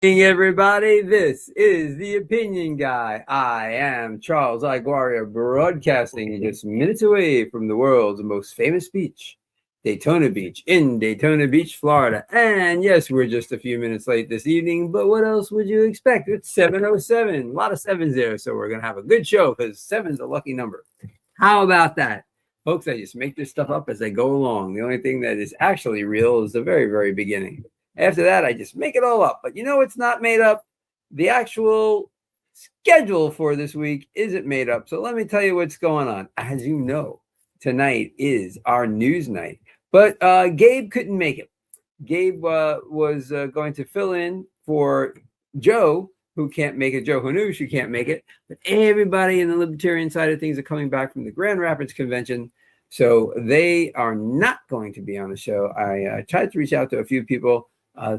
Hey everybody, this is the Opinion Guy. I am Charles Guarria, broadcasting just minutes away from the world's most famous beach, Daytona Beach, in Daytona Beach, Florida. And yes, we're just a few minutes late this evening, but what else would you expect? It's 7:07, a lot of sevens there, so we're going to have a good show because seven's a lucky number. How about that? Folks, I just make this stuff up as I go along. The only thing that is actually real is the very, very beginning. After that, I just make it all up. But you know it's not made up? The actual schedule for this week isn't made up. So let me tell you what's going on. As you know, tonight is our news night. But Gabe couldn't make it. Gabe was going to fill in for Joe, who can't make it. Joe Hanush, who can't make it. But everybody in the libertarian side of things are coming back from the Grand Rapids convention. So they are not going to be on the show. I tried to reach out to a few people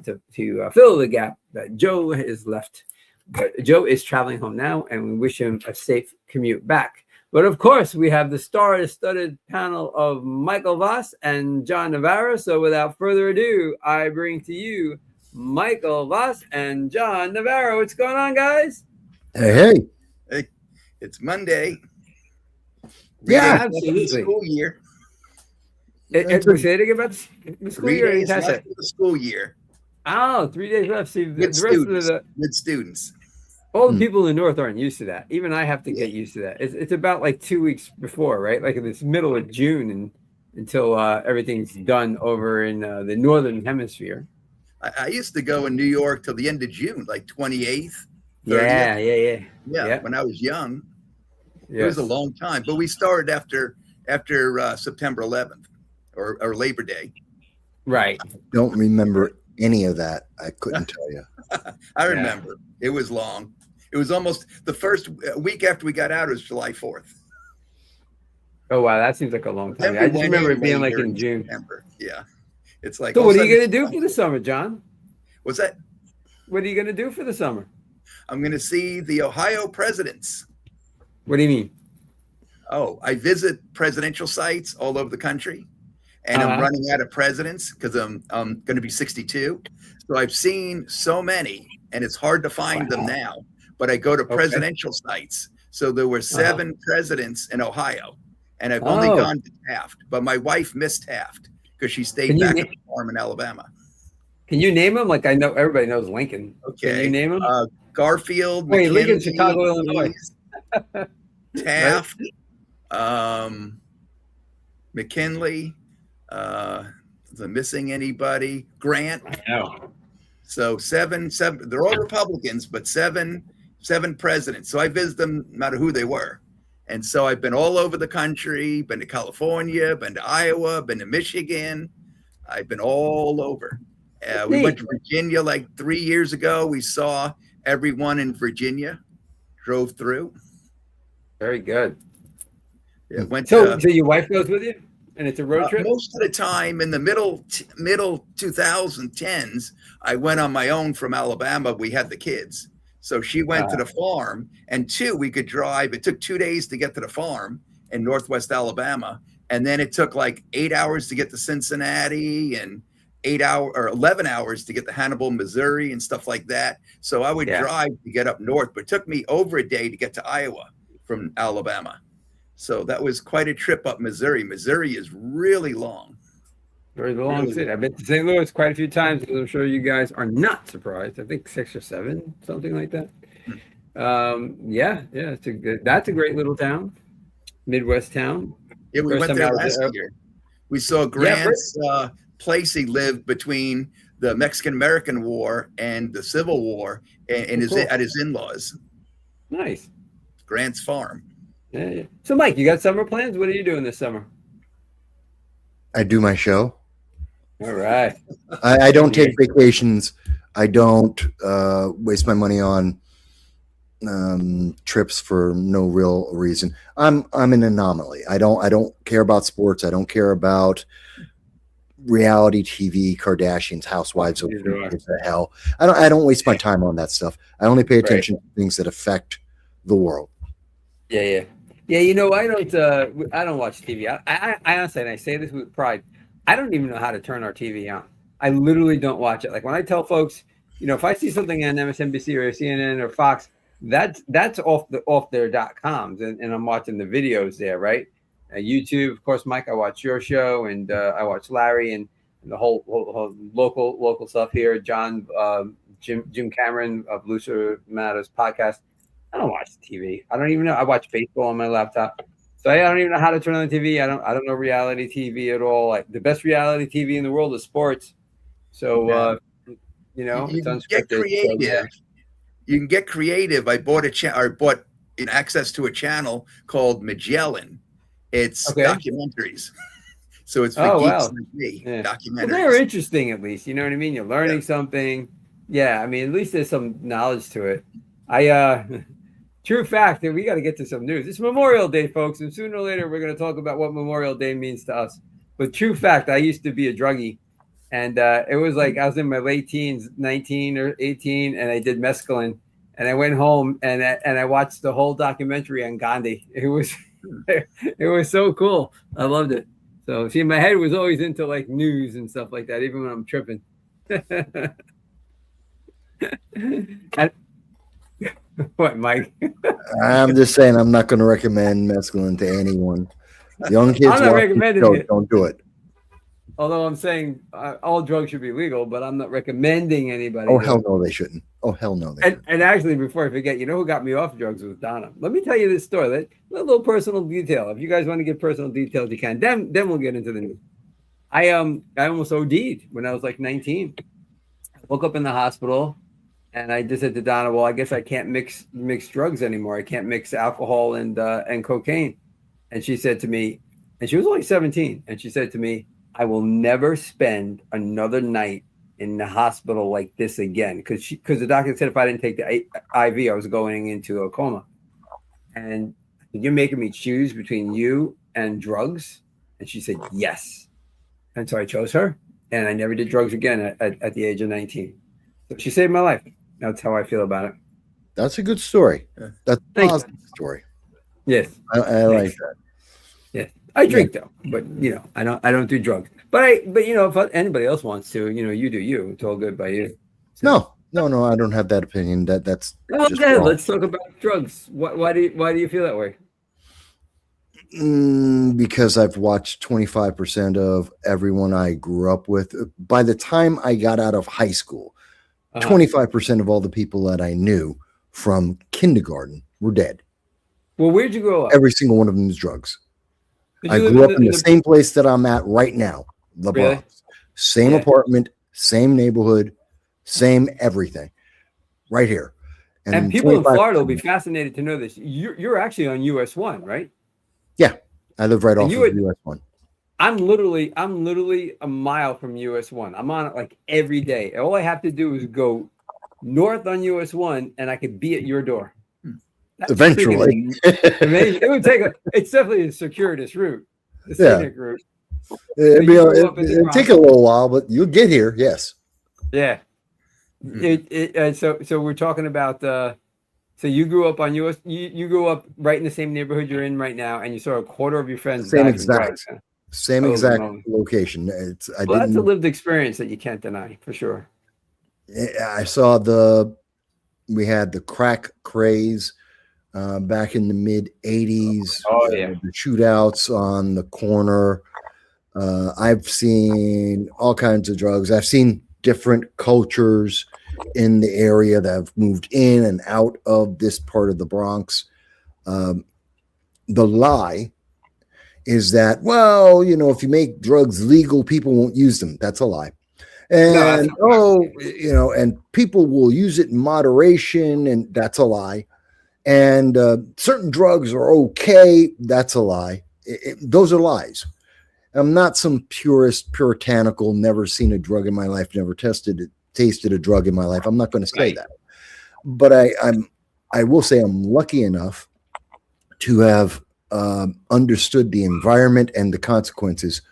to fill the gap that Joe has left. But Joe is traveling home now, and we wish him a safe commute back. But of course, we have the star-studded panel of Michael Vass and John Navarra. So without further ado, I bring to you Michael Vass and John Navarra. What's going on, guys? Hey. It's Monday. Yeah, absolutely. School year. Say it again about the school year. The school year. Oh, 3 days left. See, the rest of with students. All the people in the north aren't used to that. Even I have to get used to that. It's about like 2 weeks before, right? Like in this middle of June and until everything's done over in the northern hemisphere. I used to go in New York till the end of June, like 28th. 30th. Yeah. When I was young, it was a long time. But we started after September 11th or Labor Day. Right. I don't remember any of that. I couldn't tell you. I remember. It was long. It was almost the first week after we got out. It was July 4th. Oh, wow. That seems like a long time. I just remember it being like in June. September. Yeah. It's like. So what are you going to do for the summer, John? What's that? What are you going to do for the summer? I'm going to see the Ohio presidents. What do you mean? Oh, I visit presidential sites all over the country, and I'm running out of presidents because I'm going to be 62. So I've seen so many, and it's hard to find them now. But I go to presidential sites. So there were 7 presidents in Ohio, and I've only gone to Taft. But my wife missed Taft because she stayed back at the farm in Alabama. Can you name them? Like I know everybody knows Lincoln. Okay. Can you name them? Garfield. Wait, Lincoln, Chicago, Illinois. Taft. McKinley. Is I missing anybody? Grant. I know. So seven. They're all Republicans, but seven presidents. So I visited them no matter who they were. And so I've been all over the country, been to California, been to Iowa, been to Michigan. I've been all over. We went to Virginia like 3 years ago. We saw everyone in Virginia, drove through. Very good. Yeah, so your wife goes with you, and it's a road trip? Most of the time in the middle 2010s, I went on my own from Alabama. We had the kids. So she went to the farm, and we could drive. It took 2 days to get to the farm in Northwest Alabama. And then it took like 8 hours to get to Cincinnati and 11 hours to get to Hannibal, Missouri and stuff like that. So I would drive to get up north, but it took me over a day to get to Iowa from Alabama. So that was quite a trip up Missouri. Missouri is really long. Very long city. I've been to St. Louis quite a few times, because I'm sure you guys are not surprised. I think 6 or 7, something like that. That's a great little town, Midwest town. Yeah, we went there last year. We saw Grant's place he lived between the Mexican-American War and the Civil War, and at his in-laws. Nice. Grant's farm. Yeah. So, Mike, you got summer plans? What are you doing this summer? I do my show. All right. I don't take vacations. I don't waste my money on trips for no real reason. I'm an anomaly. I don't care about sports. I don't care about reality TV, Kardashians, housewives, the hell. I don't waste my time on that stuff. I only pay attention to things that affect the world. Yeah. You know, I don't watch TV. I honestly, and I say this with pride, I don't even know how to turn our TV on. I literally don't watch it. Like when I tell folks, if I see something on MSNBC or CNN or Fox, that's off their .coms, and I'm watching the videos there, right? YouTube, of course, Mike. I watch your show, and I watch Larry and the whole local stuff here. John, Jim Cameron of Looser Matters podcast. I don't watch TV. I don't even know. I watch baseball on my laptop. So I don't even know how to turn on the TV. I don't know reality TV at all. Like the best reality TV in the world is sports. So it's unscripted. Get creative. You can get creative. I bought bought access to a channel called Magellan. It's documentaries. So it's for geeks like me. Yeah. Documentaries. Well, they're interesting, at least. You know what I mean? You're learning something. Yeah, I mean, at least there's some knowledge to it. True fact that we got to get to some news. It's Memorial Day, folks, and sooner or later we're going to talk about what Memorial Day means to us. But true fact, I used to be a druggie, and it was like I was in my late teens, 19 or 18, and I did mescaline, and I went home and I watched the whole documentary on Gandhi. It was so cool. I loved it. So see, my head was always into like news and stuff like that, even when I'm tripping. What, Mike? I'm just saying I'm not going to recommend mescaline to anyone. Young kids, I'm not recommending it. Don't do it. Although I'm saying all drugs should be legal, but I'm not recommending anybody. Oh, hell no, they shouldn't. Oh, hell no, they shouldn't. And actually, before I forget, you know who got me off drugs was Donna. Let me tell you this story. A little personal detail. If you guys want to give personal details, you can. Then we'll get into the news. I almost OD'd when I was like 19. I woke up in the hospital. And I just said to Donna, well, I guess I can't mix drugs anymore. I can't mix alcohol and cocaine. And she said to me, and she was only 17, and she said to me, I will never spend another night in the hospital like this again. Because the doctor said if I didn't take the IV, I was going into a coma. And you're making me choose between you and drugs? And she said, yes. And so I chose her. And I never did drugs again at the age of 19. So she saved my life. That's how I feel about it. That's a good story. That's a positive story. Yes, I like that. Yes, I drink though, but I don't do drugs. But if anybody else wants to, you do you. It's all good by you. So, no, I don't have that opinion. That's just wrong. Let's talk about drugs. Why do you feel that way? Because I've watched 25% of everyone I grew up with. By the time I got out of high school, 25% of all the people that I knew from kindergarten were dead. Well, where'd you grow up? Every single one of them is drugs. I grew up in the same place that I'm at right now, the Bronx. Really? Same apartment, same neighborhood, same everything, right here. And people in Florida will be fascinated to know this. You're actually on US 1, right? Yeah, I live right off of US 1. I'm literally a mile from US 1. I'm on it like every day. All I have to do is go north on US 1 and I could be at your door. That's eventually. Amazing. It would it's definitely a circuitous route. The scenic route. It'll take a little while, but you'll get here. Yes. Yeah. So we're talking about so you grew up on US. You grew up right in the same neighborhood you're in right now, and you saw a quarter of your friends same exact location. That's a lived experience that you can't deny for sure. I saw we had the crack craze back in the mid 80s. The shootouts on the corner. I've seen all kinds of drugs. I've seen different cultures in the area that have moved in and out of this part of the Bronx. The lie is that, if you make drugs legal, people won't use them. That's a lie. And, and people will use it in moderation, and that's a lie. And certain drugs are okay. That's a lie. Those are lies. I'm not some puritanical, never seen a drug in my life, never tasted a drug in my life. I'm not going to say that. But I will say I'm lucky enough to have understood the environment and the consequences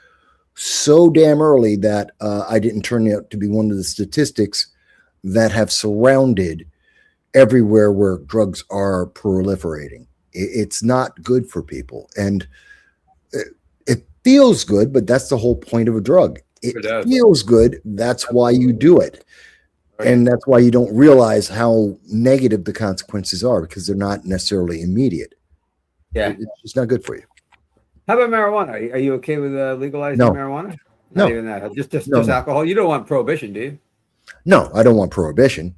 so damn early that I didn't turn out to be one of the statistics that have surrounded everywhere where drugs are proliferating. It's not good for people. And it feels good, but that's the whole point of a drug. It feels good. That's why you do it. And that's why you don't realize how negative the consequences are, because they're not necessarily immediate. Yeah. It's just not good for you. How about marijuana? Are you okay with legalizing No. marijuana? No. Not even that. Just No. alcohol. You don't want prohibition, do you? No, I don't want prohibition.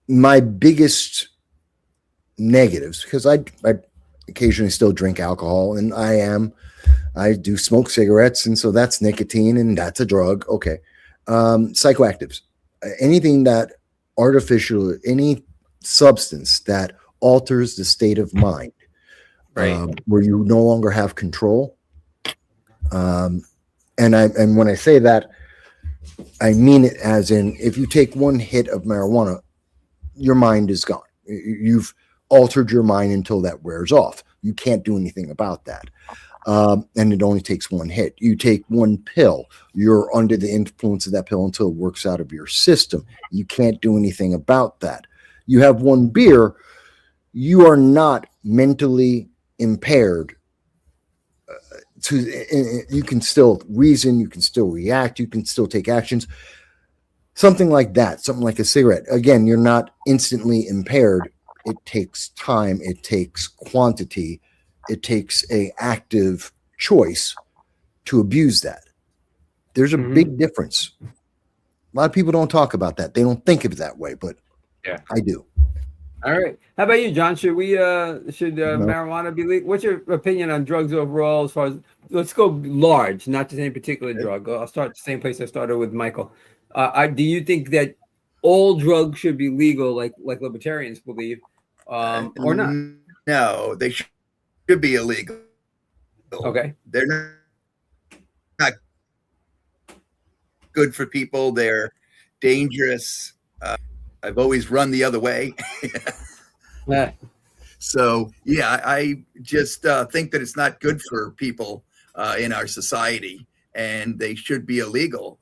My biggest negatives, because I occasionally still drink alcohol, and I do smoke cigarettes, and so that's nicotine, and that's a drug. Okay. Psychoactives, anything that any substance that alters the state of mind, right, where you no longer have control. And when I say that, I mean it as in, if you take one hit of marijuana, your mind is gone. You've altered your mind until that wears off. You can't do anything about that. And it only takes one hit. You take one pill, you're under the influence of that pill until it works out of your system. You can't do anything about that. You have one beer, you are not mentally impaired. You can still reason, you can still react, you can still take actions. Something like that, something like a cigarette. Again, you're not instantly impaired. It takes time, it takes quantity, it takes an active choice to abuse that. There's a big difference. A lot of people don't talk about that. They don't think of it that way, but yeah, I do. All right. How about you, John? Should marijuana be legal? What's your opinion on drugs overall? As far as, let's go large, not just any particular drug. I'll start the same place I started with Michael. Do you think that all drugs should be legal, like libertarians believe, or not? No, they should be illegal. Okay. They're not good for people. They're dangerous. I've always run the other way. Yeah. So, yeah, I just think that it's not good for people in our society, and they should be illegal.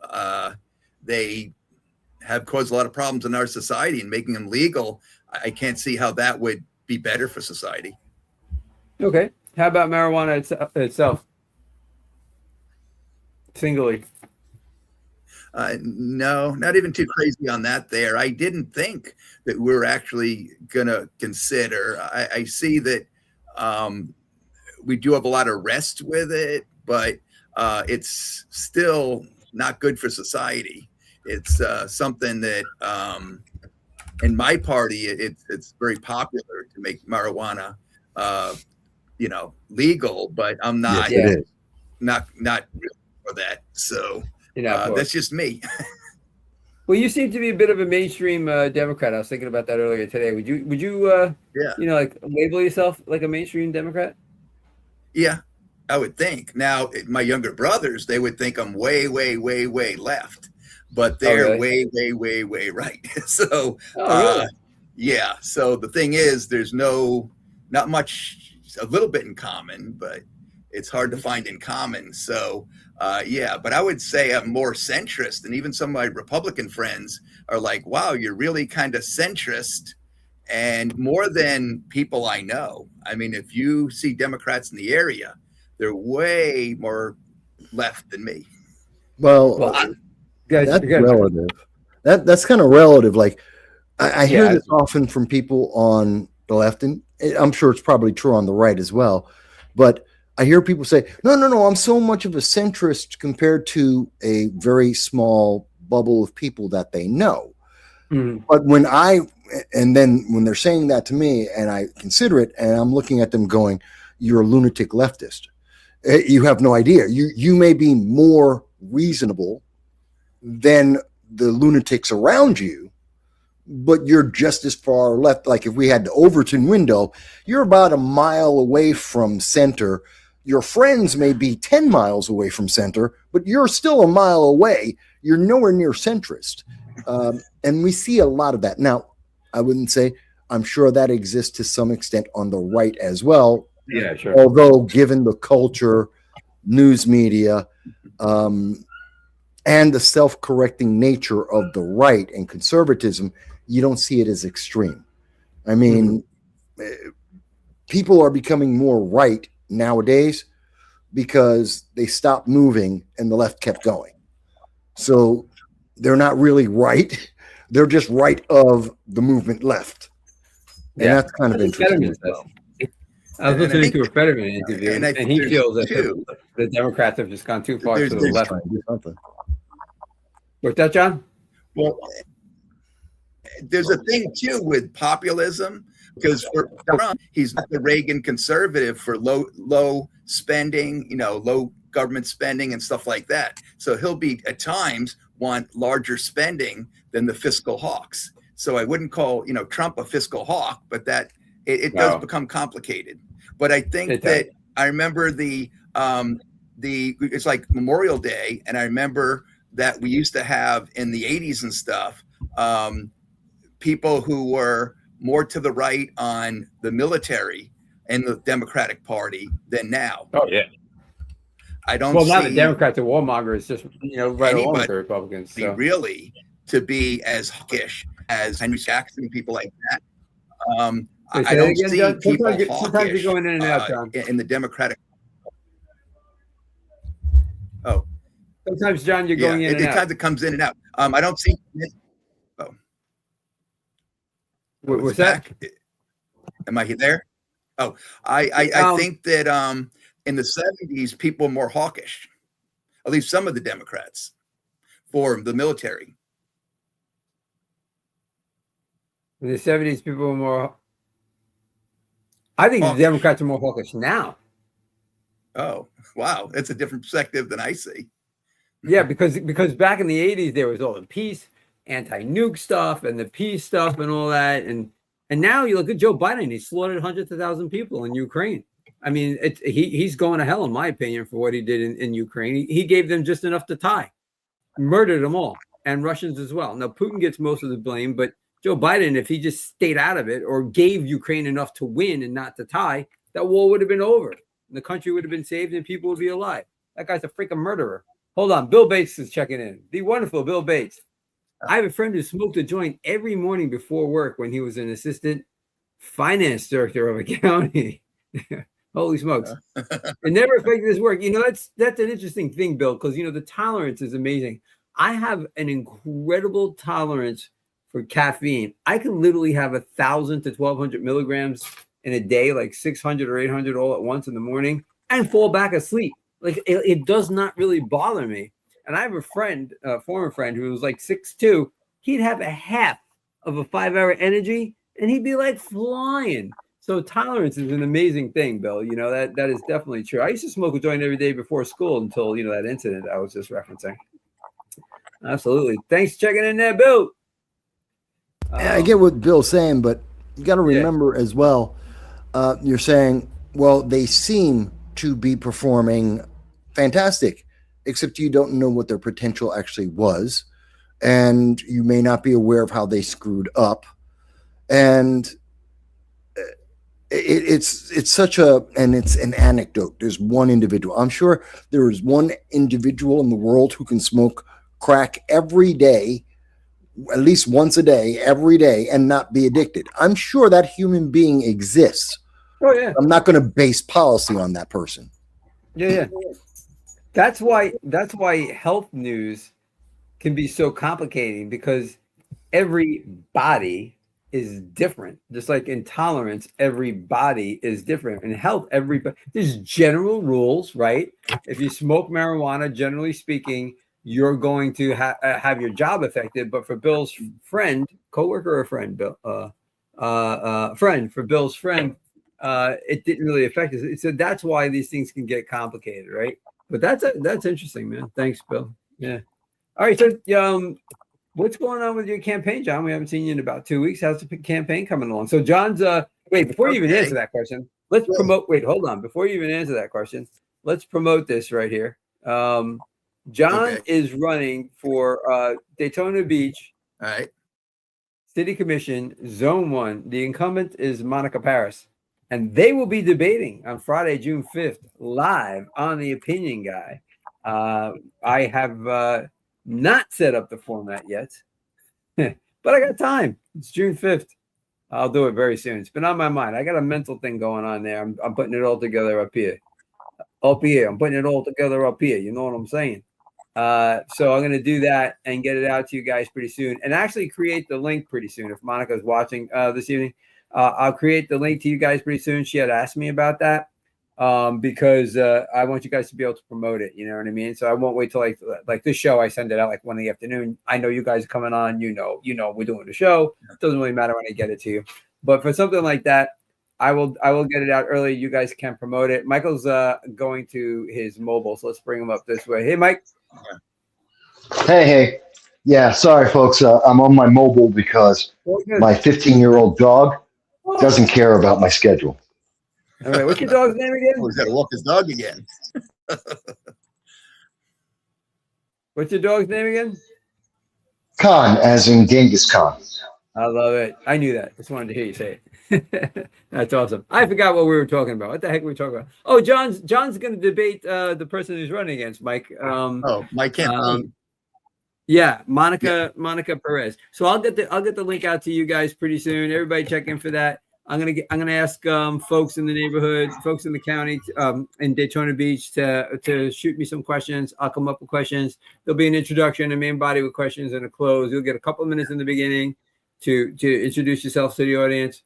They have caused a lot of problems in our society, and making them legal, I can't see how that would be better for society. Okay. How about marijuana itself? Singly. No, not even too crazy on that there. I didn't think that we're actually going to consider. I see that we do have a lot of rest with it, but it's still not good for society. It's something that in my party, it's very popular to make marijuana, legal, but I'm not, not really for that. So that's just me. Well, you seem to be a bit of a mainstream Democrat. I was thinking about that earlier today. Would you like label yourself like a mainstream Democrat? Yeah, I would think. Now, my younger brothers, they would think I'm way, way, way, way left, but they're way, way, way, way right. So, really? Yeah. So the thing is, there's not much, a little bit in common, but it's hard to find in common. So, but I would say I'm more centrist, and even some of my Republican friends are like, wow, you're really kind of centrist, and more than people I know. I mean, if you see Democrats in the area, they're way more left than me. Well, that's relative. That's kind of relative. Like I hear this often from people on the left, and I'm sure it's probably true on the right as well, but I hear people say, no, I'm so much of a centrist compared to a very small bubble of people that they know. But when they're saying that to me and I consider it, and I'm looking at them going, you're a lunatic leftist. You have no idea. You may be more reasonable than the lunatics around you, but you're just as far left. Like if we had the Overton window, you're about a mile away from center. Your friends may be 10 miles away from center, but you're still a mile away. You're nowhere near centrist. And we see a lot of that. Now, I wouldn't say, I'm sure that exists to some extent on the right as well. Yeah, sure. Although given the culture, news media, and the self-correcting nature of the right and conservatism, you don't see it as extreme. I mean, people are becoming more right nowadays because they stopped moving and the left kept going. So they're not really right. They're just right of the movement left. And that's kind of interesting as well. I was listening to a Fetterman interview, and he feels that the Democrats have just gone too far to the left. What's that, John? Well, there's a thing too with populism, because for Trump, he's not the Reagan conservative for low spending, low government spending and stuff like that. So he'll be at times want larger spending than the fiscal hawks. So I wouldn't call Trump a fiscal hawk, but that it does become complicated. But I think that I remember it's like Memorial Day, and I remember that we used to have in the 80s and stuff, people who were more to the right on the military and the Democratic Party than now. Oh yeah. I don't now the Democrats are warmongers, just right along with the Republicans. So. Really to be as hawkish as Henry Jackson, people like that. I don't see people hawkish you're going in and out, John. In the Democratic. Oh, sometimes, John, you're going in and out. It kind of comes in and out. I don't see. Oh, what's that? Am I there? Oh, I think that in the 70s, people were more hawkish, at least some of the Democrats, for the military. In the 70s, people were more. I think the Democrats are more hawkish now. Oh, wow. That's a different perspective than I see. Yeah, because back in the 80s, there was all the peace, anti-nuke stuff and the peace stuff and all that. And now you look at Joe Biden, he slaughtered hundreds of thousands of people in Ukraine. I mean, he's going to hell, in my opinion, for what he did in Ukraine. He gave them just enough to tie, murdered them all, and Russians as well. Now, Putin gets most of the blame, but Joe Biden, if he just stayed out of it or gave Ukraine enough to win and not to tie, that war would have been over. And the country would have been saved and people would be alive. That guy's a freaking murderer. Hold on. Bill Bates is checking in. The wonderful Bill Bates. I have a friend who smoked a joint every morning before work when he was an assistant finance director of a county. Holy smokes. It never affected his work. That's an interesting thing, Bill, because, the tolerance is amazing. I have an incredible tolerance for caffeine. I can literally have 1,000 to 1,200 milligrams in a day, like 600 or 800 all at once in the morning, and fall back asleep. Like it does not really bother me. And I have a friend, a former friend, who was like 6'2". He'd have a half of a 5-hour energy, and he'd be like flying. So tolerance is an amazing thing, Bill. That is definitely true. I used to smoke a joint every day before school until that incident I was just referencing. Absolutely. Thanks for checking in there, Bill. I get what Bill's saying, but you got to remember as well, you're saying, well, they seem to be performing fantastic, except you don't know what their potential actually was, and you may not be aware of how they screwed up. And it's such it's an anecdote. There's one individual. I'm sure there is one individual in the world who can smoke crack every day, at least once a day, every day, and not be addicted. I'm sure that human being exists. Oh yeah. I'm not going to base policy on that person. Yeah. That's why health news can be so complicating, because every body is different. Just like in tolerance, every body is different. In health, there's general rules, right? If you smoke marijuana, generally speaking, you're going to have your job affected. But for Bill's friend, coworker or friend, Bill, for Bill's friend, it didn't really affect us. So that's why these things can get complicated, right? But that's interesting, man. Thanks, Bill. Yeah. All right. So, what's going on with your campaign, John? We haven't seen you in about 2 weeks. How's the campaign coming along? So, John's. Wait, before you even answer that question, let's promote. Wait, hold on. Before you even answer that question, let's promote this right here. John is running for Daytona Beach. All right. City Commission, Zone 1. The incumbent is Monica Paris. And they will be debating on Friday, June 5th, live on The Opinion Guy. I have not set up the format yet, but I got time. It's June 5th. I'll do it very soon. It's been on my mind. I got a mental thing going on there. I'm putting it all together up here. I'm putting it all together up here. You know what I'm saying? So I'm going to do that and get it out to you guys pretty soon, and actually create the link pretty soon. If Monica's watching this evening, I'll create the link to you guys pretty soon. She had asked me about that because I want you guys to be able to promote it. You know what I mean? So I won't wait till like this show. I send it out like 1 in the afternoon. I know you guys are coming on. You know, we're doing the show. It doesn't really matter when I get it to you. But for something like that, I will get it out early. You guys can promote it. Michael's going to his mobile, so let's bring him up this way. Hey, Mike. Hey. Yeah, sorry, folks. I'm on my mobile because my 15-year-old dog doesn't care about my schedule. All right, what's your dog's name again? He's got to walk his dog again. What's your dog's name again? Khan, as in Genghis Khan. I love it. I knew that. Just wanted to hear you say it. That's awesome. I forgot what we were talking about. What the heck were we talking about? Oh, John's going to debate the person who's running against Mike. Mike campaign. Yeah, Monica Perez. So I'll get the link out to you guys pretty soon. Everybody check in for that. I'm gonna ask folks in the neighborhood, folks in the county, in Daytona Beach to shoot me some questions. I'll come up with questions. There'll be an introduction, a main body with questions, and a close. You'll get a couple of minutes in the beginning to introduce yourself to the audience.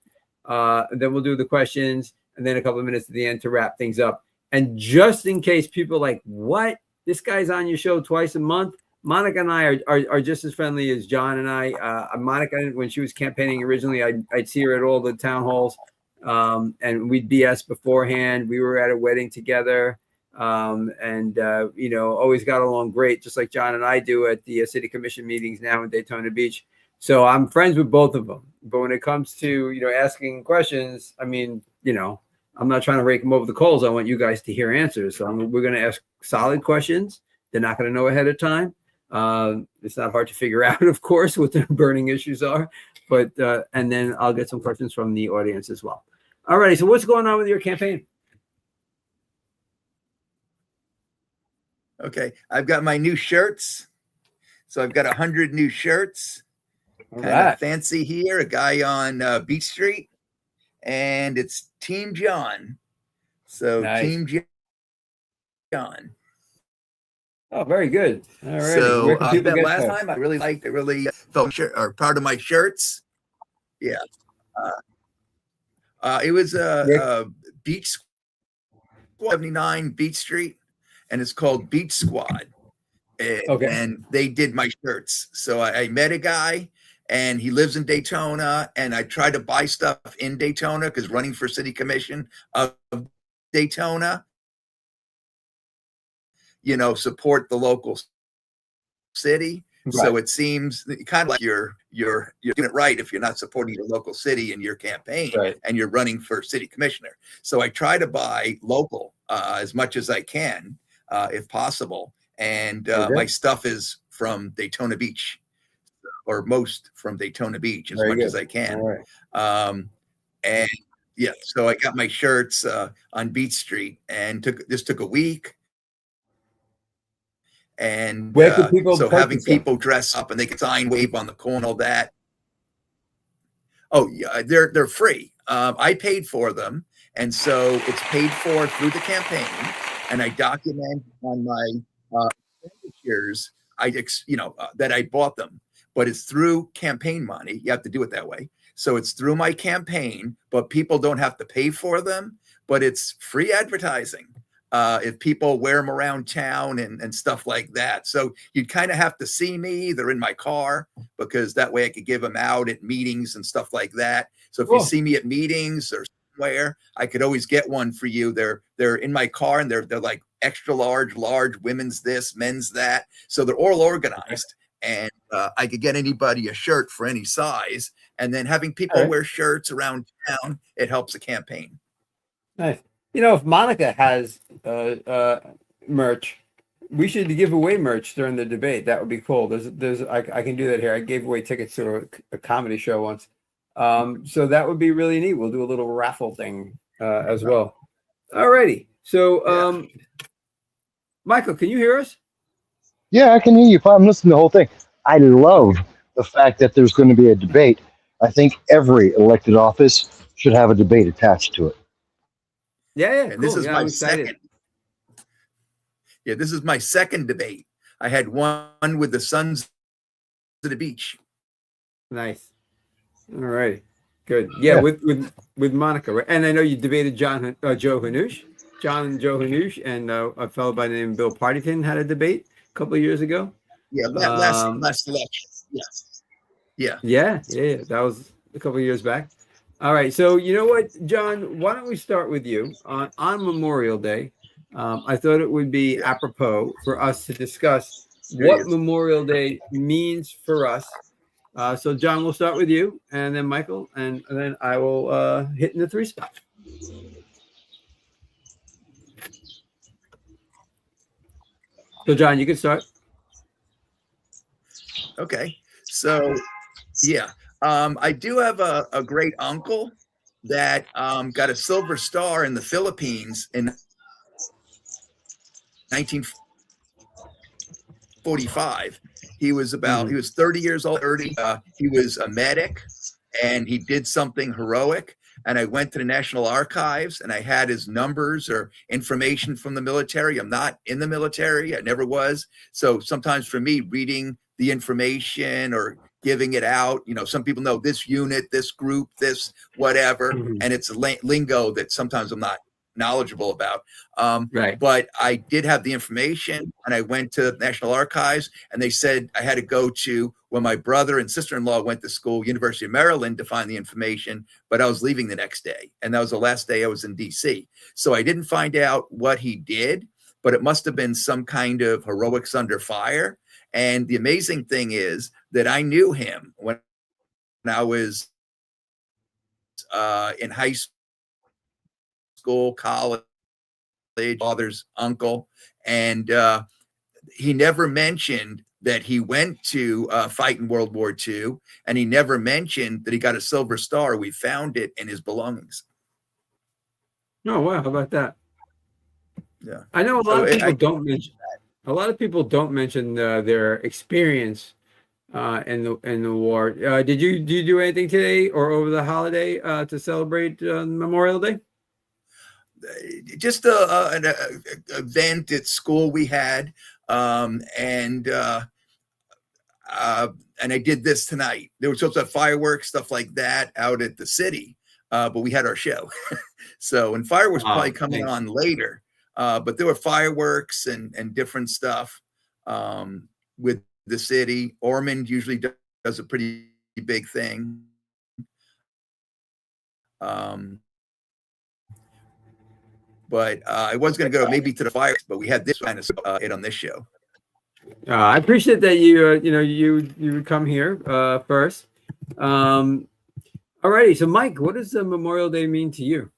Then we'll do the questions, and then a couple of minutes at the end to wrap things up. And just in case people are like, what? This guy's on your show twice a month? Monica and I are just as friendly as John and I. Monica, when she was campaigning originally, I'd see her at all the town halls, and we'd BS beforehand. We were at a wedding together, and always got along great, just like John and I do at the city commission meetings now in Daytona Beach. So I'm friends with both of them. But when it comes to asking questions, I mean, I'm not trying to rake them over the coals. I want you guys to hear answers. So we're going to ask solid questions. They're not going to know ahead of time. It's not hard to figure out, of course, what the burning issues are, but and then I'll get some questions from the audience as well. All right. So what's going on with your campaign? Okay. I've got my new shirts. So I've got 100 new shirts. Kind of fancy here. A guy on Beach Street, and it's Team John. So nice. Team John. Oh, very good. All right. So that last time I really liked. I really felt or part of my shirts. Yeah. It was Beach 79 Beach Street, and it's called Beach Squad. Okay. And they did my shirts. So I met a guy, and he lives in Daytona, and I tried to buy stuff in Daytona because running for city commission of Daytona. Support the local city. Right. So it seems kind of like you're doing it right if you're not supporting your local city in your campaign, right, and you're running for city commissioner. So I try to buy local as much as I can, if possible. And my stuff is from Daytona Beach, or most from Daytona Beach, as much as I can. Right. And yeah, so I got my shirts on Beach Street, and this took a week. And where can people so having people dress up and they can sign, wave on the corner, all that. Oh yeah, they're free. I paid for them, and so it's paid for through the campaign. And I document on my expenditures, that I bought them, but it's through campaign money. You have to do it that way. So it's through my campaign, but people don't have to pay for them. But it's free advertising. If people wear them around town and stuff like that. So you'd kind of have to see me. They're in my car, because that way I could give them out at meetings and stuff like that. So if you see me at meetings or somewhere, I could always get one for you. They're in my car, and they're like extra large, women's this, men's that. So they're all organized, and I could get anybody a shirt for any size. And then having people wear shirts around town, it helps the campaign. Nice. If Monica has merch, we should give away merch during the debate. That would be cool. I can do that here. I gave away tickets to a comedy show once. So that would be really neat. We'll do a little raffle thing as well. All righty. So, Michael, can you hear us? Yeah, I can hear you. I'm listening to the whole thing. I love the fact that there's going to be a debate. I think every elected office should have a debate attached to it. Yeah, and cool. This is my second. Yeah, this is my second debate. I had one with the Sons of the Beach. Nice. All right. Good. Yeah, with Monica, right? And I know you debated Joe Hanush, John and Joe Hanush, and a fellow by the name of Bill Partington had a debate a couple of years ago. Yeah, last election. Yes. Yeah. Yeah. That was a couple of years back. All right. So you know what, John? Why don't we start with you on Memorial Day? I thought it would be apropos for us to discuss what Memorial Day means for us. So John, we'll start with you, and then Michael, and then I will hit in the 3 spot. So John, you can start. Okay. So I do have a great uncle that got a Silver Star in the Philippines in 1945. He was 30 years old. He was a medic, and he did something heroic. And I went to the National Archives, and I had his numbers or information from the military. I'm not in the military. I never was. So sometimes for me, reading the information or giving it out, some people know this unit, this group, this whatever, and it's a lingo that sometimes I'm not knowledgeable about. Right. But I did have the information, and I went to the National Archives, and they said I had to go to, when my brother and sister-in-law went to school, University of Maryland, to find the information, but I was leaving the next day. And that was the last day I was in DC. So I didn't find out what he did, but it must have been some kind of heroics under fire. And the amazing thing is that I knew him when I was in high school, college, father's uncle, and he never mentioned that he went to fight in World War II, and he never mentioned that he got a Silver Star. We found it in his belongings. Oh wow, how about that? Yeah, I know a lot of people don't mention that. A lot of people don't mention their experience in the war. Did you do anything today or over the holiday to celebrate Memorial Day? Just an event at school we had, and I did this tonight. There was supposed to have fireworks, stuff like that, out at the city, but we had our show. So, and fireworks probably coming on later, but there were fireworks and different stuff with the city. Ormond usually does a pretty big thing. But I was going to go maybe to the fireworks, but we had this kind of it on this show. I appreciate that you would come here first. Alrighty, so Mike, what does Memorial Day mean to you?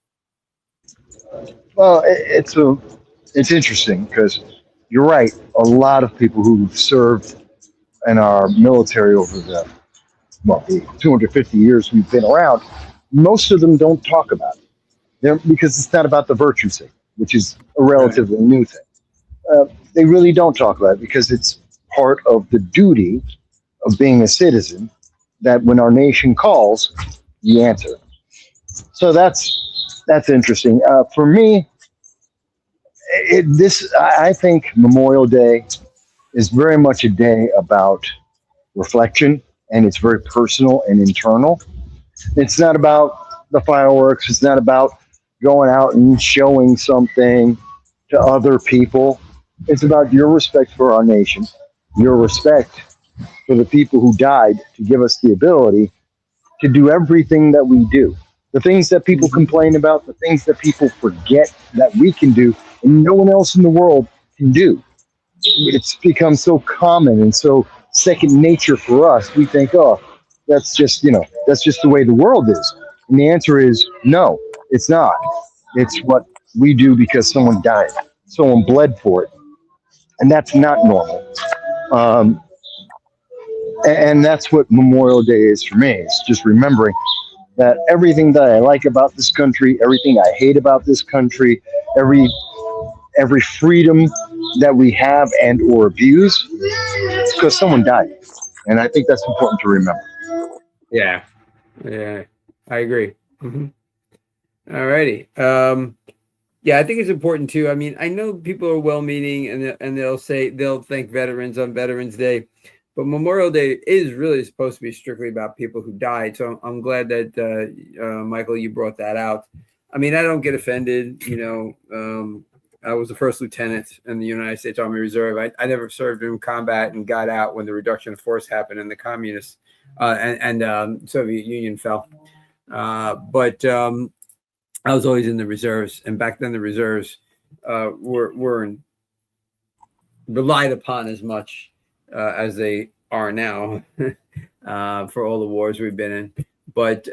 Well, it's interesting because you're right. A lot of people who've served in our military over the 250 years we've been around, most of them don't talk about it. Because it's not about the virtue thing, which is a relatively new thing. They really don't talk about it because it's part of the duty of being a citizen that when our nation calls, you answer. So that's interesting. For me, I think Memorial Day is very much a day about reflection, and it's very personal and internal. It's not about the fireworks. It's not about going out and showing something to other people. It's about your respect for our nation, your respect for the people who died to give us the ability to do everything that we do. The things that people complain about, the things that people forget that we can do and no one else in the world can do. It's become so common and so second nature for us. We think, oh, that's just the way the world is. And the answer is no, it's not. It's what we do because someone died, someone bled for it. And that's not normal. And that's what Memorial Day is for me. It's just remembering that everything that I like about this country, everything I hate about this country, every freedom that we have and or abuse, it's because someone died. And I think that's important to remember. Yeah, I agree. Mm-hmm. All righty. Yeah, I think it's important too. I mean, I know people are well-meaning and they'll say they'll thank veterans on Veterans Day, but Memorial Day is really supposed to be strictly about people who died. So I'm glad that Michael, you brought that out. I mean, I don't get offended. I was the first lieutenant in the United States Army Reserve. I never served in combat and got out when the reduction of force happened and the communists and Soviet Union fell. But I was always in the reserves, and back then the reserves weren't relied upon as much as they are now for all the wars we've been in. But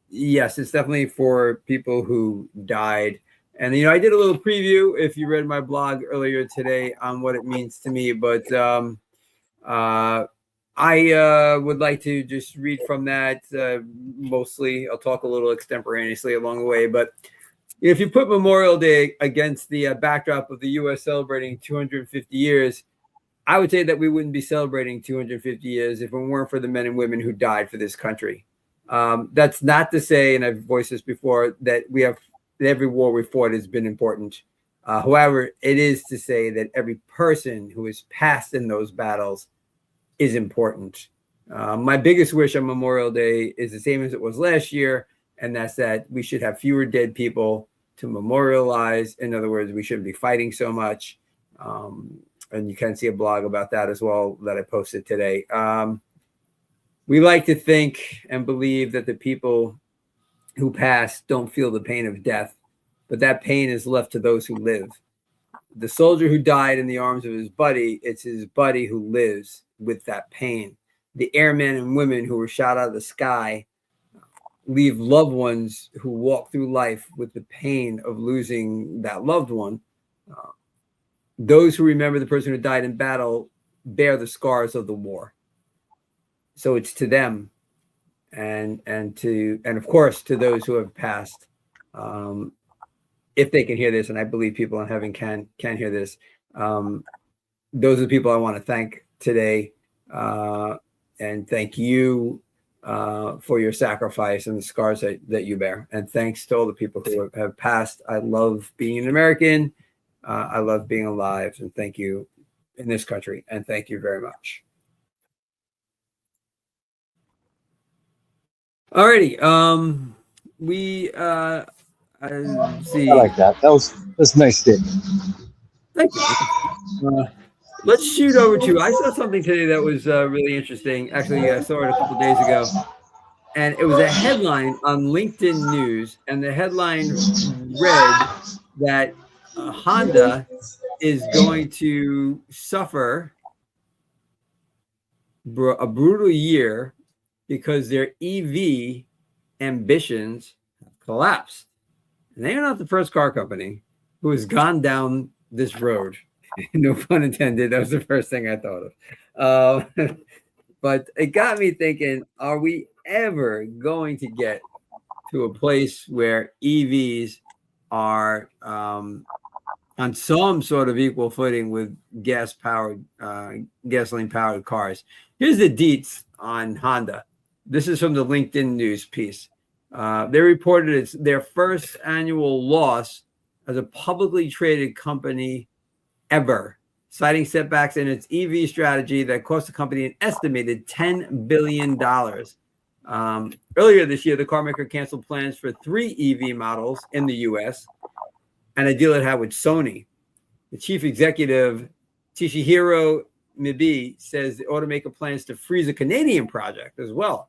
yes, it's definitely for people who died. And I did a little preview if you read my blog earlier today on what it means to me. But I would like to just read from that mostly. I'll talk a little extemporaneously along the way. But if you put Memorial Day against the backdrop of the U.S. celebrating 250 years, I would say that we wouldn't be celebrating 250 years if it weren't for the men and women who died for this country. That's not to say, and I've voiced this before, that every war we fought has been important. However, it is to say that every person who has passed in those battles is important. My biggest wish on Memorial Day is the same as it was last year, and that's that we should have fewer dead people to memorialize. In other words, we shouldn't be fighting so much. And you can see a blog about that as well that I posted today. We like to think and believe that the people who pass don't feel the pain of death, but that pain is left to those who live. The soldier who died in the arms of his buddy, it's his buddy who lives with that pain. The airmen and women who were shot out of the sky leave loved ones who walk through life with the pain of losing that loved one. Those who remember the person who died in battle bear the scars of the war. So it's to them and of course to those who have passed. If they can hear this, and I believe people in heaven can hear this, those are the people I want to thank today, and thank you for your sacrifice and the scars that you bear. And thanks to all the people who have passed. I love being an American. I love being alive, and thank you in this country. And thank you very much. Alrighty. See. I like that. That's a nice statement. Thank you. Let's shoot over to. I saw something today that was really interesting. Actually, I saw it a couple days ago, and it was a headline on LinkedIn News, and the headline read that Honda is going to suffer a brutal year because their EV ambitions collapsed. And they are not the first car company who has gone down this road. No pun intended. That was the first thing I thought of. But it got me thinking, are we ever going to get to a place where EVs are on some sort of equal footing with gasoline-powered cars? Here's the deets on Honda. This is from the LinkedIn News piece. They reported it's their first annual loss as a publicly traded company ever, citing setbacks in its EV strategy that cost the company an estimated $10 billion. Earlier this year, the car maker canceled plans for 3 EV models in the U.S. and a deal it had with Sony. The chief executive, Toshihiro Mibe, says the automaker plans to freeze a Canadian project as well.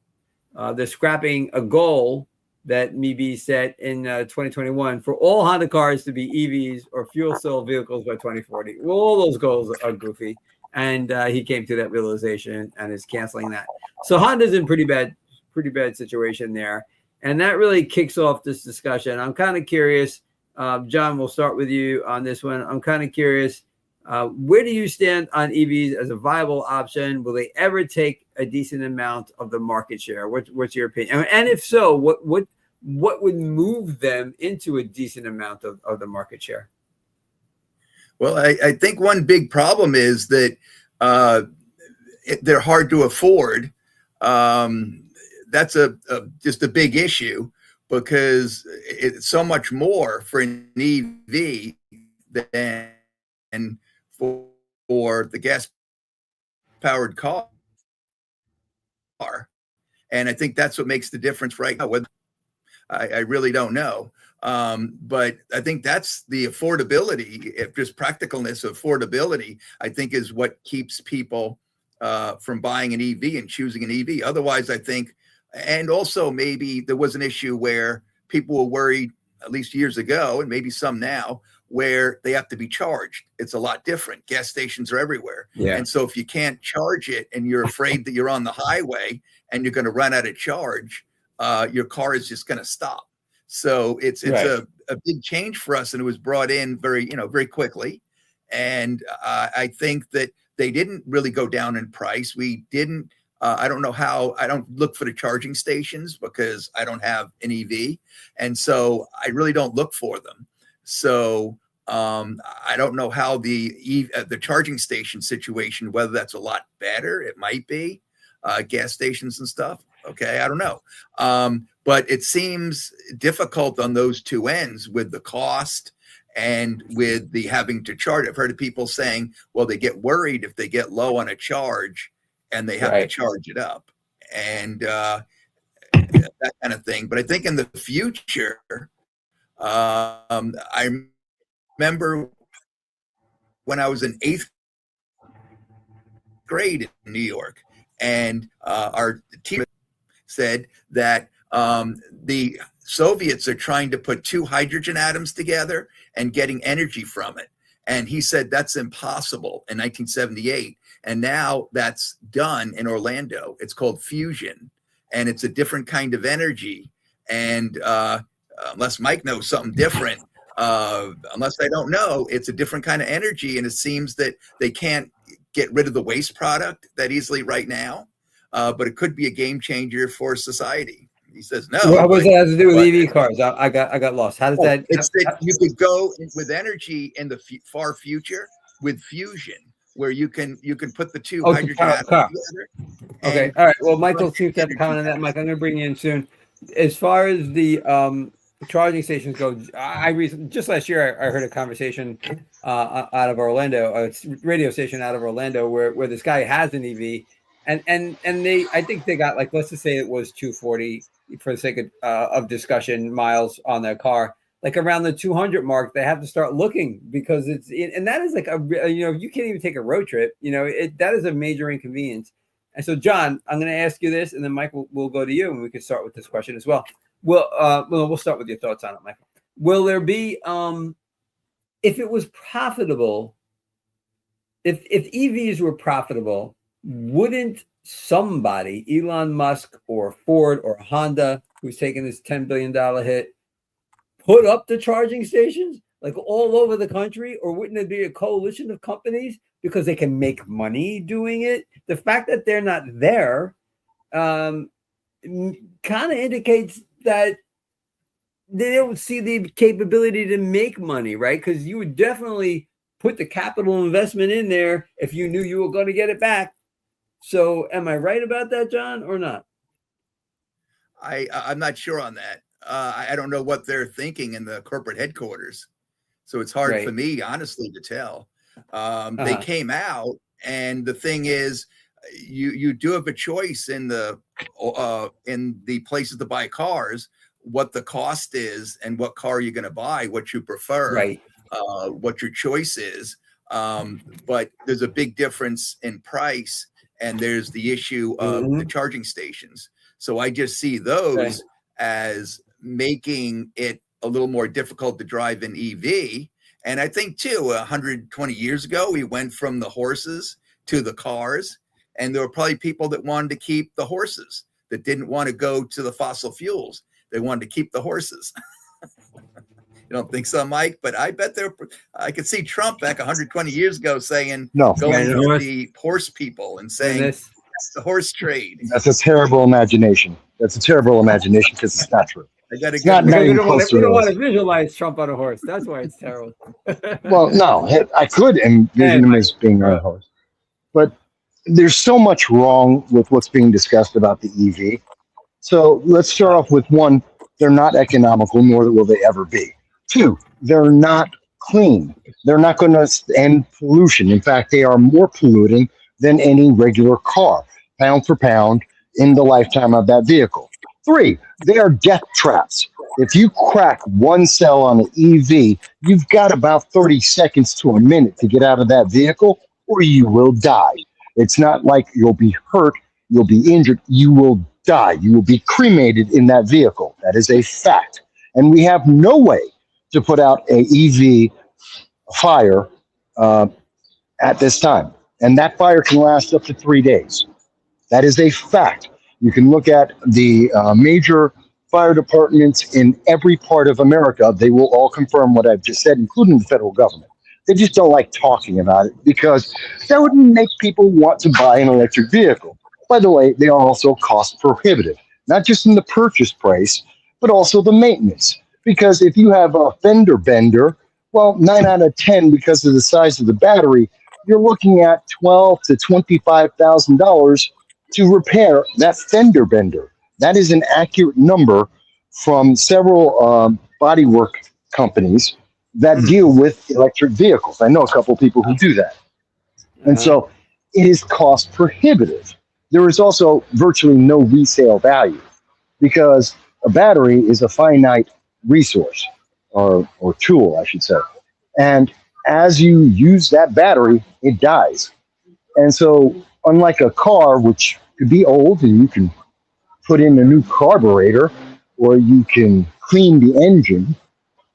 They're scrapping a goal that Mibe set in 2021 for all Honda cars to be EVs or fuel cell vehicles by 2040. Well, all those goals are goofy. And he came to that realization and is canceling that. So Honda's in pretty bad situation there. And that really kicks off this discussion. I'm kind of curious, John, we'll start with you on this one. I'm kind of curious, where do you stand on EVs as a viable option? Will they ever take a decent amount of the market share? What's your opinion? And if so, what would move them into a decent amount of the market share? Well, I think one big problem is that they're hard to afford. That's just a big issue. because it's so much more for an EV than for the gas powered car. And I think that's what makes the difference right now. I really don't know. But I think that's the affordability, just practicalness of affordability, I think is what keeps people from buying an EV and choosing an EV. Otherwise, I think, and also maybe there was an issue where people were worried, at least years ago, and maybe some now, where they have to be charged. It's a lot different. Gas stations are everywhere. Yeah. And so if you can't charge it and you're afraid that you're on the highway and you're going to run out of charge, your car is just going to stop. So it's Right. a big change for us, and it was brought in very quickly. And I think that they didn't really go down in price. We didn't. I don't know how. I don't look for the charging stations because I don't have an EV, and so I really don't look for them. So I don't know how the charging station situation, whether that's a lot better. It might be gas stations and stuff. Okay, I don't know. But it seems difficult on those two ends with the cost and with the having to charge. I've heard of people saying, well, they get worried if they get low on a charge and they have to charge it up and that kind of thing. But I think in the future, I remember when I was in 8th grade in New York, and our teacher said that the Soviets are trying to put two hydrogen atoms together and getting energy from it. And he said that's impossible in 1978. And now that's done in Orlando. It's called fusion, and it's a different kind of energy. And unless Mike knows something different, unless I don't know, it's a different kind of energy. And it seems that they can't get rid of the waste product that easily right now. But it could be a game changer for society. He says no. What does that have to do with EV cars? I got lost. How does that? It's that you could go with energy in the far future with fusion, where you can put the two hydrogen atoms together. Okay, all right. Well, Michael seems to have a comment on that. Mike, I'm going to bring you in soon. As far as the charging stations go, just last year I heard a conversation out of Orlando, a radio station out of Orlando, where this guy has an EV. And I think they got, like, let's just say it was 240 for the sake of discussion miles on their car, like around the 200 mark. They have to start looking because and that is like you can't even take a road trip. That is a major inconvenience. And so, John, I'm going to ask you this, and then Michael will go to you, and we can start with this question as well. We'll start with your thoughts on it, Michael. Will there be, if it was profitable, if EVs were profitable, wouldn't somebody, Elon Musk or Ford or Honda, who's taking this $10 billion hit, put up the charging stations like all over the country? Or wouldn't it be a coalition of companies because they can make money doing it? The fact that they're not there kind of indicates that they don't see the capability to make money, right? Because you would definitely put the capital investment in there if you knew you were going to get it back. So am I right about that, John, or not? I'm not sure on that. I don't know what they're thinking in the corporate headquarters. So it's hard for me, honestly, to tell. They came out, and the thing is, you do have a choice in the places to buy cars, what the cost is and what car you're going to buy, what you prefer, what your choice is. But there's a big difference in price. And there's the issue of the charging stations. So I just see those as making it a little more difficult to drive an EV. And I think, too, 120 years ago, we went from the horses to the cars. And there were probably people that wanted to keep the horses, that didn't want to go to the fossil fuels. They wanted to keep the horses. You don't think so, Mike? But I bet I could see Trump back 120 years ago saying, going to the horse people and saying, that's the horse trade. That's a terrible imagination. That's a terrible imagination because it's not true. We don't want to visualize Trump on a horse. That's why it's terrible. Well, no, I could envision him as being on a horse. But there's so much wrong with what's being discussed about the EV. So let's start off with one. They're not economical, nor will they ever be. Two, they're not clean. They're not going to end pollution. In fact, they are more polluting than any regular car, pound for pound, in the lifetime of that vehicle. Three, they are death traps. If you crack one cell on an EV, you've got about 30 seconds to a minute to get out of that vehicle, or you will die. It's not like you'll be hurt, you'll be injured, you will die. You will be cremated in that vehicle. That is a fact. And we have no way to put out a EV fire at this time. And that fire can last up to 3 days. That is a fact. You can look at the major fire departments in every part of America. They will all confirm what I've just said, including the federal government. They just don't like talking about it because that would make people want to buy an electric vehicle. By the way, they are also cost prohibitive, not just in the purchase price, but also the maintenance. Because if you have a fender bender, well, 9 out of 10, because of the size of the battery, you're looking at $12,000 to $25,000 to repair that fender bender. That is an accurate number from several bodywork companies that deal with electric vehicles. I know a couple of people who do that. And so it is cost prohibitive. There is also virtually no resale value because a battery is a finite resource or tool, I should say. And as you use that battery, it dies. And so unlike a car, which could be old and you can put in a new carburetor or you can clean the engine,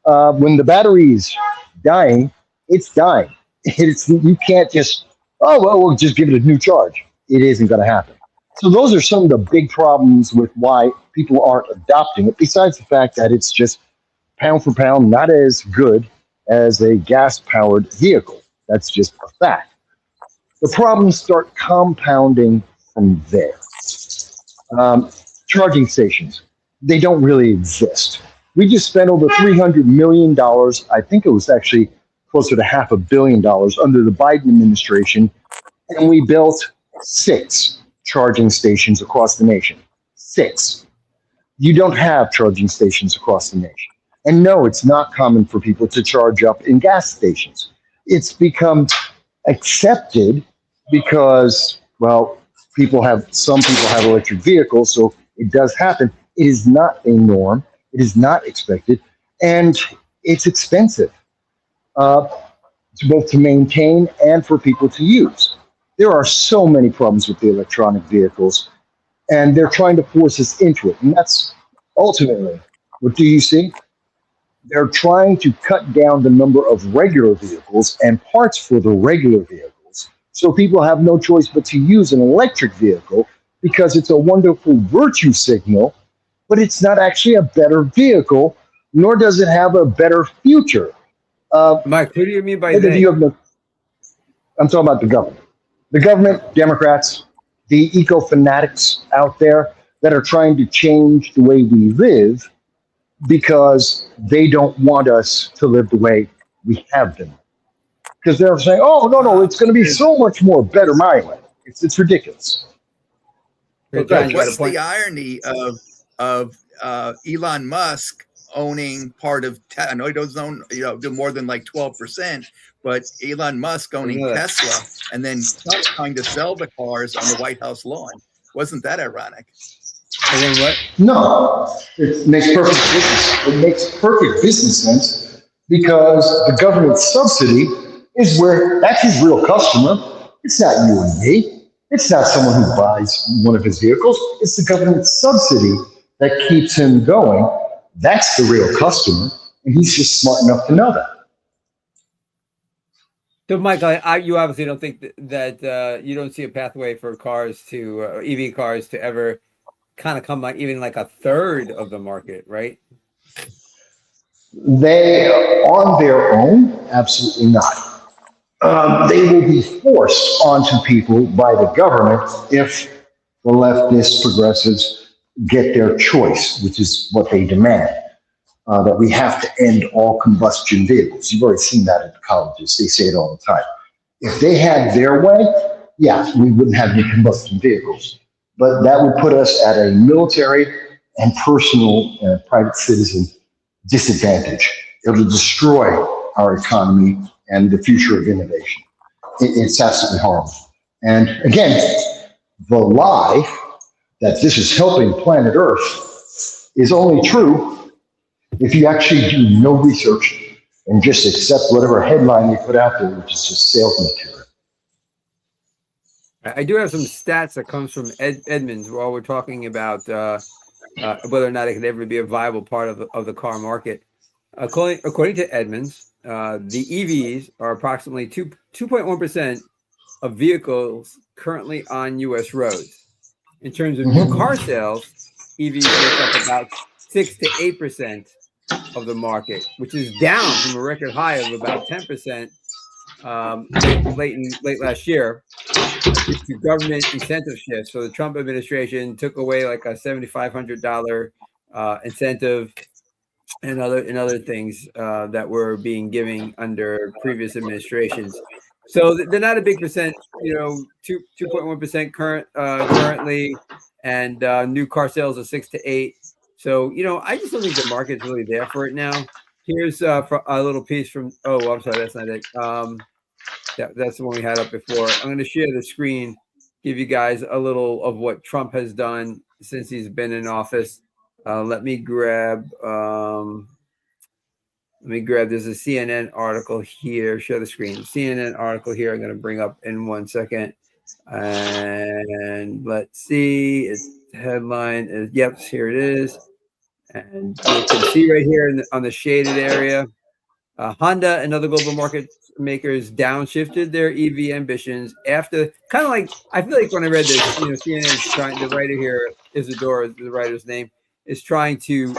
when the battery is dying, it's dying. You can't just, we'll just give it a new charge. It isn't going to happen. So those are some of the big problems with why people aren't adopting it, besides the fact that it's just pound for pound not as good as a gas-powered vehicle. That's just a fact. The problems start compounding from there. Charging stations, they don't really exist. We just spent over $300 million. I think it was actually closer to $500 million under the Biden administration, and we built 6 charging stations across the nation. 6. You don't have charging stations across the nation. And no, it's not common for people to charge up in gas stations. It's become accepted because, well, some people have electric vehicles, so it does happen. It is not a norm. It is not expected, and it's expensive, both to maintain and for people to use. There are so many problems with the electronic vehicles, and they're trying to force us into it. And that's ultimately, what do you see? They're trying to cut down the number of regular vehicles and parts for the regular vehicles, so people have no choice but to use an electric vehicle because it's a wonderful virtue signal, but it's not actually a better vehicle, nor does it have a better future. Mike, what do you mean by that? I'm talking about the government. The government, Democrats, the eco-fanatics out there that are trying to change the way we live because they don't want us to live the way we have been. Because they're saying, no, it's going to be so much more better my way. It's ridiculous. What's the irony of Elon Musk owning part of I know he doesn't own do more than like 12%, but Elon Musk owning Tesla and then trying to sell the cars on the White House lawn. Wasn't that ironic? And then what? No, it makes perfect business. It makes perfect business sense because the government subsidy is where that's his real customer. It's not you and me. It's not someone who buys one of his vehicles. It's the government subsidy that keeps him going. That's the real customer, and he's just smart enough to know that. So, Michael, you obviously don't think that you don't see a pathway for cars to EV cars to ever kind of come like even like a third of the market, right? They, on their own, absolutely not. They will be forced onto people by the government if the leftist progressives get their choice, which is what they demand, that we have to end all combustion vehicles. You've already seen that at colleges. They say it all the time. If they had their way, yeah, we wouldn't have any combustion vehicles. But that would put us at a military and personal private citizen disadvantage. It'll destroy our economy and the future of innovation. It's absolutely horrible. And again, the lie that this is helping planet Earth is only true if you actually do no research and just accept whatever headline you put out there, which is just sales material. I do have some stats that comes from Edmunds while we're talking about whether or not it could ever be a viable part of the car market. According to Edmunds, the EVs are approximately 2.1% of vehicles currently on U.S. roads. In terms of new car sales, EVs make up about 6 to 8% of the market, which is down from a record high of about 10% late last year due to government incentive shifts. So the Trump administration took away like a $7,500 incentive and other things that were being given under previous administrations. So they're not a big percent, 2.1% currently, and new car sales are 6 to 8. So, I just don't think the market's really there for it now. Here's for a little piece from, I'm sorry, that's not it. That's the one we had up before. I'm going to share the screen, give you guys a little of what Trump has done since he's been in office. Let me grab, there's a CNN article here. Share the screen. CNN article here I'm going to bring up in 1 second. And let's see. Its headline is, yep, here it is. And you can see right here on the shaded area, Honda and other global market makers downshifted their EV ambitions after, kind of like, I feel like when I read this, CNN is trying, the writer here, Isadora, the writer's name, is trying to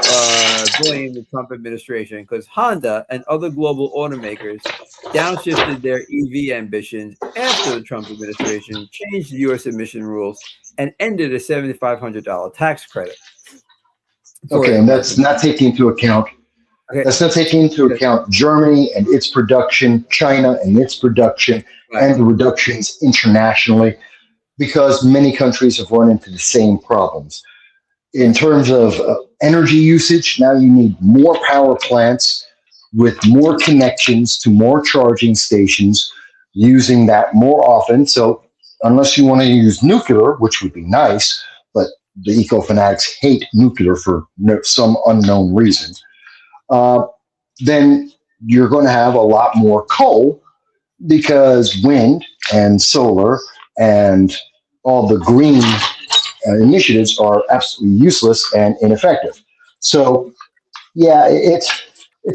blame the Trump administration because Honda and other global automakers downshifted their EV ambitions after the Trump administration changed the U.S. emission rules and ended a $7,500 tax credit. Okay, and that's not taking into account. Okay. That's not taking into account Germany and its production, China and its production, and the reductions internationally, because many countries have run into the same problems. In terms of energy usage, now you need more power plants with more connections to more charging stations, using that more often. So unless you want to use nuclear, which would be nice, but the eco-fanatics hate nuclear for some unknown reason, then you're going to have a lot more coal because wind and solar and all the green initiatives are absolutely useless and ineffective. So, yeah, it's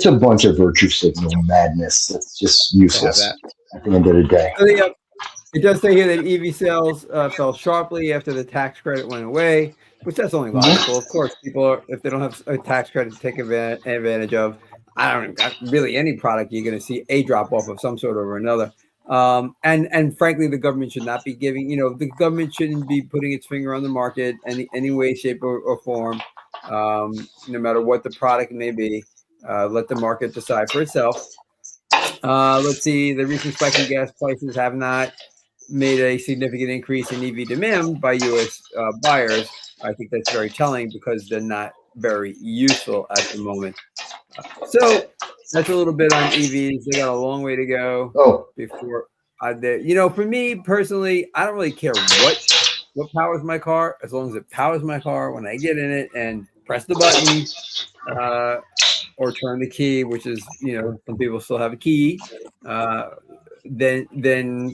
a bunch of virtue signaling madness. It's just useless at the end of the day. It does say here that EV sales fell sharply after the tax credit went away, which that's only logical. Of course, people are, if they don't have a tax credit to take advantage of, really any product, you're going to see a drop off of some sort or another. And frankly, the government should not be giving, the government shouldn't be putting its finger on the market any way, shape, or form, no matter what the product may be. Let the market decide for itself. Let's see, the recent spike in gas prices have not made a significant increase in EV demand by U.S. Buyers. I think that's very telling because they're not very useful at the moment. So that's a little bit on EVs. They got a long way to go before for me personally, I don't really care what powers my car, as long as it powers my car when I get in it and press the button or turn the key, which is, some people still have a key. Then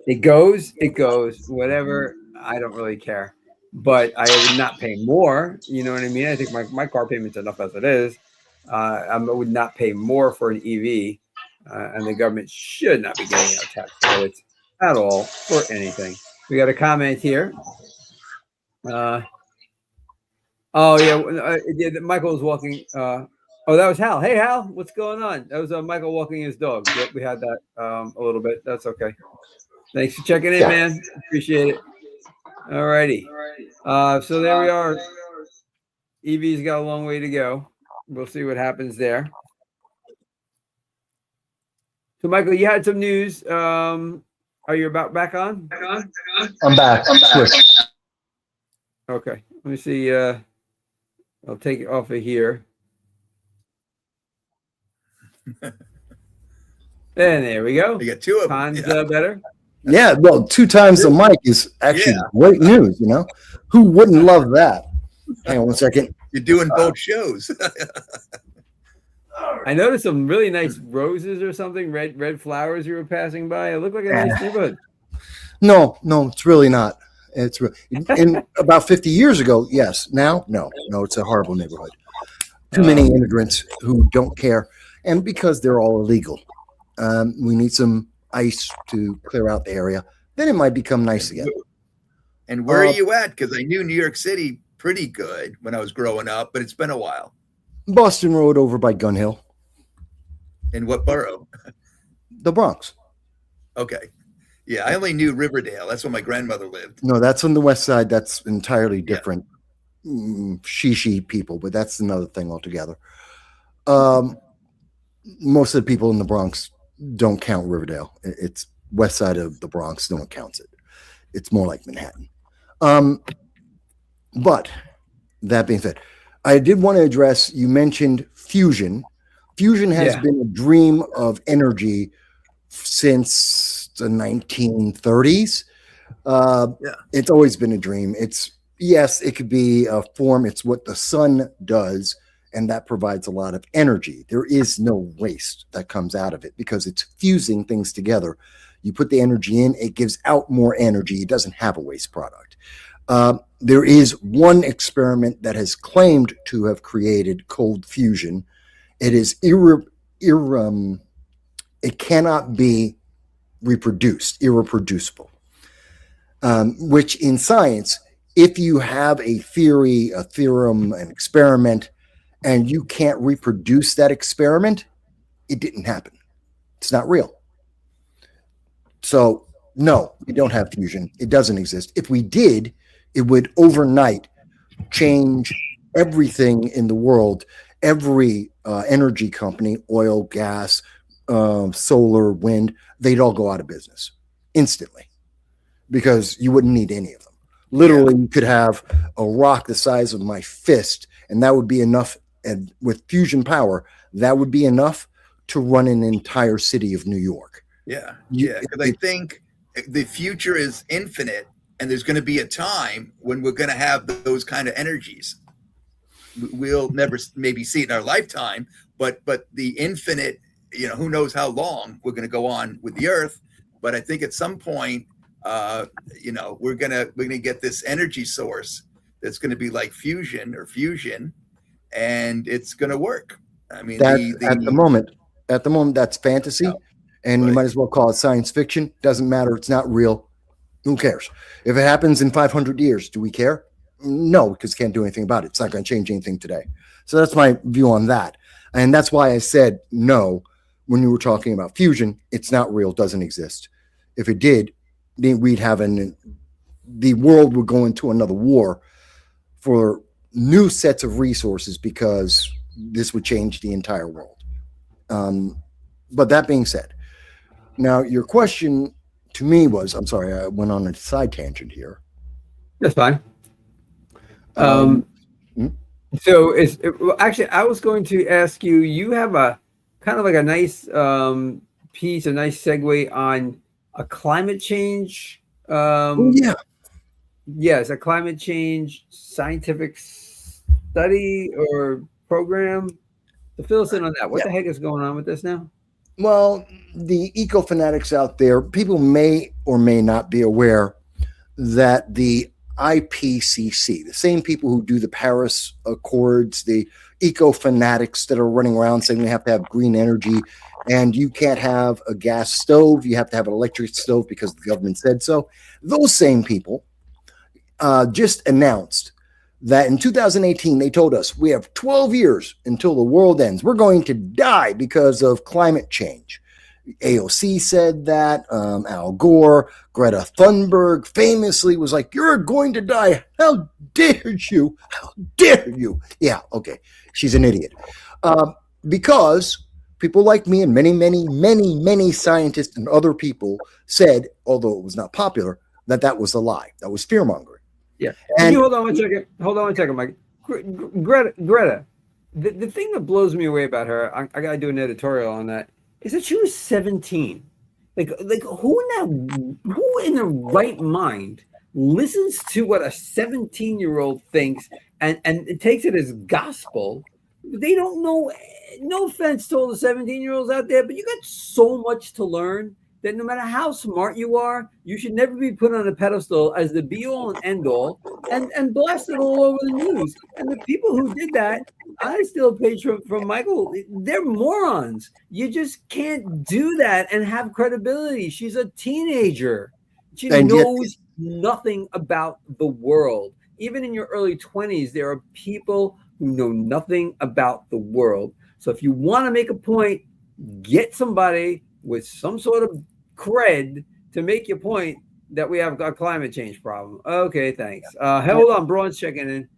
it goes, whatever. I don't really care, but I would not pay more. You know what I mean? I think my car payment's enough as it is. I would not pay more for an EV, and the government should not be getting out tax credits at all for anything. We got a comment here. Michael was walking. That was Hal. Hey, Hal, what's going on? That was Michael walking his dog. Yep, we had that a little bit. That's okay. Thanks for checking in, man. Appreciate it. All righty. So there we are. EV's got a long way to go. We'll see what happens there. So, Michael, you had some news. Are you back on? I'm back. Switch. Okay. Let me see. I'll take it off of here. And there we go. You got two of them. Time's better. Yeah, well, 2 times the mic is actually great news, you know? Who wouldn't love that? Hang on 1 second. You're doing both shows. I noticed some really nice roses or something, red flowers you were passing by. It looked like a nice neighborhood. No, it's really not. It's really, and about 50 years ago, yes. Now, no, it's a horrible neighborhood. Too many immigrants who don't care, and because they're all illegal. We need some ice to clear out the area. Then it might become nice again. And where are you at? Because I knew New York City pretty good when I was growing up, but it's been a while. Boston Road over by Gun Hill. In what borough? The Bronx. Okay. Yeah, I only knew Riverdale. That's where my grandmother lived. No, that's on the west side. That's entirely different. Shishi people, but that's another thing altogether. Most of the people in the Bronx don't count Riverdale. It's west side of the Bronx. No one counts it. It's more like Manhattan. But that being said, I did want to address, you mentioned fusion. Fusion has been a dream of energy since the 1930s. It's always been a dream. Yes, it could be a form. It's what the sun does, and that provides a lot of energy. There is no waste that comes out of it because it's fusing things together. You put the energy in, it gives out more energy. It doesn't have a waste product. There is one experiment that has claimed to have created cold fusion. It is it cannot be reproduced, irreproducible. Which in science, if you have a theory, a theorem, an experiment, and you can't reproduce that experiment, it didn't happen. It's not real. So, no, we don't have fusion. It doesn't exist. If we did, it would overnight change everything in the world. Every energy company, oil, gas, solar, wind, they'd all go out of business instantly because you wouldn't need any of them. Literally, you could have a rock the size of my fist, and that would be enough. And with fusion power, that would be enough to run an entire city of New York. Yeah. Because I think the future is infinite, and there's going to be a time when we're going to have those kind of energies. We'll never maybe see it in our lifetime, but the infinite, who knows how long we're going to go on with the Earth. But I think at some point, we're gonna get this energy source that's going to be like fusion, and it's going to work. I mean, at the moment, that's fantasy, and you might as well call it science fiction. Doesn't matter. It's not real. Who cares? If it happens in 500 years, do we care? No, because can't do anything about it. It's not going to change anything today. So that's my view on that. And that's why I said no when you were talking about fusion. It's not real, doesn't exist. If it did, we'd have the world would go into another war for new sets of resources because this would change the entire world. But that being said, now your question to me was, I'm sorry, I went on a side tangent here. That's fine. So actually, I was going to ask you, you have a kind of like a nice piece, a nice segue on a climate change. Yes, a climate change scientific study or program. So fill us in on that. What the heck is going on with this now? Well, the eco fanatics out there, people may or may not be aware that the IPCC, the same people who do the Paris Accords, the eco fanatics that are running around saying we have to have green energy and you can't have a gas stove, you have to have an electric stove because the government said so. Those same people just announced that in 2018, they told us we have 12 years until the world ends. We're going to die because of climate change. AOC said that. Al Gore, Greta Thunberg famously was like, "You're going to die. How dare you? How dare you?" Yeah, okay. She's an idiot. Because people like me and many scientists and other people said, although it was not popular, that was a lie. That was fear-mongering. Yeah. Can you hold on one second? Hold on one second, Mike. Greta, the thing that blows me away about her, I got to do an editorial on that, is that she was 17. Like who in their right mind listens to what a 17-year-old thinks and takes it as gospel? They don't know. No offense to all the 17-year-olds out there, but you got so much to learn that no matter how smart you are, you should never be put on a pedestal as the be-all and end-all and blasted all over the news. And the people who did that, I steal a page from Michael, they're morons. You just can't do that and have credibility. She's a teenager. She knows nothing about the world. Even in your early 20s, there are people who know nothing about the world. So if you want to make a point, get somebody with some sort of cred to make your point that we have a climate change problem. Okay, thanks. Hold on, Braun's checking in.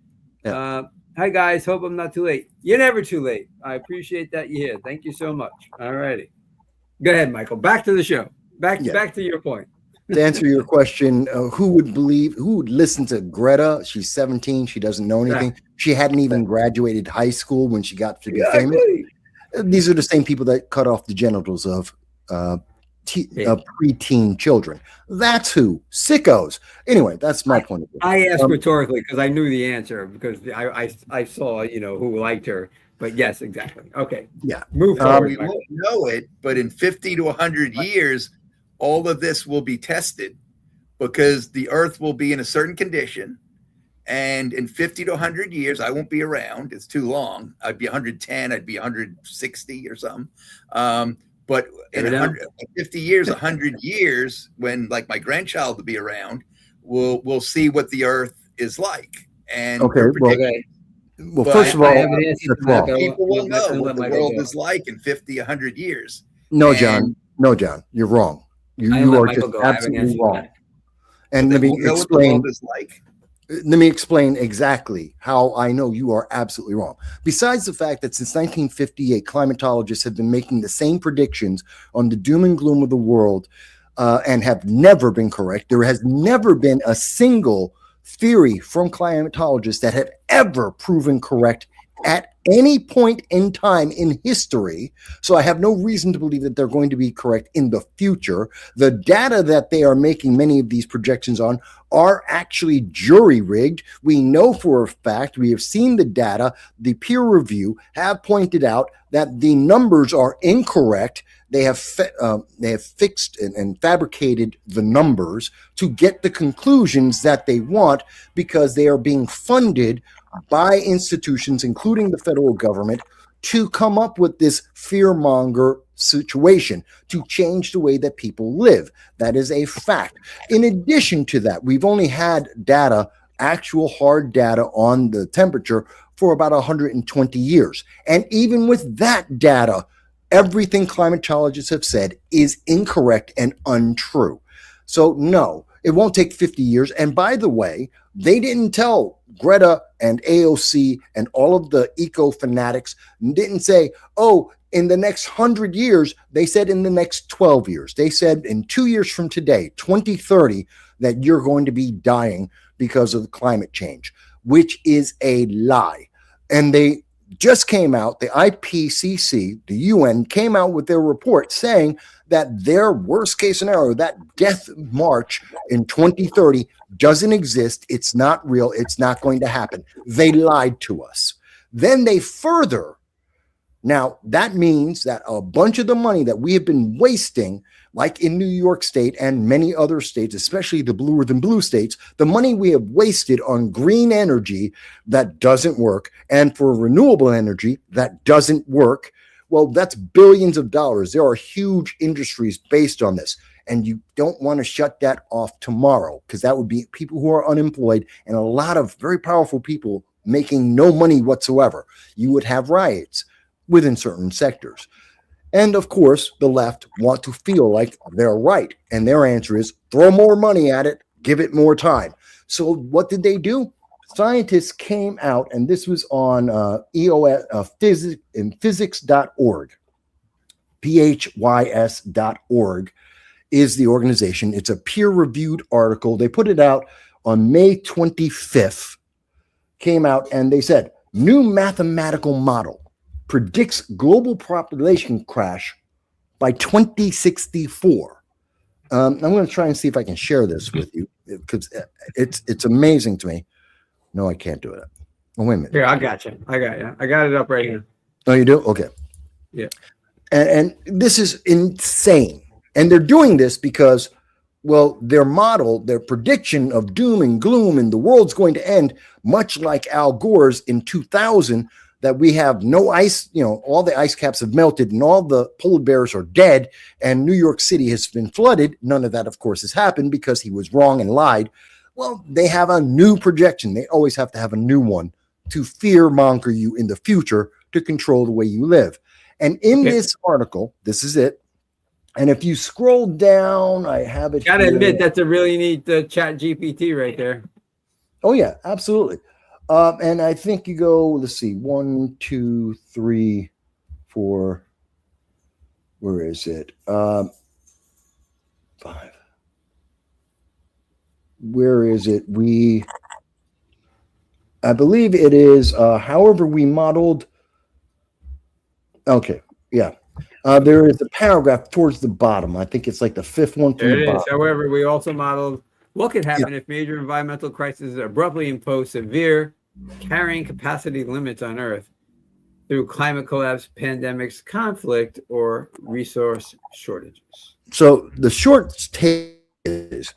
Yeah. Hi, guys. Hope I'm not too late. You're never too late. I appreciate that you're here. Thank you so much. All righty. Go ahead, Michael. Back to the show. Back to your point. To answer your question, who would listen to Greta? She's 17. She doesn't know anything. She hadn't even graduated high school when she got to be famous. These are the same people that cut off the genitals of preteen children. That's who. Sickos. Anyway, that's my point of view. I asked rhetorically because I knew the answer because I saw, who liked her. But yes, exactly. Okay. Yeah. Move forward. We won't know it, but in 50 to 100 years, all of this will be tested because the earth will be in a certain condition. And in 50 to 100 years, I won't be around. It's too long. I'd be 110. I'd be 160 or something. But in 50 years, 100 years, when like my grandchild will be around, we'll see what the earth is like. And well, first of all, people will know what the world is like in 50, 100 years. No, John, you're wrong. You are just absolutely wrong. And let me explain. Let me explain exactly how I know you are absolutely wrong. Besides the fact that since 1958, climatologists have been making the same predictions on the doom and gloom of the world and have never been correct. There has never been a single theory from climatologists that have ever proven correct at any point in time in history. So I have no reason to believe that they're going to be correct in the future. The data that they are making many of these projections on are actually jury rigged. We know for a fact, we have seen the data, the peer review have pointed out that the numbers are incorrect. They have fixed and fabricated the numbers to get the conclusions that they want because they are being funded by institutions, including the federal government, to come up with this fearmonger situation to change the way that people live. That is a fact. In addition to that, we've only had data, actual hard data on the temperature for about 120 years. And even with that data, everything climatologists have said is incorrect and untrue. So no, it won't take 50 years. And by the way, they didn't tell Greta and AOC and all of the eco fanatics didn't say, oh, in the next 100 years, they said in the next 12 years. They said in 2 years from today, 2030, that you're going to be dying because of climate change, which is a lie. And they just came out, the IPCC, the UN, came out with their report saying that their worst case scenario, that death march in 2030 doesn't exist. It's not real. It's not going to happen. They lied to us. Then they further. Now, that means that a bunch of the money that we have been wasting, like in New York State and many other states, especially the bluer than blue states, the money we have wasted on green energy that doesn't work and for renewable energy that doesn't work, well, that's billions of dollars. There are huge industries based on this. And you don't want to shut that off tomorrow because that would be people who are unemployed and a lot of very powerful people making no money whatsoever. You would have riots within certain sectors. And of course, the left want to feel like they're right. And their answer is throw more money at it, give it more time. So what did they do? Scientists came out, and this was on physics.org. phys.org is the organization. It's a peer-reviewed article. They put it out on May 25th, came out and they said, new mathematical model predicts global population crash by 2064. I'm going to try and see if I can share this with you because it's amazing to me. No, I can't do it. Oh, wait a minute. Here, I got you. I got it up right here. Oh, you do? Okay. Yeah. And this is insane. And they're doing this because, well, their model, their prediction of doom and gloom and the world's going to end, much like Al Gore's in 2000, that we have no ice, all the ice caps have melted and all the polar bears are dead and New York City has been flooded. None of that, of course, has happened because he was wrong and lied. Well, they have a new projection. They always have to have a new one to fear monger you in the future to control the way you live. And in this article, this is it. And if you scroll down, I have it. Gotta admit, that's a really neat chat GPT right there. Oh, yeah, absolutely. And I think you go, let's see, 1, 2, 3, 4. Where is it? 5. Where is it? I believe it is, however we modeled. Okay, yeah. There is a paragraph towards the bottom. I think it's like the 5th one from the bottom. However, we also modeled what could happen if major environmental crises abruptly impose severe carrying capacity limits on Earth through climate collapse, pandemics, conflict, or resource shortages. So the short take is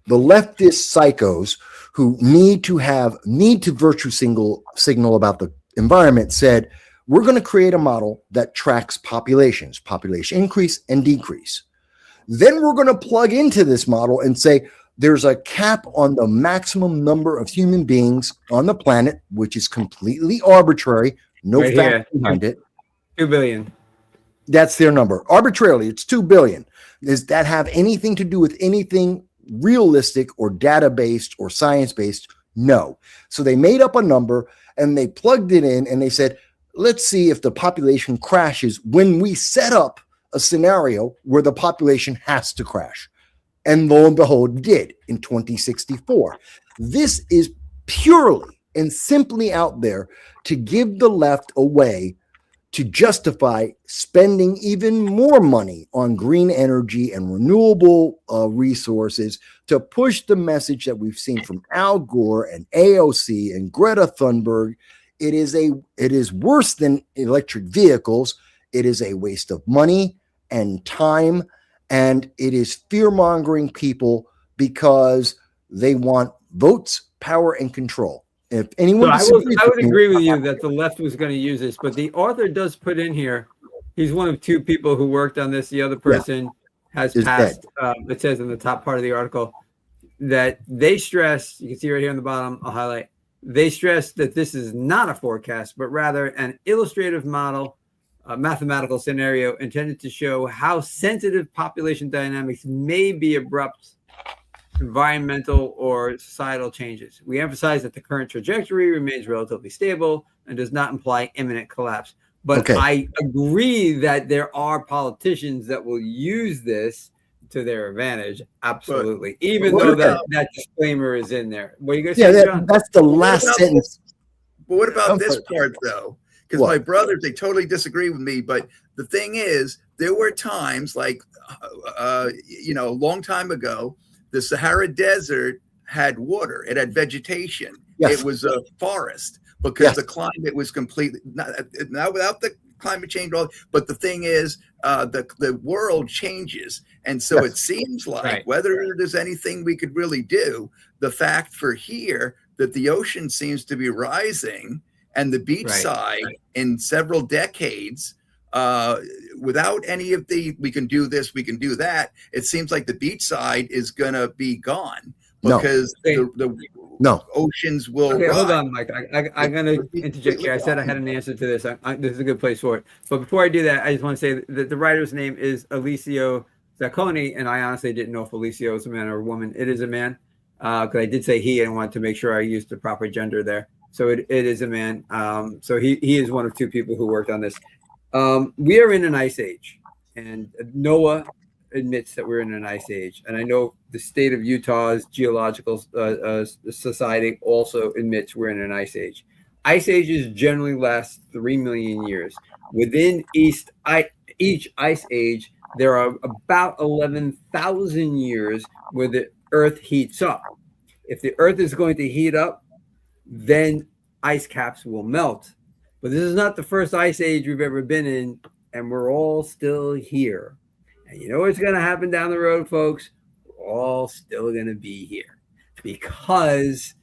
the leftist psychos who need to virtue signal about the environment said, we're going to create a model that tracks population increase and decrease. Then we're going to plug into this model and say, there's a cap on the maximum number of human beings on the planet, which is completely arbitrary. No fact behind it. 2 billion. That's their number. Arbitrarily, it's 2 billion. Does that have anything to do with anything realistic or data-based or science-based? No. So they made up a number and they plugged it in and they said, let's see if the population crashes when we set up a scenario where the population has to crash. And lo and behold, did in 2064. This is purely and simply out there to give the left a way to justify spending even more money on green energy and renewable resources to push the message that we've seen from Al Gore and AOC and Greta Thunberg. It is worse than electric vehicles. It is a waste of money and time. And it is fear-mongering people because they want votes, power, and control. If anyone, I would agree with you that the left was going to use this, but the author does put in here, he's one of 2 people who worked on this. The other person has passed. It says in the top part of the article that they stress, you can see right here on the bottom, I'll highlight, they stress that this is not a forecast, but rather an illustrative model, a mathematical scenario intended to show how sensitive population dynamics may be abrupt environmental or societal changes. We emphasize that the current trajectory remains relatively stable and does not imply imminent collapse. But I agree that there are politicians that will use this to their advantage. Absolutely. Even though that disclaimer is in there. What are you going to say, John? That's the last sentence. But what about this part, though? Because my brothers, they totally disagree with me. But the thing is, there were times like, a long time ago, the Sahara Desert had water. It had vegetation. Yes. It was a forest because the climate was completely not without the climate change. But the thing is, the world changes. And so it seems like whether there's anything we could really do, the fact for here that the ocean seems to be rising and the beach side in several decades, without any of we can do this, we can do that. It seems like the beach side is going to be gone because the oceans will. Okay, hold on, Mike. I'm going to interject here. I said I had an answer to this. This is a good place for it. But before I do that, I just want to say that the writer's name is Alessio Zacconi, and I honestly didn't know if Alessio is a man or a woman. It is a man, because I did say he, and I wanted to make sure I used the proper gender there. So it is a man. So he is one of 2 people who worked on this. We are in an ice age, and NOAA admits that we're in an ice age, and I know the state of Utah's geological society also admits we're in an ice age. Ice ages generally last 3 million years. Within each ice age, there are about 11,000 years where the Earth heats up. If the Earth is going to heat up, then ice caps will melt. But this is not the first ice age we've ever been in, and we're all still here. And you know what's going to happen down the road, folks? We're all still going to be here because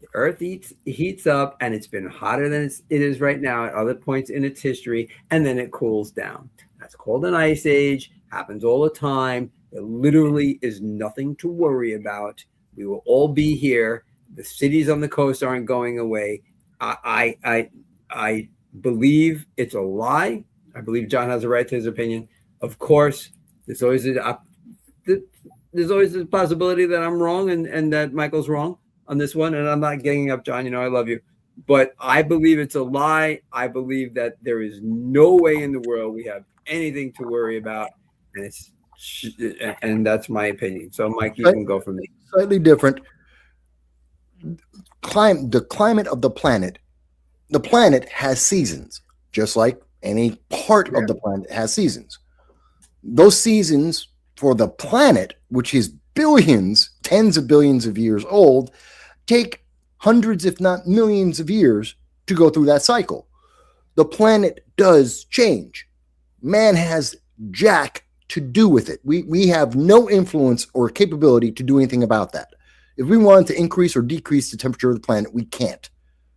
the Earth heats up, and it's been hotter than it is right now at other points in its history, and then it cools down. That's called an ice age. Happens all the time. It literally is nothing to worry about. We will all be here. The cities on the coast aren't going away. I believe it's a lie. I believe John has a right to his opinion. Of course, there's always a possibility that I'm wrong and that Michael's wrong on this one. And I'm not ganging up, John. You know I love you. But I believe it's a lie. I believe that there is no way in the world we have anything to worry about. And that's my opinion. So, Mike, you can go for me. Slightly different. The climate of the planet has seasons, just like any part of the planet has seasons. Those seasons for the planet, which is billions, tens of billions of years old, take hundreds, if not millions of years to go through that cycle. The planet does change. Man has jack to do with it. We have no influence or capability to do anything about that. If we wanted to increase or decrease the temperature of the planet, we can't.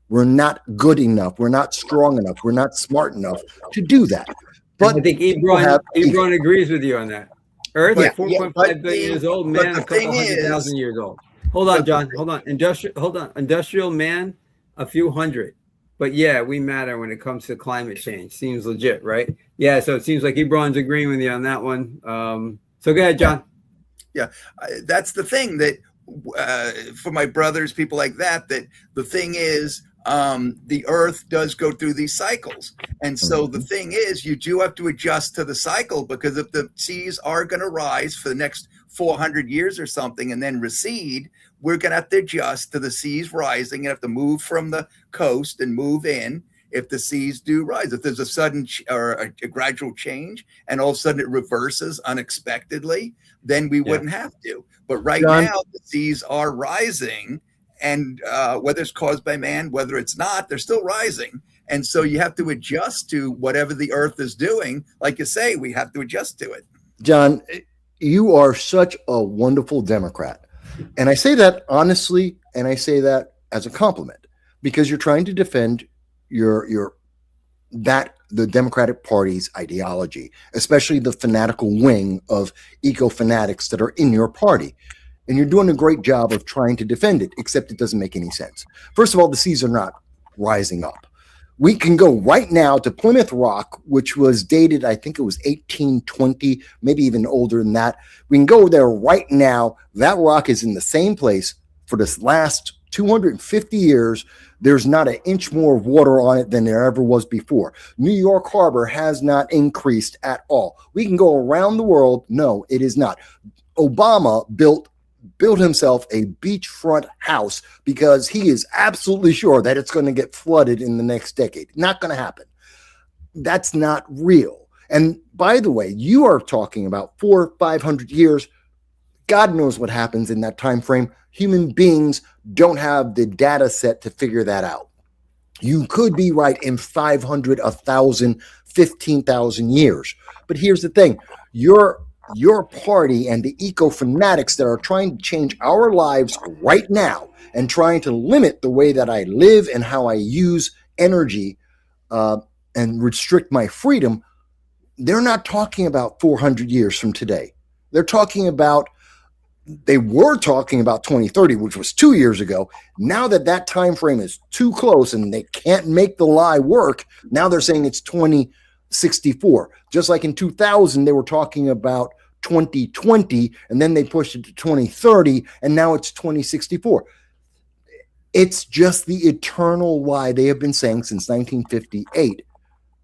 We're not good enough. We're not strong enough. We're not smart enough to do that. But I think Ebron agrees with you on that. Earth is 4.5 billion years old. Man, a couple 100,000 years old. Hold on, John. Hold on. Industrial man, a few hundred. But yeah, we matter when it comes to climate change. Seems legit, right? Yeah. So it seems like Ebron's agreeing with you on that one. So go ahead, John. Yeah, that's the thing that for my brothers, people like that the thing is, the Earth does go through these cycles. And so the thing is, you do have to adjust to the cycle, because if the seas are going to rise for the next 400 years or something and then recede, we're going to have to adjust to the seas rising and have to move from the coast and move in if the seas do rise. If there's a sudden or a gradual change and all of a sudden it reverses unexpectedly, then we wouldn't have to. But right now, the seas are rising. And whether it's caused by man, whether it's not, they're still rising. And so you have to adjust to whatever the Earth is doing. Like you say, we have to adjust to it. John, you are such a wonderful Democrat. And I say that honestly, and I say that as a compliment, because you're trying to defend the Democratic Party's ideology, especially the fanatical wing of eco-fanatics that are in your party. And you're doing a great job of trying to defend it, except it doesn't make any sense. First of all, the seas are not rising up. We can go right now to Plymouth Rock, which was dated, I think it was 1820, maybe even older than that. We can go there right now. That rock is in the same place for this last 250 years. There's not an inch more water on it than there ever was before. New York Harbor has not increased at all. We can go around the world. No, it is not. Obama built himself a beachfront house because he is absolutely sure that it's going to get flooded in the next decade. Not going to happen. That's not real. And by the way, you are talking about 400 or 500 years. God knows what happens in that time frame. Human beings don't have the data set to figure that out. You could be right in 500, 1,000, 15,000 years. But here's the thing. Your party and the eco-fanatics that are trying to change our lives right now and trying to limit the way that I live and how I use energy and restrict my freedom, they're not talking about 400 years from today. They were talking about 2030, which was 2 years ago. Now that time frame is too close and they can't make the lie work, now they're saying it's 2064. Just like in 2000, they were talking about 2020, and then they pushed it to 2030, and now it's 2064. It's just the eternal lie they have been saying since 1958.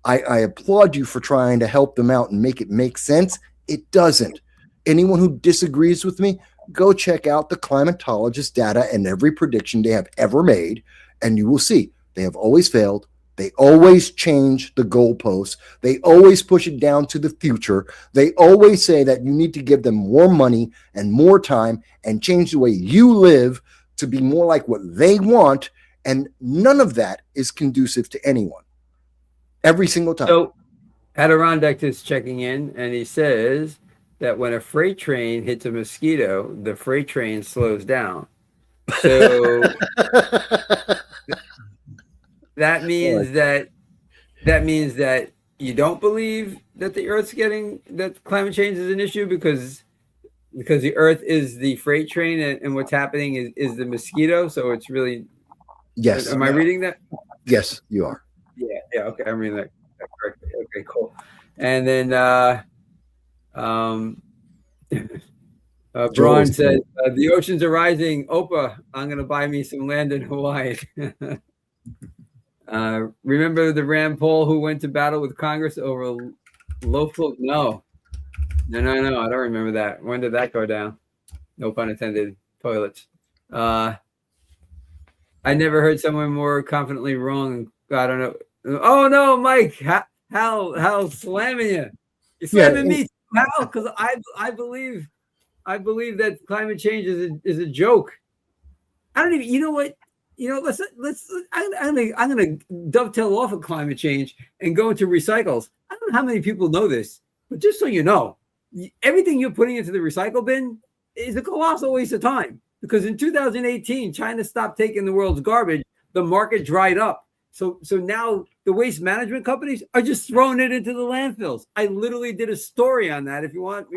I applaud you for trying to help them out and make it make sense. It doesn't. Anyone who disagrees with me, go check out the climatologist data and every prediction they have ever made, and you will see they have always failed. They always change the goalposts. They always push it down to the future. They always say that you need to give them more money and more time and change the way you live to be more like what they want. And none of that is conducive to anyone. Every single time. So Adirondack is checking in, and he says that when a freight train hits a mosquito, the freight train slows down. So that means that you don't believe that the Earth's that climate change is an issue because the Earth is the freight train and what's happening is the mosquito. So it's really yes. Am I reading that? Yes, you are. Yeah. Okay, I'm reading that correctly. Okay, cool. And then Braun says the oceans are rising. Oprah, I'm gonna buy me some land in Hawaii. Remember the Rand Paul who went to battle with Congress over low flow? No, I don't remember that. When did that go down? No pun intended. Toilets. I never heard someone more confidently wrong. I don't know. Oh no, Mike, Hal slamming you. You're slamming me, Hal, because I believe that climate change is a joke. I don't even. You know what? I'm gonna dovetail off of climate change and go into recycles. I don't know how many people know this, but just so you know, everything you're putting into the recycle bin is a colossal waste of time. Because in 2018, China stopped taking the world's garbage. The market dried up. So now the waste management companies are just throwing it into the landfills. I literally did a story on that. If you want,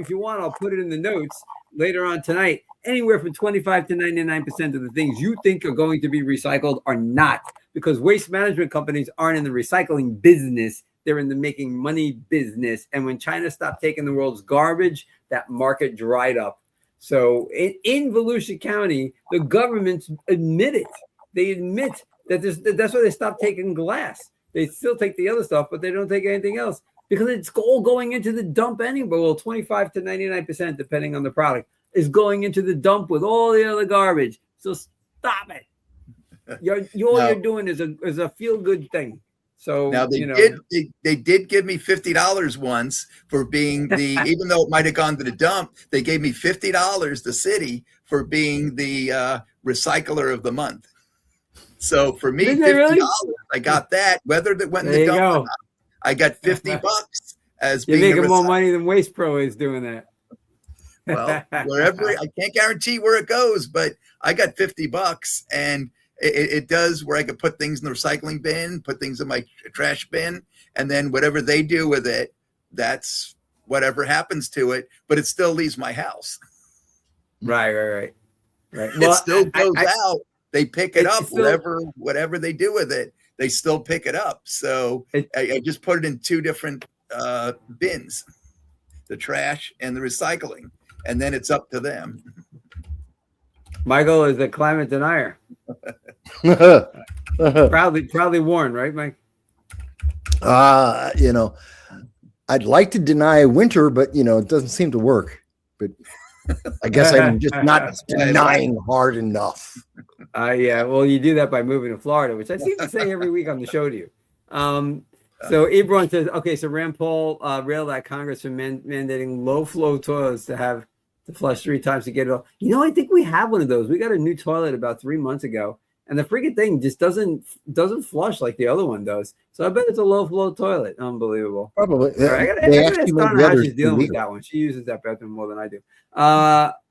I'll put it in the notes later on tonight. Anywhere from 25 to 99% of the things you think are going to be recycled are not, because waste management companies aren't in the recycling business. They're in the making money business. And when China stopped taking the world's garbage, that market dried up. So in Volusia County, the governments admit it. They admit that that's why they stopped taking glass. They still take the other stuff, but they don't take anything else because it's all going into the dump anyway. Well, 25 to 99%, depending on the product, is going into the dump with all the other garbage. So stop it. You're doing is a feel good thing. So now they did give me $50 once for being even though it might have gone to the dump, they gave me $50, the city, for being the recycler of the month. So for me, $50, really? I got that. Whether that went in the dump or not, I got $50 as you're making more money than Waste Pro is doing that. Well, wherever I can't guarantee where it goes, but I got $50 and it does where I could put things in the recycling bin, put things in my trash bin, and then whatever they do with it, that's whatever happens to it, but it still leaves my house. Right. Well, it still goes out. They pick it up, whatever they do with it, they still pick it up. So I just put it in two different bins, the trash and the recycling, and then it's up to them. Michael is a climate denier. proudly worn, right, Mike? I'd like to deny winter, but it doesn't seem to work. But I guess I'm just not denying hard enough. Yeah, well, you do that by moving to Florida, which I seem to say every week on the show to you. So Ebron says, okay, so Rand Paul railed at Congress for mandating low flow toilets to flush 3 times to get it all. I think we have one of those. We got a new toilet about 3 months ago, and the freaking thing just doesn't flush like the other one does. So I bet it's a low flow toilet. Unbelievable. Probably. I gotta ask Donna how she's dealing with that one. She uses that bathroom more than I do.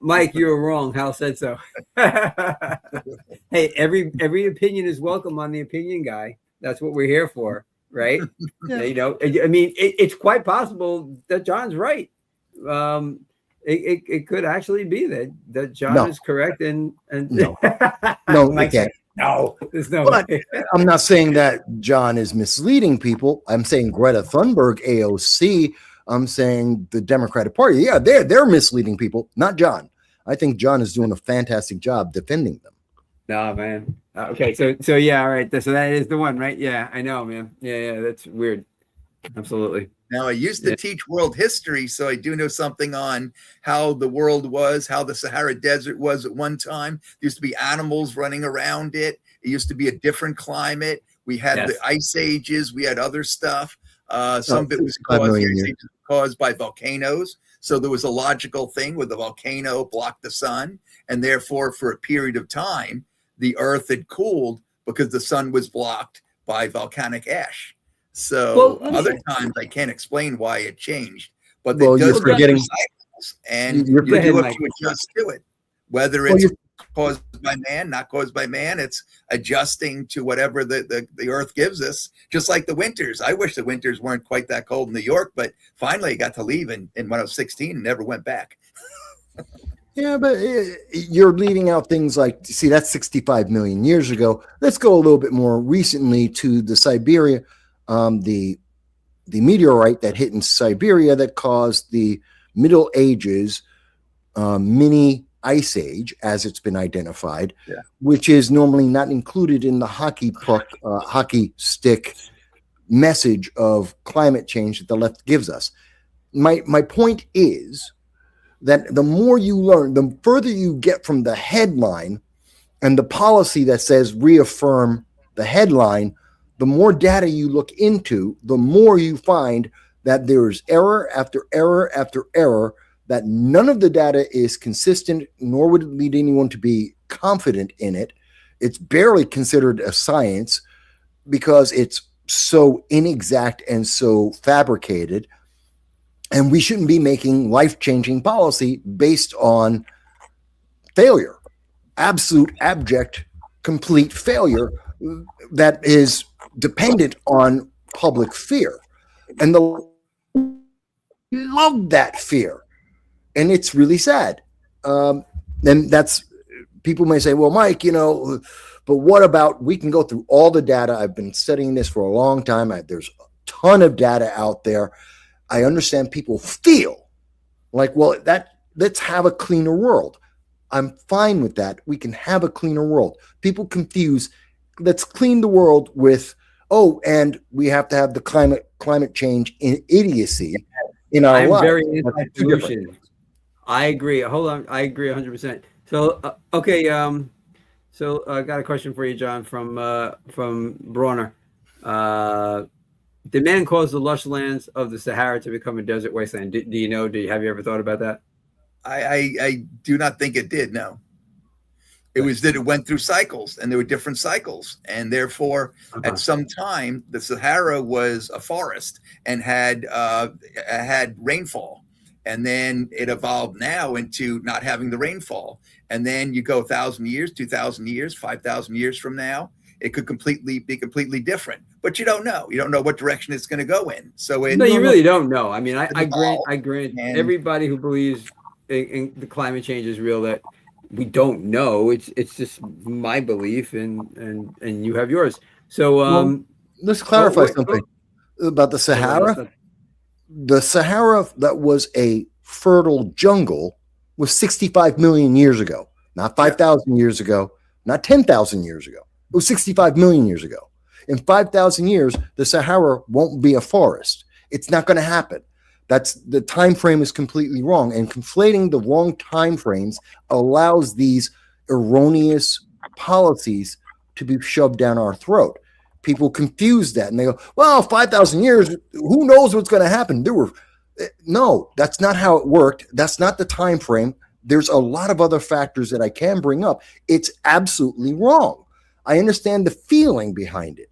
Mike, you were wrong. Hal said so. Hey, every opinion is welcome on the Opinion Guy. That's what we're here for, right? Yeah. I mean, it's quite possible that John's right. It could actually be that John is correct and no, Mike can't. No, there's no way. I'm not saying that John is misleading people. I'm saying Greta Thunberg, AOC. I'm saying the Democratic Party. Yeah, they're misleading people, not John. I think John is doing a fantastic job defending them. No, man. Okay, so yeah, all right. So that is the one, right? Yeah, I know, man. Yeah, that's weird. Absolutely. Now, I used to teach world history, so I do know something on how the world was, how the Sahara Desert was at one time. There used to be animals running around it. It used to be a different climate. We had the ice ages. We had other stuff. Some of it was caused by volcanoes. So there was a logical thing where the volcano blocked the sun. And therefore, for a period of time, the earth had cooled because the sun was blocked by volcanic ash. So other times I can't explain why it changed, but it does forgetting cycles, and you do have to adjust to it. Whether it's caused by man, not caused by man, it's adjusting to whatever the earth gives us. Just like the winters. I wish the winters weren't quite that cold in New York, but finally I got to leave in when I was 16 and never went back. Yeah, but you're leaving out things like, see, that's 65 million years ago. Let's go a little bit more recently to the Siberia. The meteorite that hit in Siberia that caused the Middle Ages mini ice age, as it's been identified, which is normally not included in the hockey stick message of climate change that the left gives us. My point is that the more you learn, the further you get from the headline and the policy that says reaffirm the headline, the more data you look into, the more you find that there's error after error after error, that none of the data is consistent, nor would it lead anyone to be confident in it. It's barely considered a science because it's so inexact and so fabricated. And we shouldn't be making life-changing policy based on failure, absolute, abject, complete failure that is dependent on public fear. And the love that fear. And it's really sad. And that's, people may say, well, Mike, but what about, we can go through all the data. I've been studying this for a long time. There's a ton of data out there. I understand people feel like, well, let's have a cleaner world. I'm fine with that. We can have a cleaner world. People confuse, let's clean the world with, and we have to have the climate change in idiocy in our lives. I'm very anti-solution. I agree. Hold on. I agree 100%. So, okay. So I got a question for you, John, from Bronner. Did man cause the lush lands of the Sahara to become a desert wasteland? Do you know? Have you ever thought about that? I do not think it did. No. It was that it went through cycles, and there were different cycles, and therefore, at some time, the Sahara was a forest and had rainfall. And then it evolved now into not having the rainfall. And then you go 1,000 years, 2,000 years, 5,000 years from now, it could be completely different. But you don't know. You don't know what direction it's going to go in. So you really don't know. I mean, I grant everybody who believes in the climate change is real that we don't know. It's just my belief, and you have yours. So let's clarify something about the Sahara. The Sahara that was a fertile jungle was 65 million years ago, not 5,000 years ago, not 10,000 years ago. It was 65 million years ago. In 5,000 years, the Sahara won't be a forest. It's not going to happen. That's the time frame is completely wrong, and conflating the wrong time frames allows these erroneous policies to be shoved down our throat. People confuse that and they go, well, 5,000 years, who knows what's going to happen? No, that's not how it worked. That's not the time frame. There's a lot of other factors that I can bring up. It's absolutely wrong. I understand the feeling behind it.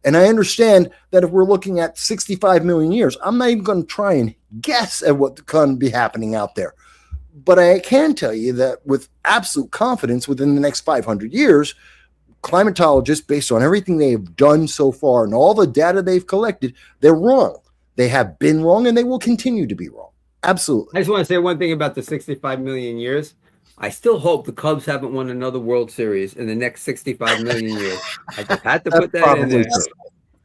And I understand that if we're looking at 65 million years, I'm not even going to try and guess at what can be happening out there. But I can tell you that with absolute confidence, within the next 500 years, climatologists, based on everything they have done so far and all the data they've collected, they're wrong. They have been wrong, and they will continue to be wrong. Absolutely. I just want to say one thing about the 65 million years. I still hope the Cubs haven't won another World Series in the next 65 million years. I just had to put that in there.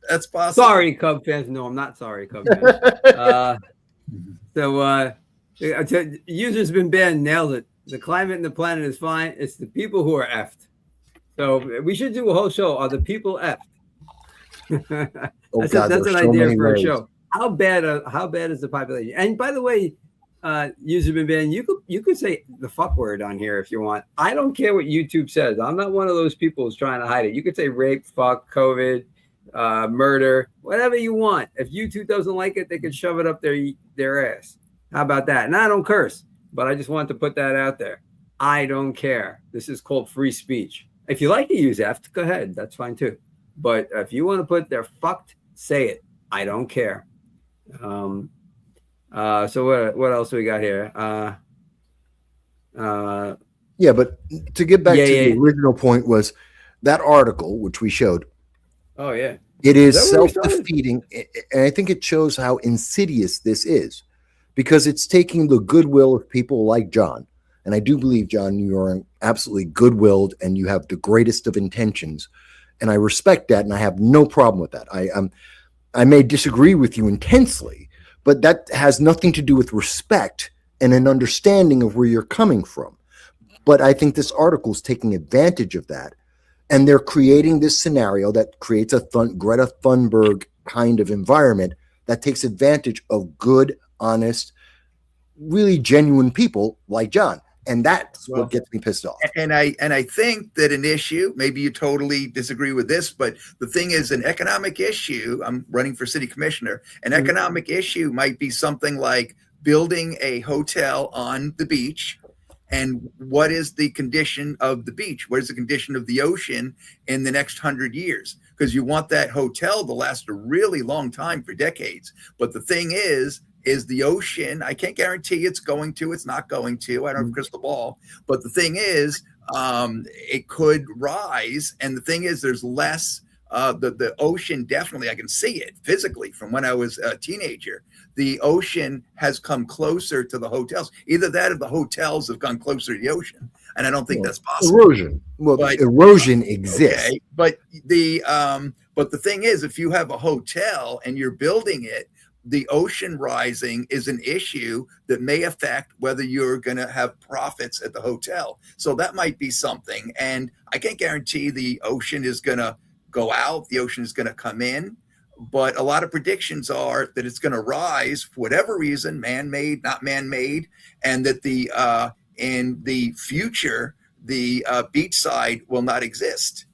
That's possible. Sorry, Cub fans. No, I'm not sorry, Cub fans. User's been banned. Nailed it. The climate and the planet is fine. It's the people who are effed. So we should do a whole show. Are the people effed? That's an idea for a show. how bad is the population? And by the way, user bin, you could say the fuck word on here if you want. I don't care what YouTube says. I'm not one of those people who's trying to hide it. You could say rape, fuck, COVID, murder, whatever you want. If YouTube doesn't like it, they can shove it up their ass. How about that? And I don't curse, but I just want to put that out there. I don't care. This is called free speech. If you like to use F, go ahead. That's fine too. But if you want to put they're fucked, say it. I don't care. So what else we got here? Yeah, but to get back to the original point was that article, which we showed. Oh, yeah. It is self-defeating, and I think it shows how insidious this is because it's taking the goodwill of people like John. And I do believe, John, you are absolutely good-willed and you have the greatest of intentions. And I respect that, and I have no problem with that. I may disagree with you intensely, but that has nothing to do with respect and an understanding of where you're coming from. But I think this article is taking advantage of that. And they're creating this scenario that creates a Greta Thunberg kind of environment that takes advantage of good, honest, really genuine people like John. And that's what gets me pissed off. And I think that an issue, maybe you totally disagree with this, but the thing is an economic issue. I'm running for city commissioner. An economic issue might be something like building a hotel on the beach. And what is the condition of the beach? What is the condition of the ocean in the next 100 years? Because you want that hotel to last a really long time for decades. But the thing is the ocean, I can't guarantee it's not going to, I don't have a crystal ball, but the thing is, it could rise. And the thing is, there's less, the ocean, definitely, I can see it physically from when I was a teenager. The ocean has come closer to the hotels. Either that or the hotels have gone closer to the ocean. And I don't think that's possible. Erosion. Well, but, erosion exists. Okay, but the thing is, if you have a hotel and you're building it, the ocean rising is an issue that may affect whether you're going to have profits at the hotel. So that might be something. And I can't guarantee the ocean is going to go out. The ocean is going to come in. But a lot of predictions are that it's going to rise for whatever reason, man-made, not man-made, and that in the future, the beachside will not exist.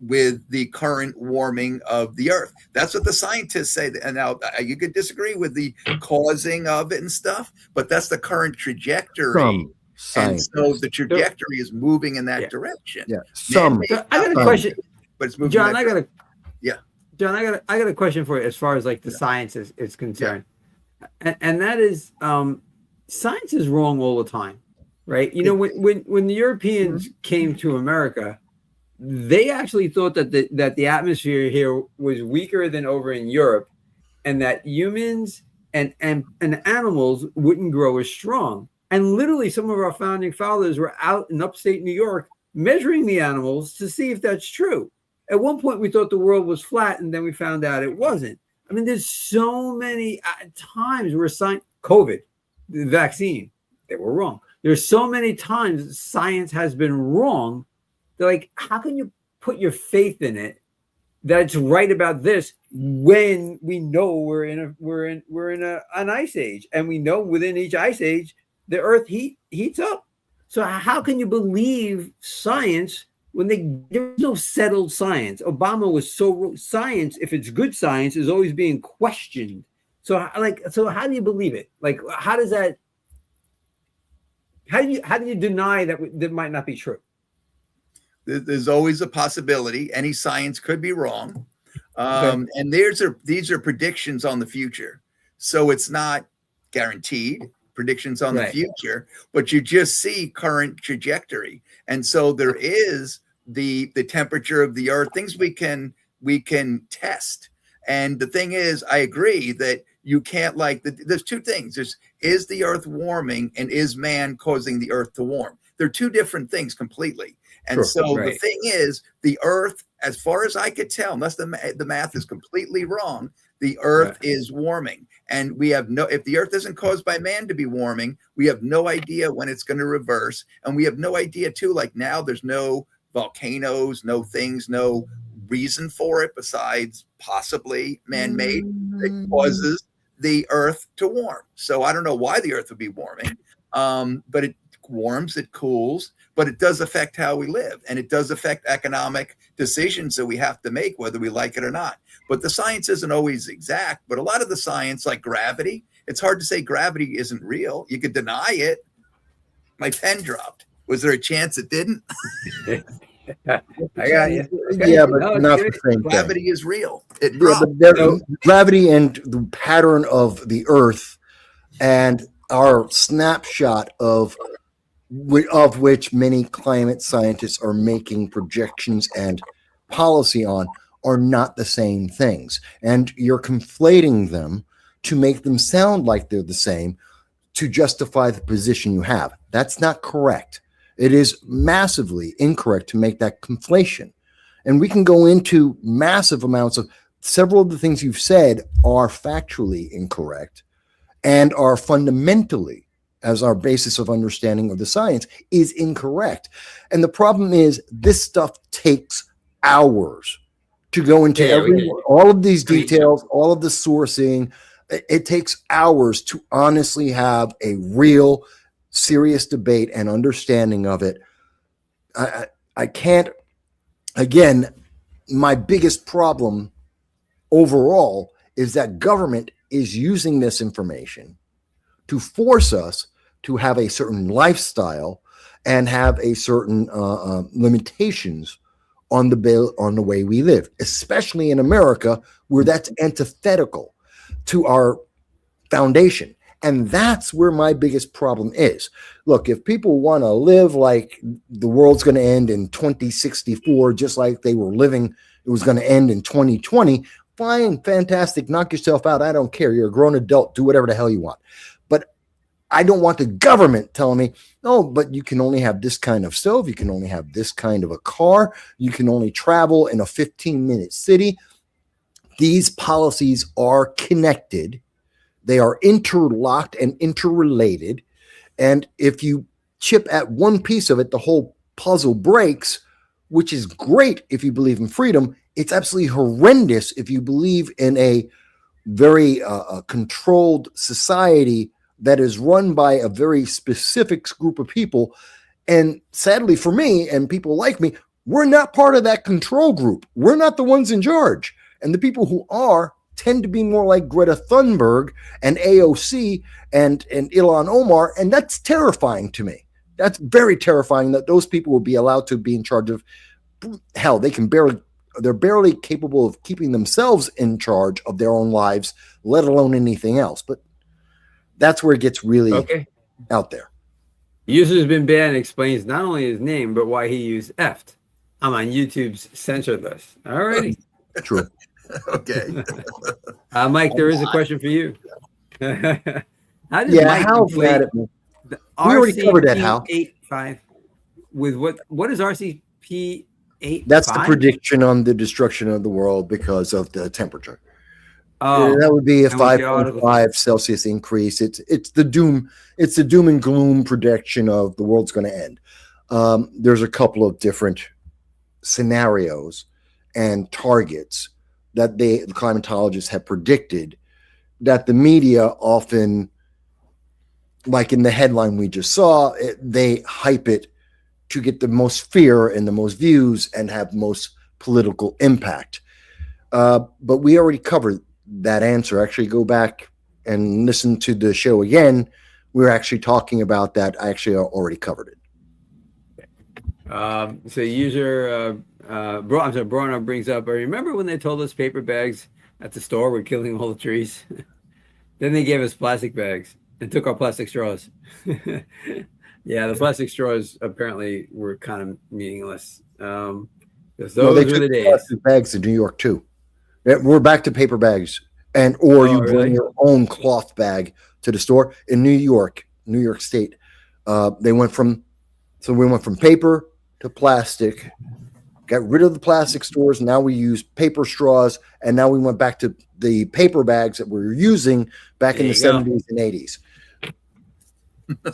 With the current warming of the earth. That's what the scientists say. And now you could disagree with the causing of it and stuff, but that's the current trajectory. And so the trajectory is moving in that direction. Yeah. I got a question. But it's moving. John, I got a question for you as far as like the science is concerned. Yeah. And that is science is wrong all the time, right? You know, when the Europeans came to America, they actually thought that the atmosphere here was weaker than over in Europe, and that humans and animals wouldn't grow as strong. And literally, some of our founding fathers were out in upstate New York measuring the animals to see if that's true. At one point, we thought the world was flat, and then we found out it wasn't. I mean, there's so many times where COVID, the vaccine, they were wrong. There's so many times science has been wrong. They're like, how can you put your faith in it that it's right about this when we know we're in an ice age, and we know within each ice age the Earth heats up. So how can you believe science when there's no settled science? Obama was science, if it's good science, is always being questioned. So how do you believe it? Like, how do you deny that might not be true? There's always a possibility. Any science could be wrong. And these are predictions on the future. So it's not guaranteed predictions on the future, but you just see current trajectory. And so there is the temperature of the earth, things we can test. And the thing is, I agree that you can't there's two things. Is the earth warming, and is man causing the earth to warm? They're two different things completely. And the thing is, the earth, as far as I could tell, unless the math is completely wrong, the earth is warming. And we have if the earth isn't caused by man to be warming, we have no idea when it's going to reverse. And we have no idea too, like now there's no volcanoes, no reason for it besides possibly man-made that causes the Earth to warm. So I don't know why the Earth would be warming, but it warms, it cools, but it does affect how we live, and it does affect economic decisions that we have to make, whether we like it or not. But the science isn't always exact, but a lot of the science, like gravity, it's hard to say gravity isn't real. You could deny it. My pen dropped. Was there a chance it didn't? I got you. Okay. Yeah, but not the same thing. Gravity is real. It Yeah, dropped. but gravity and the pattern of the Earth and our snapshot of which many climate scientists are making projections and policy on are not the same things. And you're conflating them to make them sound like they're the same to justify the position you have. That's not correct. It is massively incorrect to make that conflation. And we can go into massive amounts of several of the things you've said are factually incorrect and are fundamentally, as our basis of understanding of the science, is incorrect. And the problem is this stuff takes hours to go into all of these details, all of the sourcing. It takes hours to honestly have a real serious debate and understanding of it. I can't, again, my biggest problem overall is that government is using this information to force us to have a certain lifestyle and have a certain limitations on the way we live, especially in America, where that's antithetical to our foundation. And that's where my biggest problem is. Look, if people want to live like the world's going to end in 2064, just like they were living, it was going to end in 2020, fine, fantastic, knock yourself out. I don't care. You're a grown adult. Do whatever the hell you want. But I don't want the government telling me, oh, but you can only have this kind of stove. You can only have this kind of a car. You can only travel in a 15-minute city. These policies are connected. They are interlocked and interrelated. And if you chip at one piece of it, the whole puzzle breaks, which is great if you believe in freedom. It's absolutely horrendous if you believe in a very controlled society that is run by a very specific group of people. And sadly for me and people like me, we're not part of that control group. We're not the ones in charge. And the people who are tend to be more like Greta Thunberg and AOC and Ilhan Omar. And that's terrifying to me. That's very terrifying that those people will be allowed to be in charge of, hell, they're barely capable of keeping themselves in charge of their own lives, let alone anything else. But that's where it gets really out there. User's been banned explains not only his name, but why he used effed. I'm on YouTube's censored list. Alrighty. True. Okay. Mike, there is a question for you. How bad it was. We already covered that, Hal. 8.5 with what is RCP 8.5? That's the prediction on the destruction of the world because of the temperature. Oh, that would be a 5.5 Celsius increase. It's the doom and gloom prediction of the world's going to end. There's a couple of different scenarios and targets that the climatologists have predicted that the media often, like in the headline we just saw, they hype it to get the most fear and the most views and have most political impact. But we already covered that answer. Actually, go back and listen to the show again. We're actually talking about that. I actually already covered it. So user Bruno brings up, I remember when they told us paper bags at the store were killing all the trees. Then they gave us plastic bags and took our plastic straws. Yeah, the plastic straws apparently were kind of meaningless. Those were the days. Plastic bags in New York too. We're back to paper bags, or you bring your own cloth bag to the store in New York State. We went from paper to plastic, got rid of the plastic stores. Now we use paper straws, and now we went back to the paper bags that we were using back in the 70s and 80s.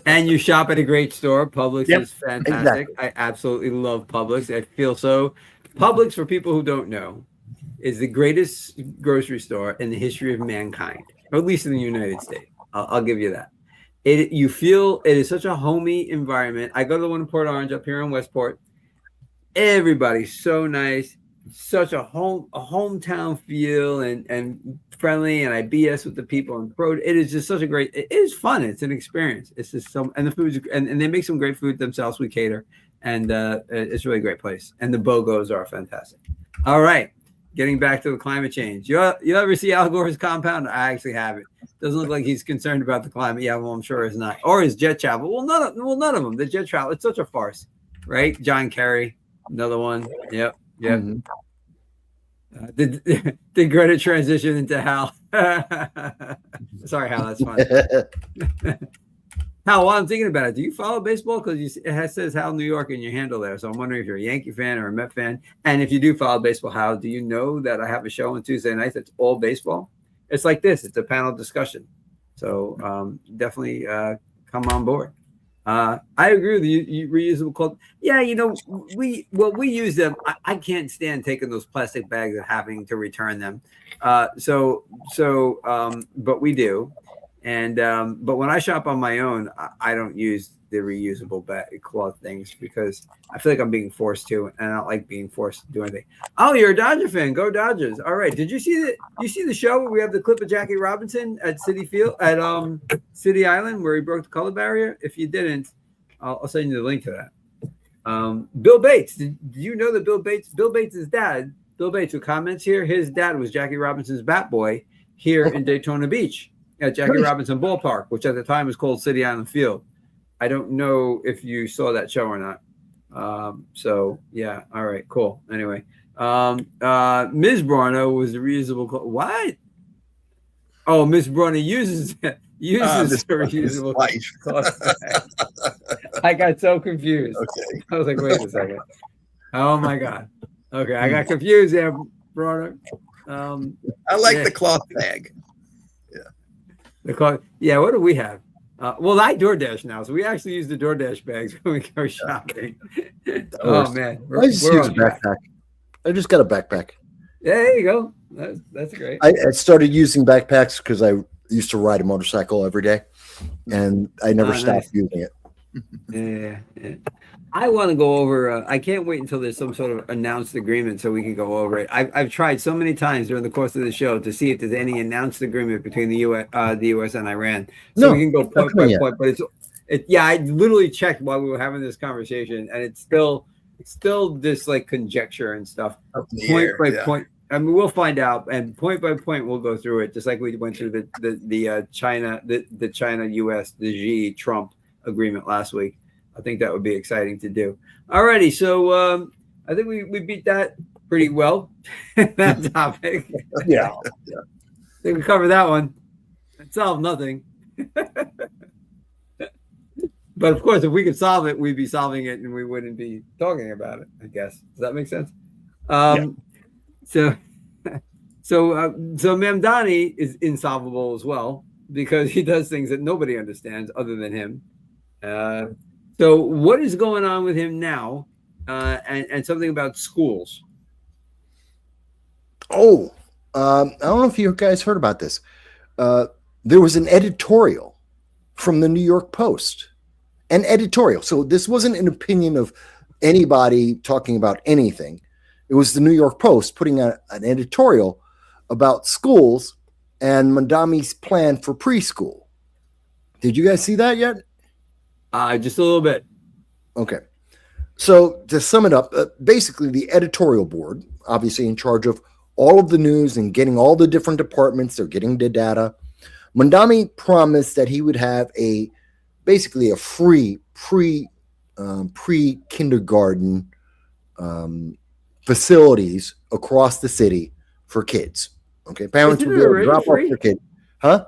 And you shop at a great store. Publix Yep, is fantastic. exactly. I absolutely love Publix. I feel so. Publix, for people who don't know, is the greatest grocery store in the history of mankind, or at least in the United States. I'll give you that. You feel it is such a homey environment. I go to the one in Port Orange up here in Westport. Everybody's so nice, such a hometown feel and friendly, and I BS with the people and it is just such a great. It is fun. It's an experience. It's just and the food's and they make some great food themselves. We cater, and it's really a great place. And the BOGOs are fantastic. All right. Getting back to the climate change. You ever see Al Gore's compound? I actually haven't. Doesn't look like he's concerned about the climate. Yeah, well, I'm sure he's not. Or his jet travel. Well, none of them. The jet travel. It's such a farce, right? John Kerry, another one. Yep. Mm-hmm. Did Greta transition into Hal? Sorry, Hal. That's fine. Hal, while I'm thinking about it, do you follow baseball? Because it says Hal New York in your handle there. So I'm wondering if you're a Yankee fan or a Met fan. And if you do follow baseball, Hal, do you know that I have a show on Tuesday nights that's all baseball? It's like this. It's a panel discussion. So definitely come on board. I agree with you. Reusable clothes. Yeah, we use them. I can't stand taking those plastic bags and having to return them. But we do. And but when I shop on my own, I don't use the reusable cloth things because I feel like I'm being forced to, and I don't like being forced to do anything. Oh, you're a Dodger fan. Go Dodgers. All right. Did you see the show where we have the clip of Jackie Robinson at City Island where he broke the color barrier? If you didn't, I'll send you the link to that. Bill Bates. Did you know that Bill Bates' dad, Bill Bates, who comments here, his dad was Jackie Robinson's bat boy here in Daytona Beach at Jackie Robinson Ballpark, which at the time was called City Island Field. I don't know if you saw that show or not. So yeah, all right, cool. Anyway, Ms. Brano was the reusable. What? Oh, Ms. Brano uses the reusable. I got so confused. Okay. I was like, wait a second. Oh my god. Okay, I got confused there, Brano. I like the cloth bag. Yeah, what do we have? Well, I DoorDash now, so we actually use the DoorDash bags when we go shopping. Oh man, I just use a backpack. I just got a backpack. Yeah, there you go. That's great. I started using backpacks because I used to ride a motorcycle every day, and I never stopped using it. Yeah. I want to go over. I can't wait until there's some sort of announced agreement so we can go over it. I've tried so many times during the course of the show to see if there's any announced agreement between the U.S. and Iran, so we can go point by point. But I literally checked while we were having this conversation, and it's still this like conjecture and stuff. Point by point. I mean, we'll find out, and point by point, we'll go through it, just like we went through the China-U.S. the Xi Trump agreement last week. I think that would be exciting to do. Alrighty, so I think we beat that pretty well. That topic. Yeah. I think we covered that one. It solved nothing. But of course, if we could solve it, we'd be solving it, and we wouldn't be talking about it. I guess. Does that make sense? So Mamdani is insolvable as well because he does things that nobody understands other than him. So what is going on with him now? And something about schools. I don't know if you guys heard about this. There was an editorial from the New York Post. An editorial. So this wasn't an opinion of anybody talking about anything. It was the New York Post putting out an editorial about schools and Mamdani's plan for preschool. Did you guys see that yet? Just a little bit. Okay. So to sum it up, basically the editorial board, obviously in charge of all of the news and getting all the different departments, they're getting the data. Mamdani promised that he would have basically a free pre-kindergarten facilities across the city for kids. Okay, parents will be able to drop off their kid. Huh?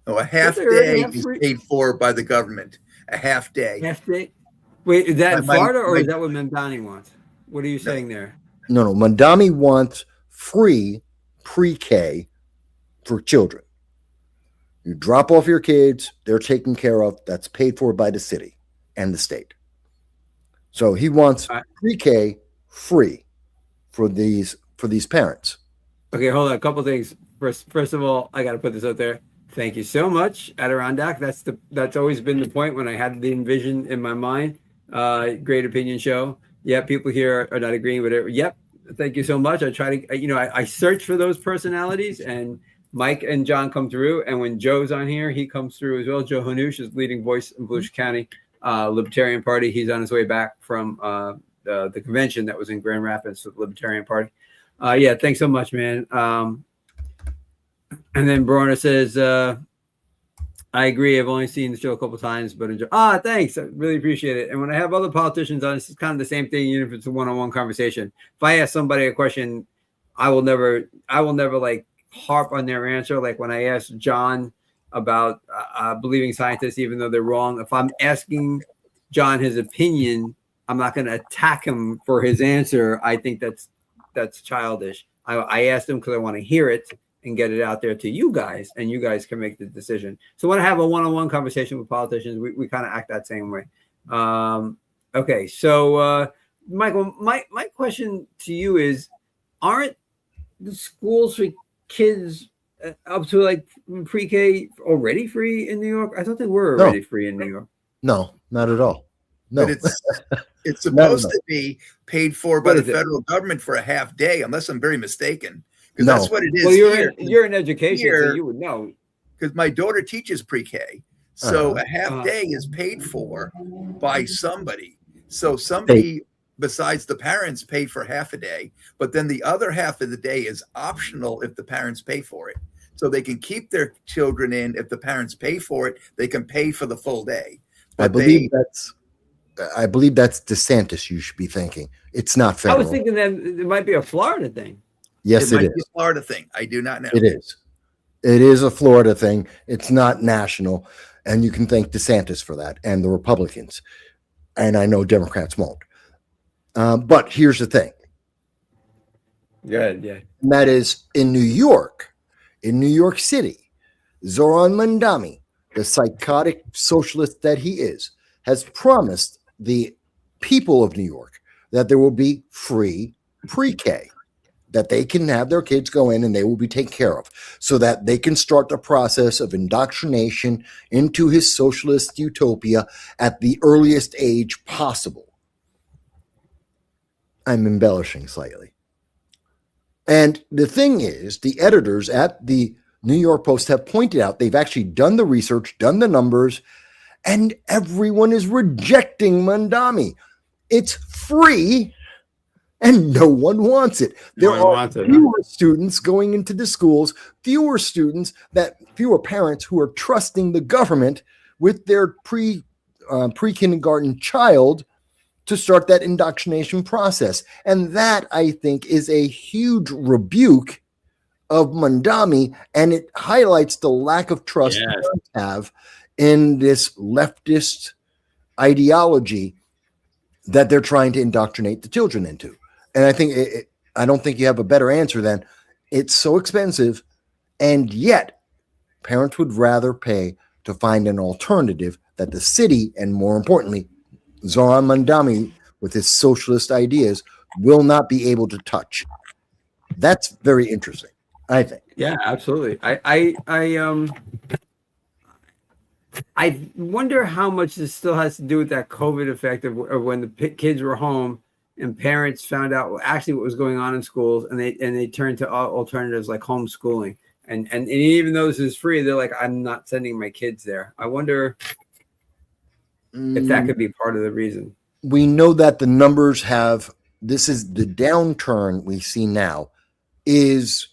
Oh, a half day is paid for by the government. A half day. Half day. Wait, is that in Florida or is that what Mamdani wants? What are you saying there? No. Mamdani wants free pre-K for children. You drop off your kids, they're taken care of. That's paid for by the city and the state. So he wants pre-K free for these parents. Okay, hold on. A couple things. First of all, I got to put this out there. Thank you so much, Adirondack. That's always been the point when I had the envision in my mind. Great opinion show. Yeah, people here are not agreeing with it. Yep. Thank you so much. I try to, I search for those personalities, and Mike and John come through. And when Joe's on here, he comes through as well. Joe Hanush is leading voice in Volusia County Libertarian Party. He's on his way back from the convention that was in Grand Rapids with the Libertarian Party. Yeah, thanks so much, man. And then Brona says, I agree. I've only seen the show a couple times, but enjoy. Thanks. I really appreciate it. And when I have other politicians on, it's kind of the same thing, even if it's a one-on-one conversation. If I ask somebody a question, I will never like harp on their answer. Like when I asked John about believing scientists, even though they're wrong, if I'm asking John his opinion, I'm not going to attack him for his answer. I think that's childish. I asked him because I want to hear it and get it out there to you guys, and you guys can make the decision. So when I have a one-on-one conversation with politicians, we kind of act that same way. Okay, so Michael, my question to you is, aren't the schools for kids up to like pre-K already free in New York? I thought they were already free in New York. No, not at all. No, but it's supposed to be paid for by the federal government for a half day, unless I'm very mistaken. Because that's what it is. Well, you're in education, so you would know. Because my daughter teaches pre-K, so a half day is paid for by somebody. So somebody besides the parents pay for half a day, but then the other half of the day is optional if the parents pay for it. So they can keep their children in if the parents pay for it. They can pay for the full day. But I believe that's DeSantis. You should be thinking it's not federal. I was thinking that it might be a Florida thing. Yes, it is. A Florida thing. I do not know. It is. It is a Florida thing. It's not national. And you can thank DeSantis for that and the Republicans. And I know Democrats won't. But here's the thing. Good, yeah. And that is in New York City, Zoran Mandami, the psychotic socialist that he is, has promised the people of New York that there will be free pre-K, that they can have their kids go in and they will be taken care of so that they can start the process of indoctrination into his socialist utopia at the earliest age possible. I'm embellishing slightly. And the thing is, the editors at the New York Post have pointed out they've actually done the research, done the numbers, and everyone is rejecting Mandami. It's free and no one wants it. There are fewer students going into the schools, fewer parents who are trusting the government with their pre-kindergarten child to start that indoctrination process. And that, I think, is a huge rebuke of Mandami, and it highlights the lack of trust parents have in this leftist ideology that they're trying to indoctrinate the children into. And I think I don't think you have a better answer than it's so expensive, and yet parents would rather pay to find an alternative that the city, and more importantly, Zoran Mandami with his socialist ideas, will not be able to touch. That's very interesting, I think. Yeah, absolutely. I wonder how much this still has to do with that COVID effect of when the kids were home and parents found out actually what was going on in schools, and they turned to alternatives like homeschooling. And even though this is free, they're like, I'm not sending my kids there. I wonder if that could be part of the reason. We know that the numbers this is the downturn we see now is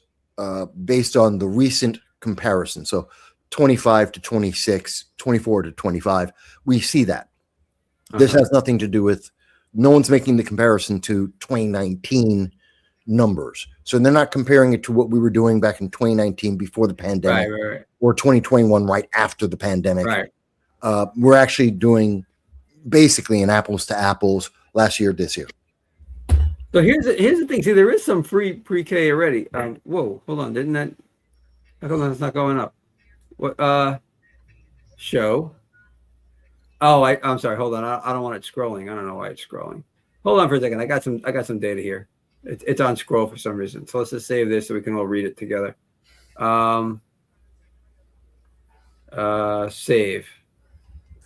based on the recent comparison. So 25 to 26, 24 to 25, we see that. This has nothing to do with, no one's making the comparison to 2019 numbers. So they're not comparing it to what we were doing back in 2019 before the pandemic, right. Or 2021 right after the pandemic. Right. We're actually doing basically an apples to apples last year, this year. So here's the thing. See, there is some free pre-K already. Whoa, hold on. How come that's not going up? What show? Oh, I'm sorry. Hold on. I don't want it scrolling. I don't know why it's scrolling. Hold on for a second. I got some data here. It's on scroll for some reason. So let's just save this so we can all read it together. Save.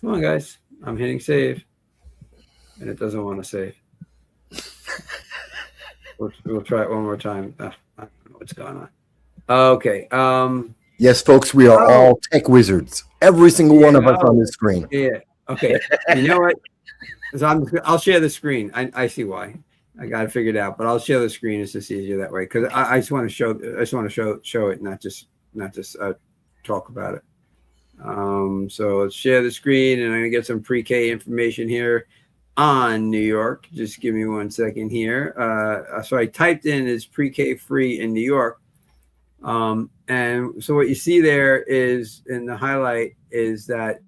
Come on, guys. I'm hitting save, and it doesn't want to save. We'll try it one more time. I don't know what's going on. Okay. Yes, folks, we are all tech wizards. Every single one of us on this screen. Yeah. Okay. You know what? So I'll share the screen. I see why. I got it figured out, but I'll share the screen. It's just easier that way because I just want to show. I just want to show it, not just talk about it. So let's share the screen, and I'm gonna get some pre-K information here on New York. Just give me 1 second here. So I typed in is pre-K free in New York. And so what you see there is in the highlight is that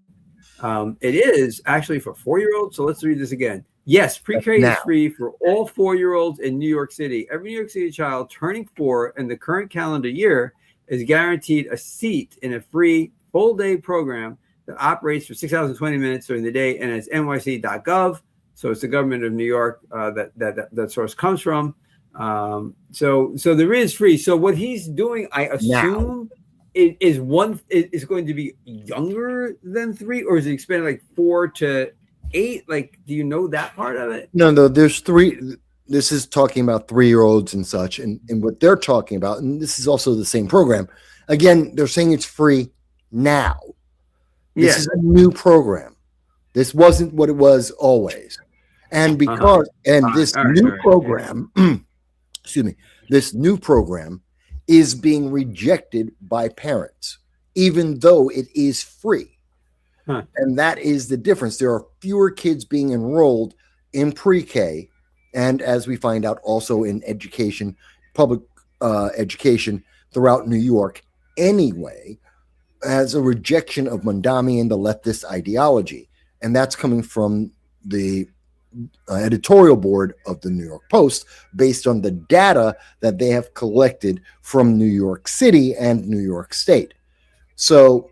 it is actually for 4-year-olds. So let's read this again. Yes, pre-K is free for all 4-year-olds in New York City. Every New York City child turning 4 in the current calendar year is guaranteed a seat in a free full-day program that operates for 6 hours and 20 minutes during the day, and it's nyc.gov. So it's the government of New York that source comes from. So there is free. So what he's doing, I assume, is going to be younger than 3, or is it expanded like 4 to 8? Like, do you know that part of it? No, there's 3. This is talking about 3-year-olds and such, and what they're talking about, and this is also the same program. Again, they're saying it's free now. This is a new program. This wasn't what it was always. And because this new program, excuse me, this new program is being rejected by parents, even though it is free. And that is the difference. There are fewer kids being enrolled in pre-K, and as we find out, also in education, public education throughout New York anyway, as a rejection of Mondami and the leftist ideology. And that's coming from the editorial board of the New York Post based on the data that they have collected from New York City and New York State. So,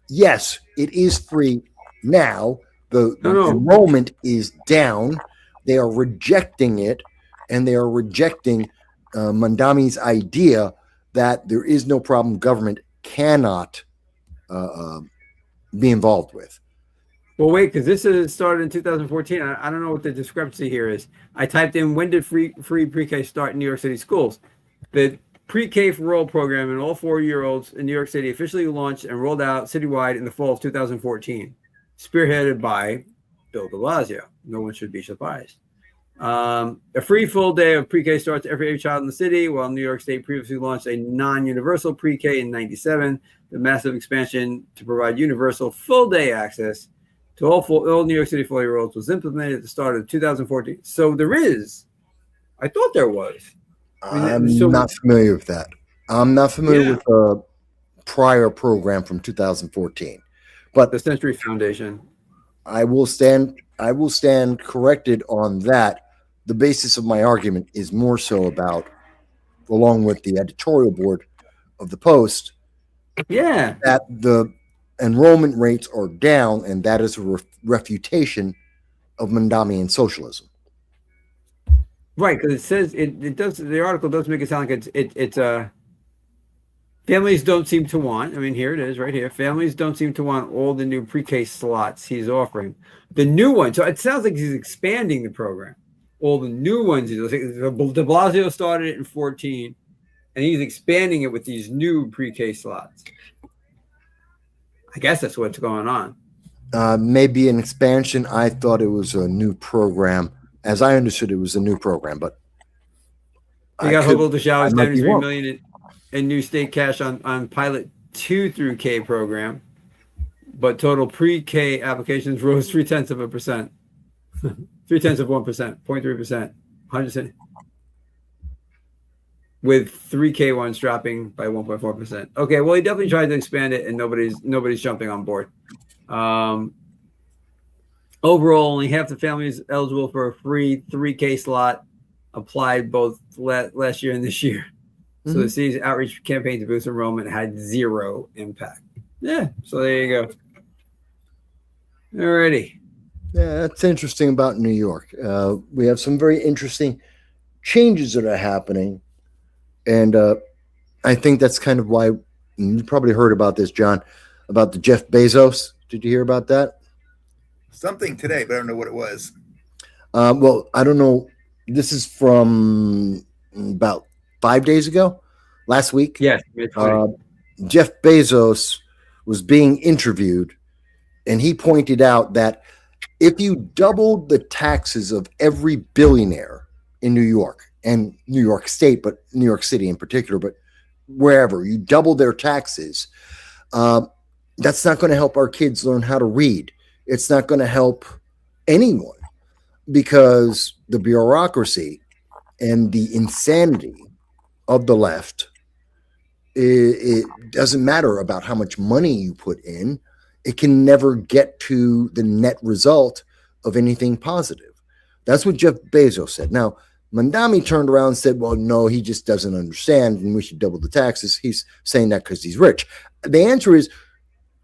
yes, it is free now. The enrollment is down. They are rejecting it, and they are rejecting Mondami's idea that there is no problem government cannot be involved with. Well, wait, because this is started in 2014. I don't know what the discrepancy here is. I typed in when did free pre-K start in New York City schools. The pre-K for all program in all 4-year-olds in New York City officially launched and rolled out citywide in the fall of 2014, spearheaded by Bill de Blasio. No one should be surprised. A free full day of pre-K starts every child in the city, while New York State previously launched a non-universal pre-K in 1997. The massive expansion to provide universal full-day access to all New York City 4-year-olds was implemented at the start of 2014. So there is. I thought there was. I'm not familiar with that. I'm not familiar with the prior program from 2014. But the Century Foundation. I will stand corrected on that. The basis of my argument is more so about, along with the editorial board of the Post, that the enrollment rates are down, and that is a refutation of Mondamian socialism. Right, because it says it does. The article does make it sound like it's families don't seem to want. I mean, here it is, right here. Families don't seem to want all the new pre-K slots he's offering. The new one. So it sounds like he's expanding the program. All the new ones. De Blasio started it in 2014, and he's expanding it with these new pre-K slots. I guess that's what's going on. Maybe an expansion. I thought it was a new program. As I understood, it was a new program, but we got Hochul to Showers $73 million in new state cash on pilot 2 through K program, but total pre-K applications rose 0.3%, 0.3%, 100%, with 3K ones dropping by 1.4%. Okay, well, he definitely tried to expand it, and nobody's jumping on board. Overall, only half the families eligible for a free 3K slot applied both last year and this year. So the city's outreach campaign to boost enrollment had zero impact. Yeah, so there you go. Alrighty. Yeah, that's interesting about New York. We have some very interesting changes that are happening, and I think that's kind of why you probably heard about this, John, about the Jeff Bezos. Did you hear about that? Something today, but I don't know what it was. Well, I don't know. This is from about 5 days ago, last week. Yes, mid-20. Jeff Bezos was being interviewed, and he pointed out that if you doubled the taxes of every billionaire in New York and New York State, but New York City in particular, but wherever you double their taxes, that's not going to help our kids learn how to read. It's not going to help anyone because the bureaucracy and the insanity of the left, it doesn't matter about how much money you put in. It can never get to the net result of anything positive. That's what Jeff Bezos said. Now, Mandami turned around and said, well, no, he just doesn't understand and we should double the taxes. He's saying that because he's rich. The answer is,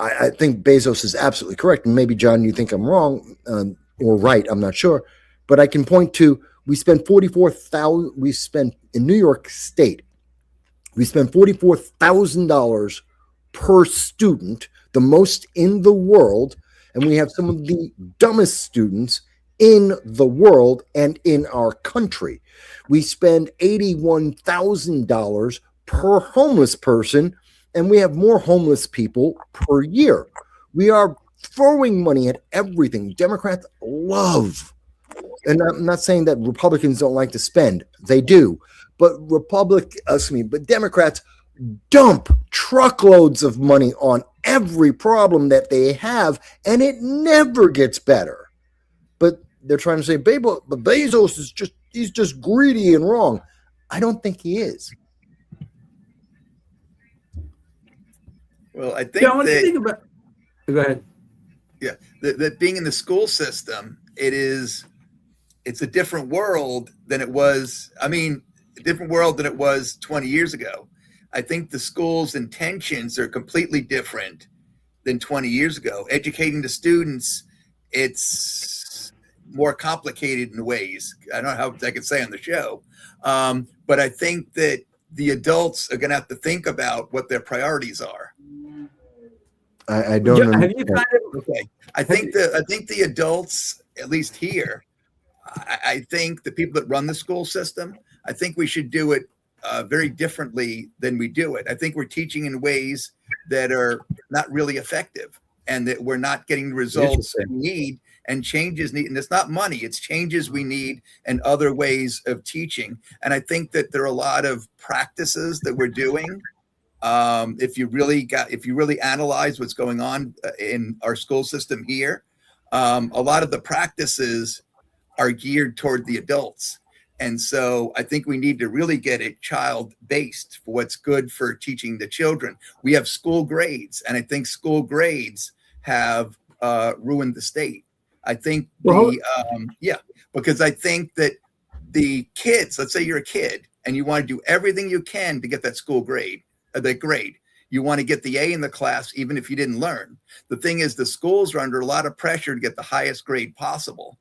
I think Bezos is absolutely correct. And maybe, John, you think I'm wrong or right. I'm not sure. But I can point to, we spent in New York State, we spend $44,000 per student, the most in the world, and we have some of the dumbest students in the world and in our country. We spend $81,000 per homeless person, and we have more homeless people per year. We are throwing money at everything. Democrats love, and I'm not saying that Republicans don't like to spend. They do. But Democrats dump truckloads of money on every problem that they have, and it never gets better. But they're trying to say Bezos is just greedy and wrong. I don't think he is. Well, I think Yeah, I want to think about. Go ahead. Yeah, that being in the school system, it's a different world than it was. I mean, a different world than it was 20 years ago. I think the school's intentions are completely different than 20 years ago. Educating the students, it's more complicated in ways. I don't know how I could say on the show, but I think that the adults are going to have to think about what their priorities are. I don't. Have you kind of? Okay, I think the adults, at least here, I think the people that run the school system, I think we should do it very differently than we do it. I think we're teaching in ways that are not really effective and that we're not getting the results we need and changes need. And it's not money, it's changes we need and other ways of teaching. And I think that there are a lot of practices that we're doing. If you really analyze what's going on in our school system here, a lot of the practices are geared toward the adults. And so I think we need to really get it child-based for what's good for teaching the children. We have school grades, and I think school grades have ruined the state. I think because I think that the kids, let's say you're a kid and you want to do everything you can to get that school grade, the grade. You want to get the A in the class, even if you didn't learn. The thing is, the schools are under a lot of pressure to get the highest grade possible.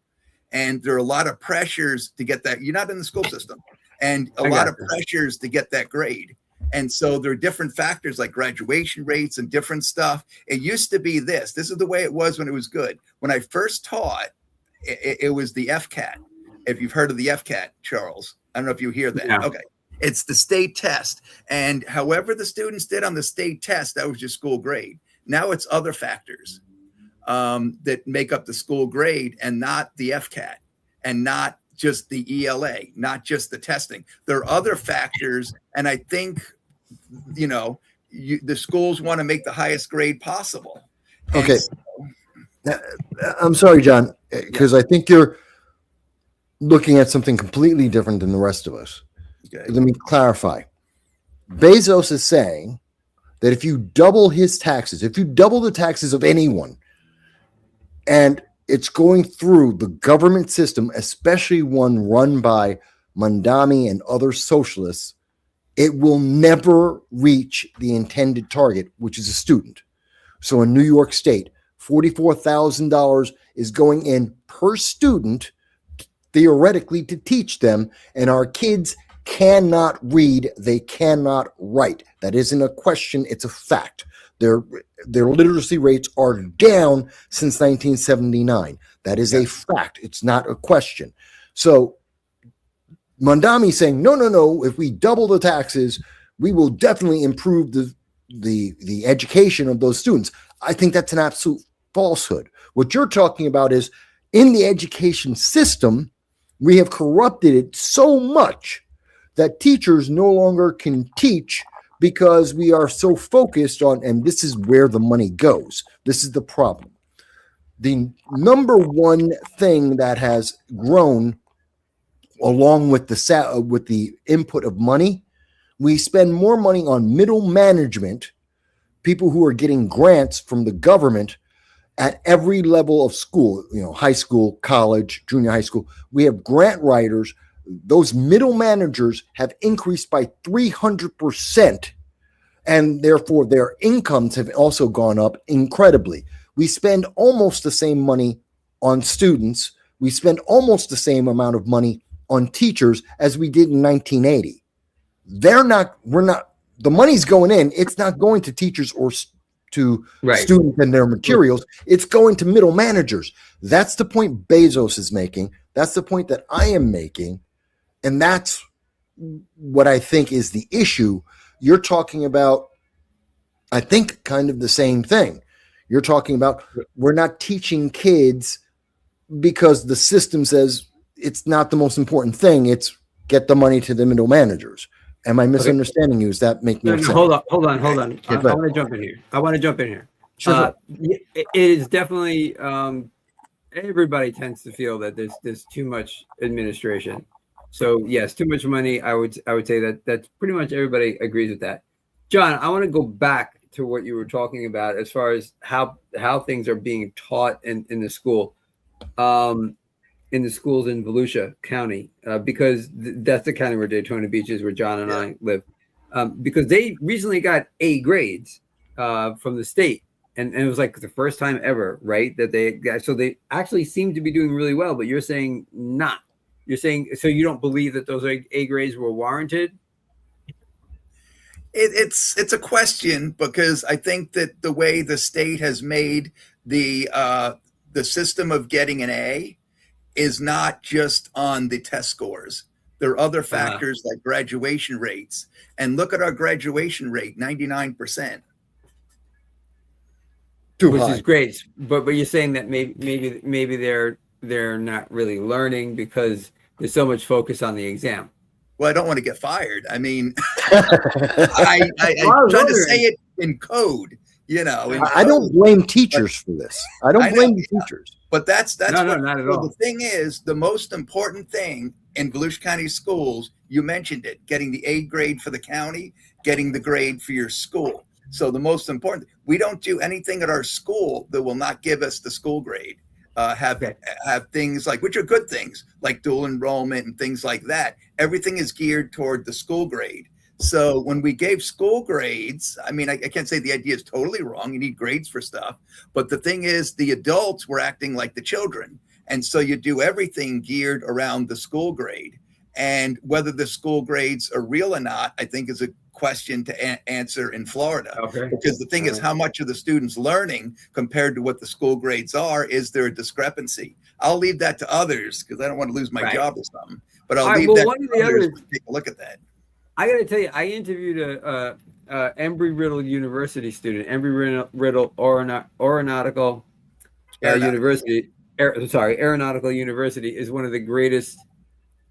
And there are a lot of pressures to get that. You're not in the school system, and a lot of pressures to get that grade. And so there are different factors like graduation rates and different stuff. It used to be this is the way it was when it was good. When I first taught, it was the FCAT. If you've heard of the FCAT, Charles, I don't know if you hear that. Yeah. Okay. It's the state test. And however the students did on the state test, that was your school grade. Now it's other factors that make up the school grade and not the FCAT and not just the ELA, not just the testing. There are other factors. And I think, the schools want to make the highest grade possible. Okay. I'm sorry, John, because I think you're looking at something completely different than the rest of us. Okay. Let me clarify. Bezos is saying that if you double his taxes, if you double the taxes of anyone, and it's going through the government system, especially one run by Mandami and other socialists, it will never reach the intended target, which is a student. So in New York State, $44,000 is going in per student, theoretically, to teach them, and our kids cannot read, they cannot write. That isn't a question, it's a fact. Their literacy rates are down since 1979. That is a fact. It's not a question. So Mondami saying, no, if we double the taxes, we will definitely improve the education of those students. I think that's an absolute falsehood. What you're talking about is in the education system, we have corrupted it so much that teachers no longer can teach because we are so focused on, and this is where the money goes. This is the problem. The number one thing that has grown along with the input of money, we spend more money on middle management, people who are getting grants from the government at every level of school, high school, college, junior high school. We have grant writers. Those middle managers have increased by 300%, and therefore their incomes have also gone up incredibly. We spend almost the same money on students. We spend almost the same amount of money on teachers as we did in 1980. The money's going in. It's not going to teachers or to students and their materials. It's going to middle managers. That's the point Bezos is making. That's the point that I am making. And that's what I think is the issue. You're talking about, I think, kind of the same thing. You're talking about we're not teaching kids because the system says it's not the most important thing. It's get the money to the middle managers. Am I misunderstanding you? Does that make more sense? Hold on. I want to jump in here. Sure. It is definitely, everybody tends to feel that there's too much administration. So yes, too much money. I would say that's pretty much everybody agrees with that. John, I want to go back to what you were talking about as far as how things are being taught in the school, in the schools in Volusia County, because that's the county where Daytona Beach is, where John and I live, because they recently got A grades from the state. And it was like the first time ever, right? That they got, so they actually seem to be doing really well, but you're saying not. You're saying, so you don't believe that those A grades were warranted? It's a question, because I think that the way the state has made the system of getting an A is not just on the test scores. There are other factors like graduation rates. And look at our graduation rate, 99%. Which is great. But you're saying that maybe they're not really learning because there's so much focus on the exam. Well, I don't want to get fired. I mean, I'm trying to say it in code, I don't blame teachers for this. I don't blame the teachers. But that's not at all. The thing is, the most important thing in Volusia County schools, you mentioned it, getting the A grade for the county, getting the grade for your school. So the most important, we don't do anything at our school that will not give us the school grade. Have things like, which are good things, like dual enrollment and things like that. Everything is geared toward the school grade. So when we gave school grades, I mean, I can't say the idea is totally wrong. You need grades for stuff. But the thing is, the adults were acting like the children. And so you do everything geared around the school grade. And whether the school grades are real or not, I think is a question to answer in Florida. Okay. Because the thing is, how much of the students learning compared to what the school grades are? Is there a discrepancy? I'll leave that to others because I don't want to lose my job or something. But I'll leave that to others to take a look at that. I got to tell you, I interviewed a Embry-Riddle University student, Embry-Riddle Aeronautical University. Aeronautical University is one of the greatest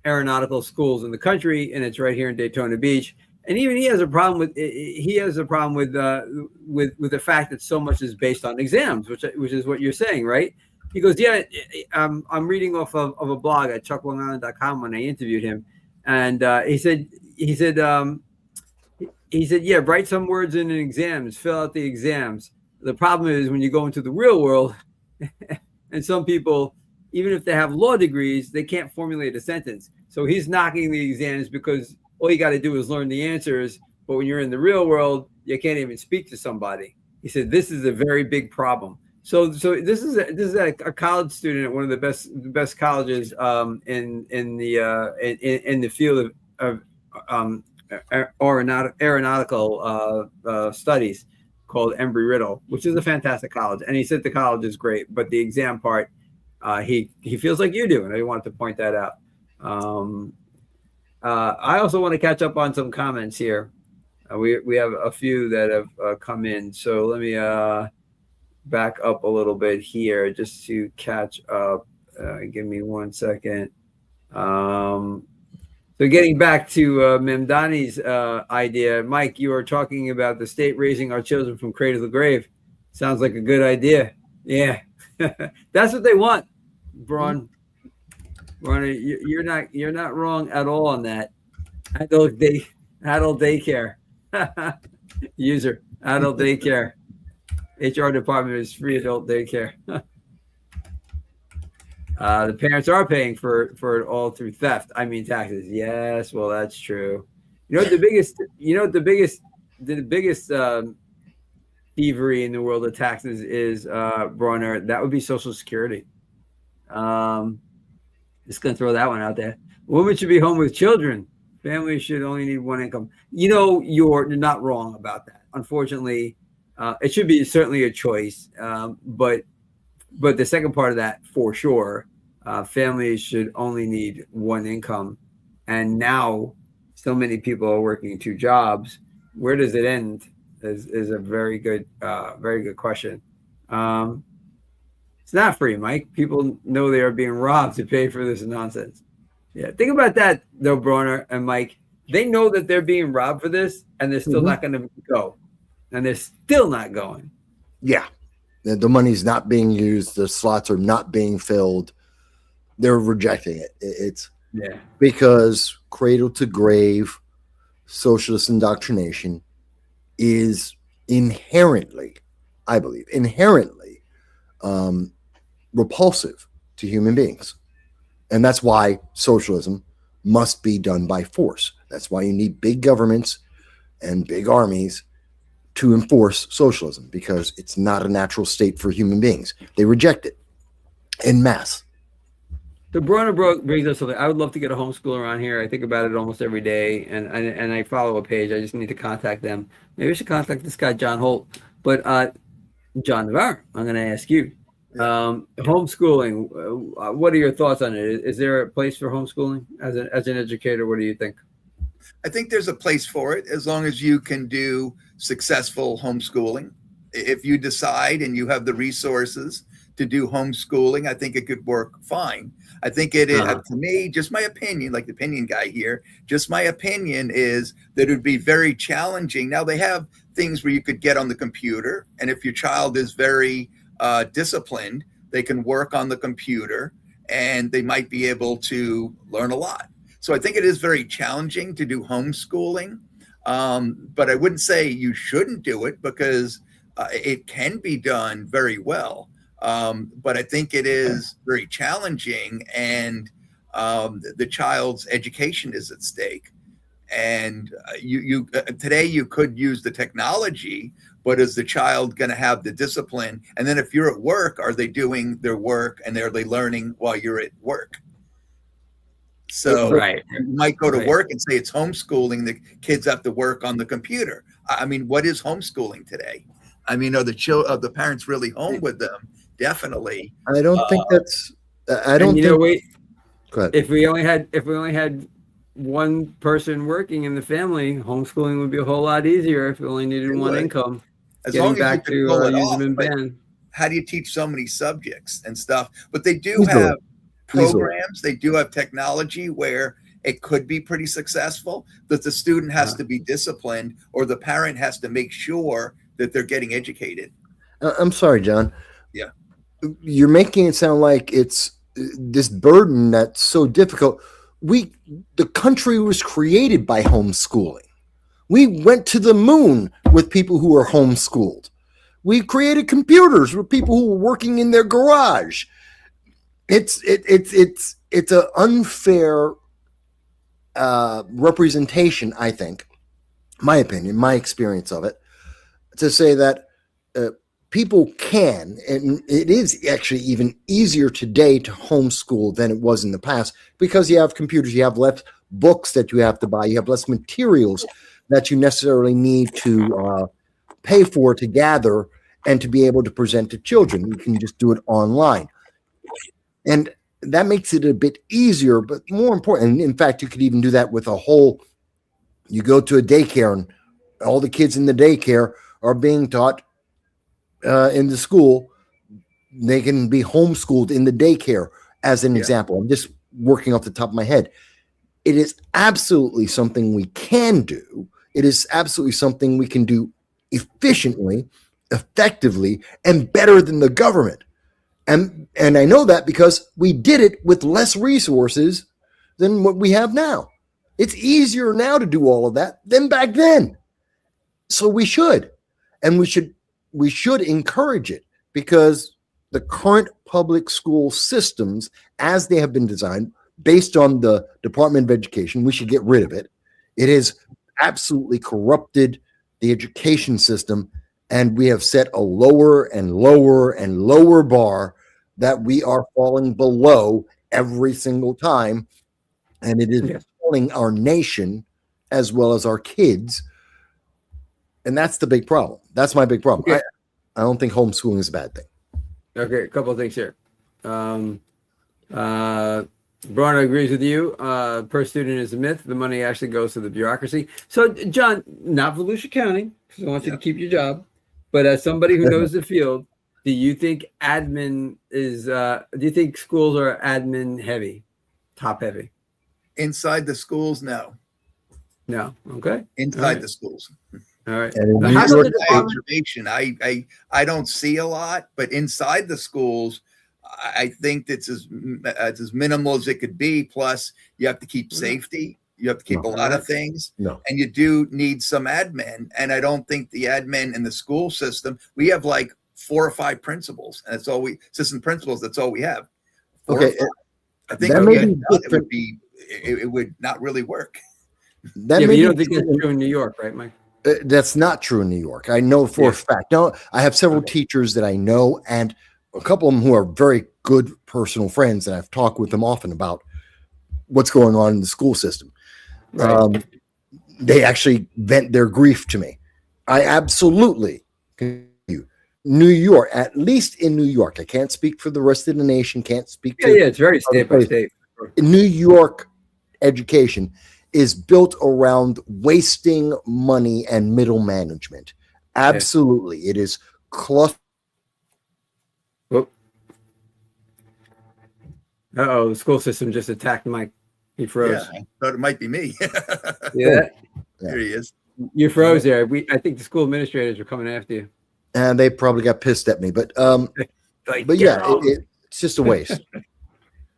aeronautical schools in the country, and it's right here in Daytona Beach. And even he has a problem with the fact that so much is based on exams, which is what you're saying, right? He goes, yeah, I'm reading off of a blog at chucklongisland.com when I interviewed him, and he said, yeah, write some words in exams, fill out the exams. The problem is when you go into the real world, and some people, even if they have law degrees, they can't formulate a sentence. So he's knocking the exams because all you got to do is learn the answers. But when you're in the real world, you can't even speak to somebody. He said this is a very big problem. So this is a college student at one of the best colleges in the field of aeronautical studies called Embry-Riddle, which is a fantastic college. And he said the college is great, but the exam part, he feels like you do, and I wanted to point that out. I also want to catch up on some comments here. We have a few that have come in, so let me back up a little bit here just to catch up. Give me 1 second. So getting back to Memdani's idea, Mike, you were talking about the state raising our children from cradle to grave. Sounds like a good idea. Yeah, that's what they want, Braun. Braun, you're not wrong at all on that. Adult daycare. User adult daycare. HR department is free adult daycare. The parents are paying for it all through theft. I mean taxes. Yes, well that's true. You know what the biggest thievery in the world of taxes is, Bronner? That would be Social Security. Just gonna throw that one out there. Women should be home with children. Families should only need one income. You know, you're not wrong about that. Unfortunately, it should be certainly a choice. But the second part of that, for sure, families should only need one income. And now, so many people are working 2 jobs. Where does it end? Is a very good question. It's not free, Mike. People know they are being robbed to pay for this nonsense. Yeah, think about that, though, Bronner and Mike. They know that they're being robbed for this, and they're still not going to go. And they're still not going. Yeah. The money's not being used. The slots are not being filled. They're rejecting it. It's because cradle to grave socialist indoctrination is inherently, I believe, repulsive to human beings. And that's why socialism must be done by force. That's why you need big governments and big armies to enforce socialism, because it's not a natural state for human beings. They reject it en masse. The Bronner brings us something. I would love to get a homeschooler around here. I think about it almost every day, and I follow a page. I just need to contact them. Maybe I should contact this guy, John Holt. But John Navarra, I'm going to ask you. Homeschooling, what are your thoughts on it? Is there a place for homeschooling as an educator? What do you think? I think there's a place for it as long as you can do successful homeschooling. If you decide and you have the resources to do homeschooling, I think it could work fine. I think it is, to me, just my opinion, like the opinion guy here, just my opinion is that it would be very challenging. Now they have things where you could get on the computer, and if your child is very disciplined, they can work on the computer and they might be able to learn a lot. So I think it is very challenging to do homeschooling, but I wouldn't say you shouldn't do it, because it can be done very well. But I think it is very challenging, and the child's education is at stake. And you today you could use the technology, but is the child going to have the discipline? And then if you're at work, are they doing their work, and are they learning while you're at work? So you might go to work and say it's homeschooling. The kids have to work on the computer. I mean, what is homeschooling today? I mean, are the parents really home with them? Definitely. I don't think that's. I don't. You know, wait. Go ahead. If we only had one person working in the family, homeschooling would be a whole lot easier. If we only needed one income. As long as back to using and ban. How do you teach so many subjects and stuff? But they do have programs. They do have technology where it could be pretty successful. That the student has to be disciplined, or the parent has to make sure that they're getting educated. I'm sorry, John. Yeah. You're making it sound like it's this burden that's so difficult. The country was created by homeschooling. We went to the moon with people who were homeschooled. We created computers with people who were working in their garage. It's an unfair representation, I think, my opinion, my experience of it, to say that people can, and it is actually even easier today to homeschool than it was in the past because you have computers, you have less books that you have to buy, you have less materials that you necessarily need to pay for to gather and to be able to present to children. You can just do it online. And that makes it a bit easier, but more important. In fact, you could even do that with you go to a daycare and all the kids in the daycare are being taught in the school. They can be homeschooled in the daycare as an example. I'm just working off the top of my head. It is absolutely something we can do. It is absolutely something we can do efficiently, effectively, and better than the government. And I know that because we did it with less resources than what we have now. It's easier now to do all of that than back then. So we should. And we should encourage it because the current public school systems, as they have been designed, based on the Department of Education, we should get rid of it. It has absolutely corrupted the education system, and we have set a lower and lower and lower bar that we are falling below every single time. And it is killing our nation as well as our kids. And that's the big problem. That's my big problem. Okay. I don't think homeschooling is a bad thing. Okay, a couple of things here. Bruno agrees with you. Per student is a myth. The money actually goes to the bureaucracy. So, John, not Volusia County, because I want you to keep your job, but as somebody who knows the field, do you think admin is? Do you think schools are admin heavy, top heavy? Inside the schools, no. No. Okay. Inside the schools. All right. How does the observation? I don't see a lot, but inside the schools, I think it's as minimal as it could be. Plus, you have to keep safety. You have to keep a lot of things. And you do need some admin. And I don't think the admin in the school system, we have like 4 or 5 principals, and that's all assistant principals. That's all we have. Okay. I think it would not really work. But you don't think that's true in New York, right, Mike? That's not true in New York. I know for a fact. No, I have several teachers that I know, and a couple of them who are very good personal friends, and I've talked with them often about what's going on in the school system. Right. They actually vent their grief to me. I absolutely New York, at least in New York. I can't speak for the rest of the nation. Can't speak to it's very state by state. New York education is built around wasting money and middle management. Absolutely. It is cluster. The school system just attacked Mike. He froze. Yeah, I thought it might be me. There he is. You froze there. I think the school administrators are coming after you. And they probably got pissed at me, but it's just a waste.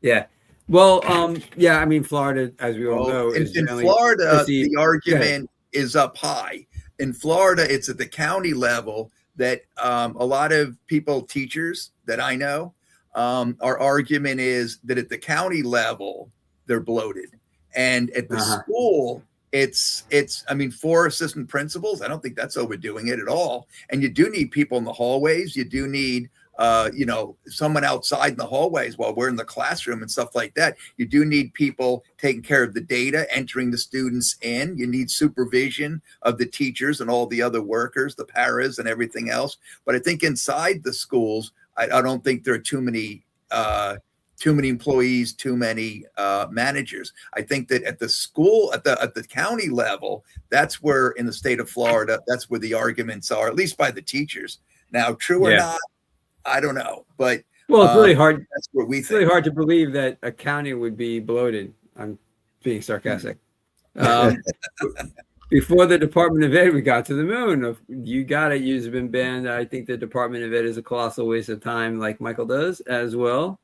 Yeah. Well, I mean, Florida, as we all know, in Florida, the argument is up high. In Florida, it's at the county level that a lot of people, teachers that I know, our argument is that at the county level, they're bloated. And at the school, it's 4 assistant principals. I don't think that's overdoing it at all. And you do need people in the hallways. You do need someone outside in the hallways while we're in the classroom and stuff like that. You do need people taking care of the data, entering the students in. You need supervision of the teachers and all the other workers, the paras and everything else. But I think inside the schools, I don't think there are too many employees, too many managers. I think that at the school, at the county level, that's where in the state of Florida, that's where the arguments are, at least by the teachers. Now, true or not, I don't know, but it's really hard. That's what we think. It's really hard to believe that a county would be bloated. I'm being sarcastic. Before the Department of Ed, we got to the moon. You got it. You've been banned. I think the Department of Ed is a colossal waste of time, like Michael does as well.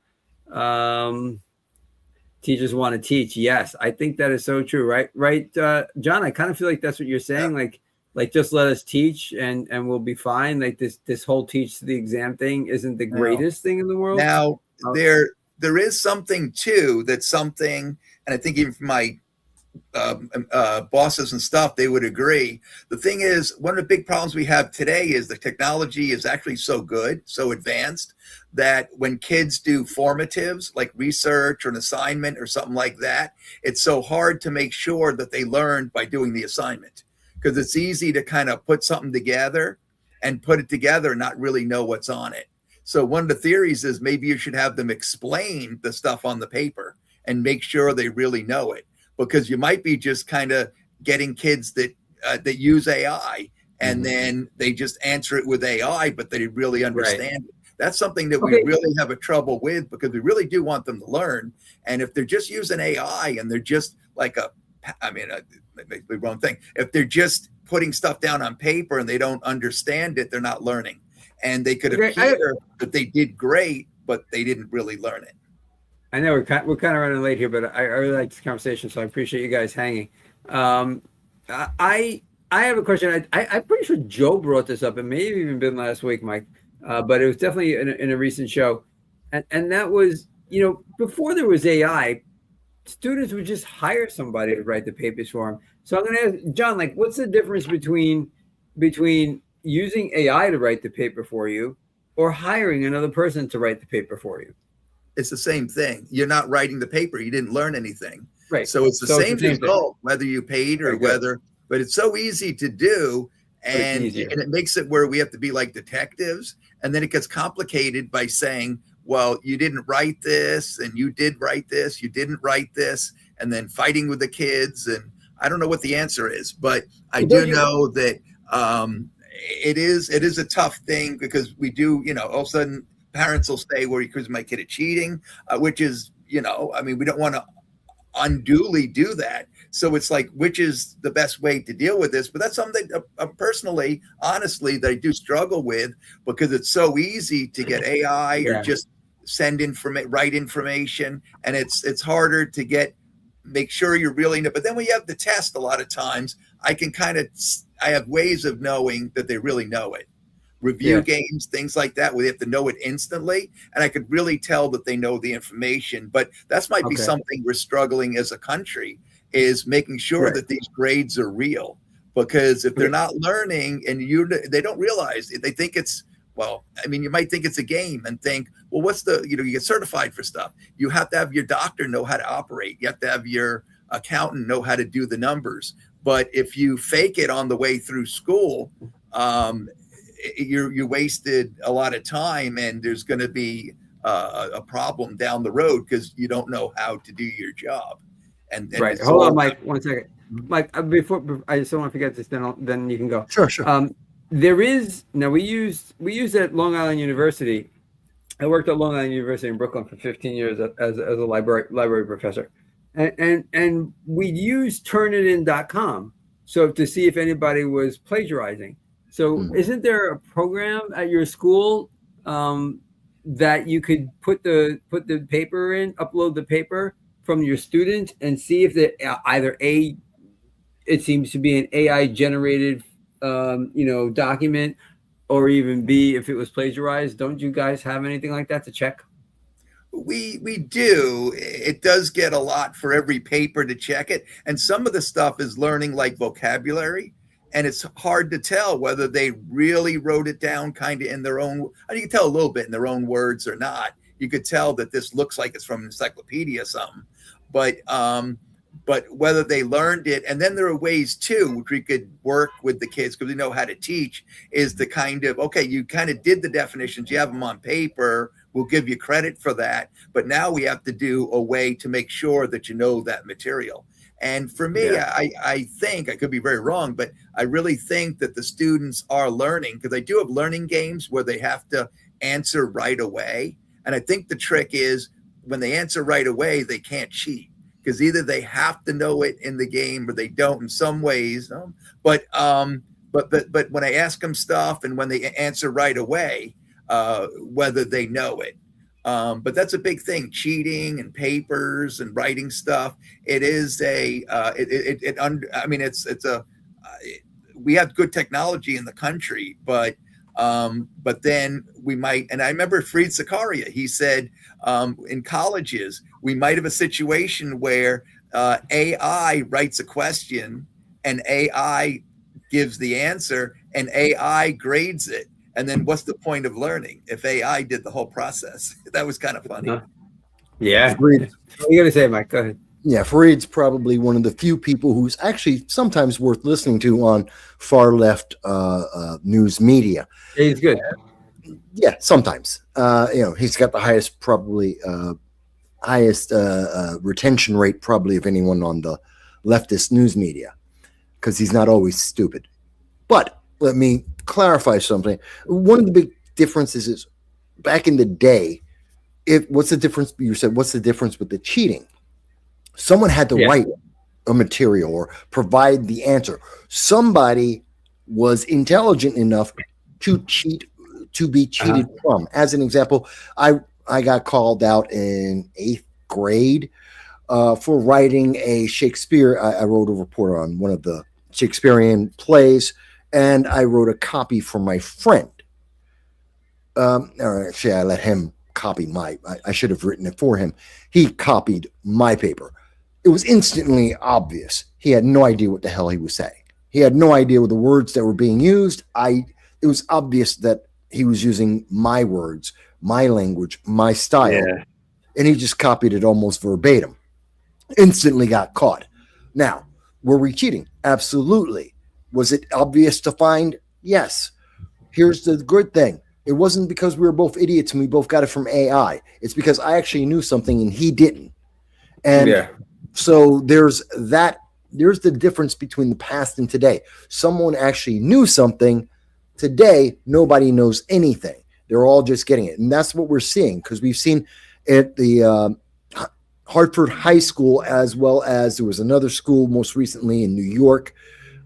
Teachers want to teach. Yes, I think that is so true. Right, John. I kind of feel like that's what you're saying. Like just let us teach and we'll be fine. Like this whole teach to the exam thing isn't the greatest thing in the world. Now there is something too, and I think even from my bosses and stuff, they would agree. The thing is, one of the big problems we have today is the technology is actually so good, so advanced, that when kids do formatives like research or an assignment or something like that, it's so hard to make sure that they learn by doing the assignment, because it's easy to kind of put something together and put it together and not really know what's on it. So one of the theories is maybe you should have them explain the stuff on the paper and make sure they really know it, because you might be just kind of getting kids that use AI and then they just answer it with AI, but they really understand it. That's something that we really have a trouble with, because we really do want them to learn. And if they're just using AI and they're just like the wrong thing. If they're just putting stuff down on paper and they don't understand it, they're not learning. And they could appear that they did great, but they didn't really learn it. I know we're kind of running late here, but I really like this conversation, so I appreciate you guys hanging. I have a question. I'm pretty sure Joe brought this up, and maybe even been last week, Mike, but it was definitely in a recent show. And that was, before there was AI, students would just hire somebody to write the papers for them. So I'm going to ask John, like, what's the difference between using AI to write the paper for you or hiring another person to write the paper for you? It's the same thing. You're not writing the paper. You didn't learn anything. Right. So it's the same result, whether you paid or but it's so easy to do. And it makes it where we have to be like detectives. And then it gets complicated by saying, well, you didn't write this, and you did write this, you didn't write this, and then fighting with the kids. And I don't know what the answer is, but I do know that it is a tough thing, because we do, all of a sudden parents will say, well, because my kid is cheating, which is, we don't want to unduly do that. So it's like, which is the best way to deal with this? But that's something personally, honestly, that I do struggle with, because it's so easy to get AI or just write information. And it's harder to make sure you're really, but then when you have the test, a lot of times I have ways of knowing that they really know it. Review games, things like that, where they have to know it instantly. And I could really tell that they know the information. But that's might be something we're struggling as a country, is making sure that these grades are real. Because if they're not learning and they don't realize it, they think it's, you might think it's a game and think, well, what's you get certified for stuff. You have to have your doctor know how to operate. You have to have your accountant know how to do the numbers. But if you fake it on the way through school, you wasted a lot of time, and there's going to be a problem down the road because you don't know how to do your job. And hold on, Mike, 1 second. Mike, before I just don't want to forget this. Then you can go. Sure. There is now we used at Long Island University. I worked at Long Island University in Brooklyn for 15 years as a library professor, and we used Turnitin.com so to see if anybody was plagiarizing. So isn't there a program at your school that you could put the paper in, upload the paper from your student, and see if it seems to be an AI generated document, or even B, if it was plagiarized? Don't you guys have anything like that to check? We do. It does get a lot for every paper to check it. And some of the stuff is learning like vocabulary. And it's hard to tell whether they really wrote it down kind of in their own, you can tell a little bit in their own words or not. You could tell that this looks like it's from an encyclopedia or something. But whether they learned it, and then there are ways too, which we could work with the kids because we know how to teach, is the kind of, okay, you kind of did the definitions, you have them on paper, we'll give you credit for that. But now we have to do a way to make sure that you know that material. And for me, I think, I could be very wrong, but I really think that the students are learning, because I do have learning games where they have to answer right away. And I think the trick is when they answer right away, they can't cheat, because either they have to know it in the game or they don't in some ways. But when I ask them stuff and when they answer right away, whether they know it. But that's a big thing, cheating and papers and writing stuff. It is we have good technology in the country, but then we might, and I remember Fried Zakaria, he said, in colleges, we might have a situation where AI writes a question and AI gives the answer and AI grades it. And then what's the point of learning if AI did the whole process? That was kind of funny. Yeah. Fareed, What are you going to say, Mike? Go ahead. yeah, Fareed's probably one of the few people who's actually sometimes worth listening to on far left news media. Yeah, he's good. Yeah, sometimes. He's got the highest retention rate probably of anyone on the leftist news media because he's not always stupid. But let me clarify something. One of the big differences is back in the day, what's the difference? You said, what's the difference with the cheating? Someone had to write a material or provide the answer. Somebody was intelligent enough to be cheated from. As an example, I got called out in 8th grade for writing a Shakespeare. I wrote a report on one of the Shakespearean plays, and I wrote a copy for my friend. Actually, I let him copy I should have written it for him. He copied my paper. It was instantly obvious. He had no idea what the hell he was saying. He had no idea what the words that were being used. It was obvious that he was using my words, my language, my style, and he just copied it almost verbatim. Instantly got caught. Now, were we cheating? Absolutely. Was it obvious to find? Yes. Here's the good thing. It wasn't because we were both idiots and we both got it from AI. It's because I actually knew something and he didn't. And so there's the difference between the past and today. Someone actually knew something. Today, nobody knows anything. They're all just getting it. And that's what we're seeing, because we've seen at the Hartford High School, as well as there was another school most recently in New York,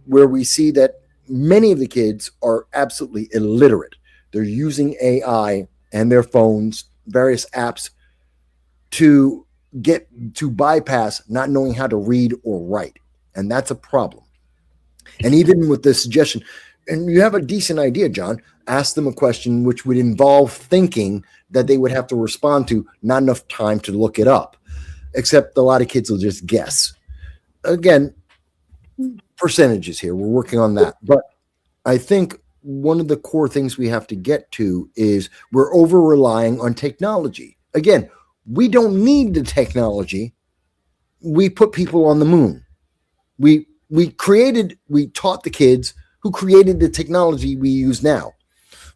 where we see that many of the kids are absolutely illiterate. They're using AI and their phones, various apps, to bypass not knowing how to read or write. And that's a problem. And even with the suggestion, and you have a decent idea, John, ask them a question which would involve thinking that they would have to respond to, not enough time to look it up. Except a lot of kids will just guess. Again, percentages here. We're working on that. But I think one of the core things we have to get to is we're over-relying on technology. Again, we don't need the technology. We put people on the moon. We taught the kids who created the technology we use now.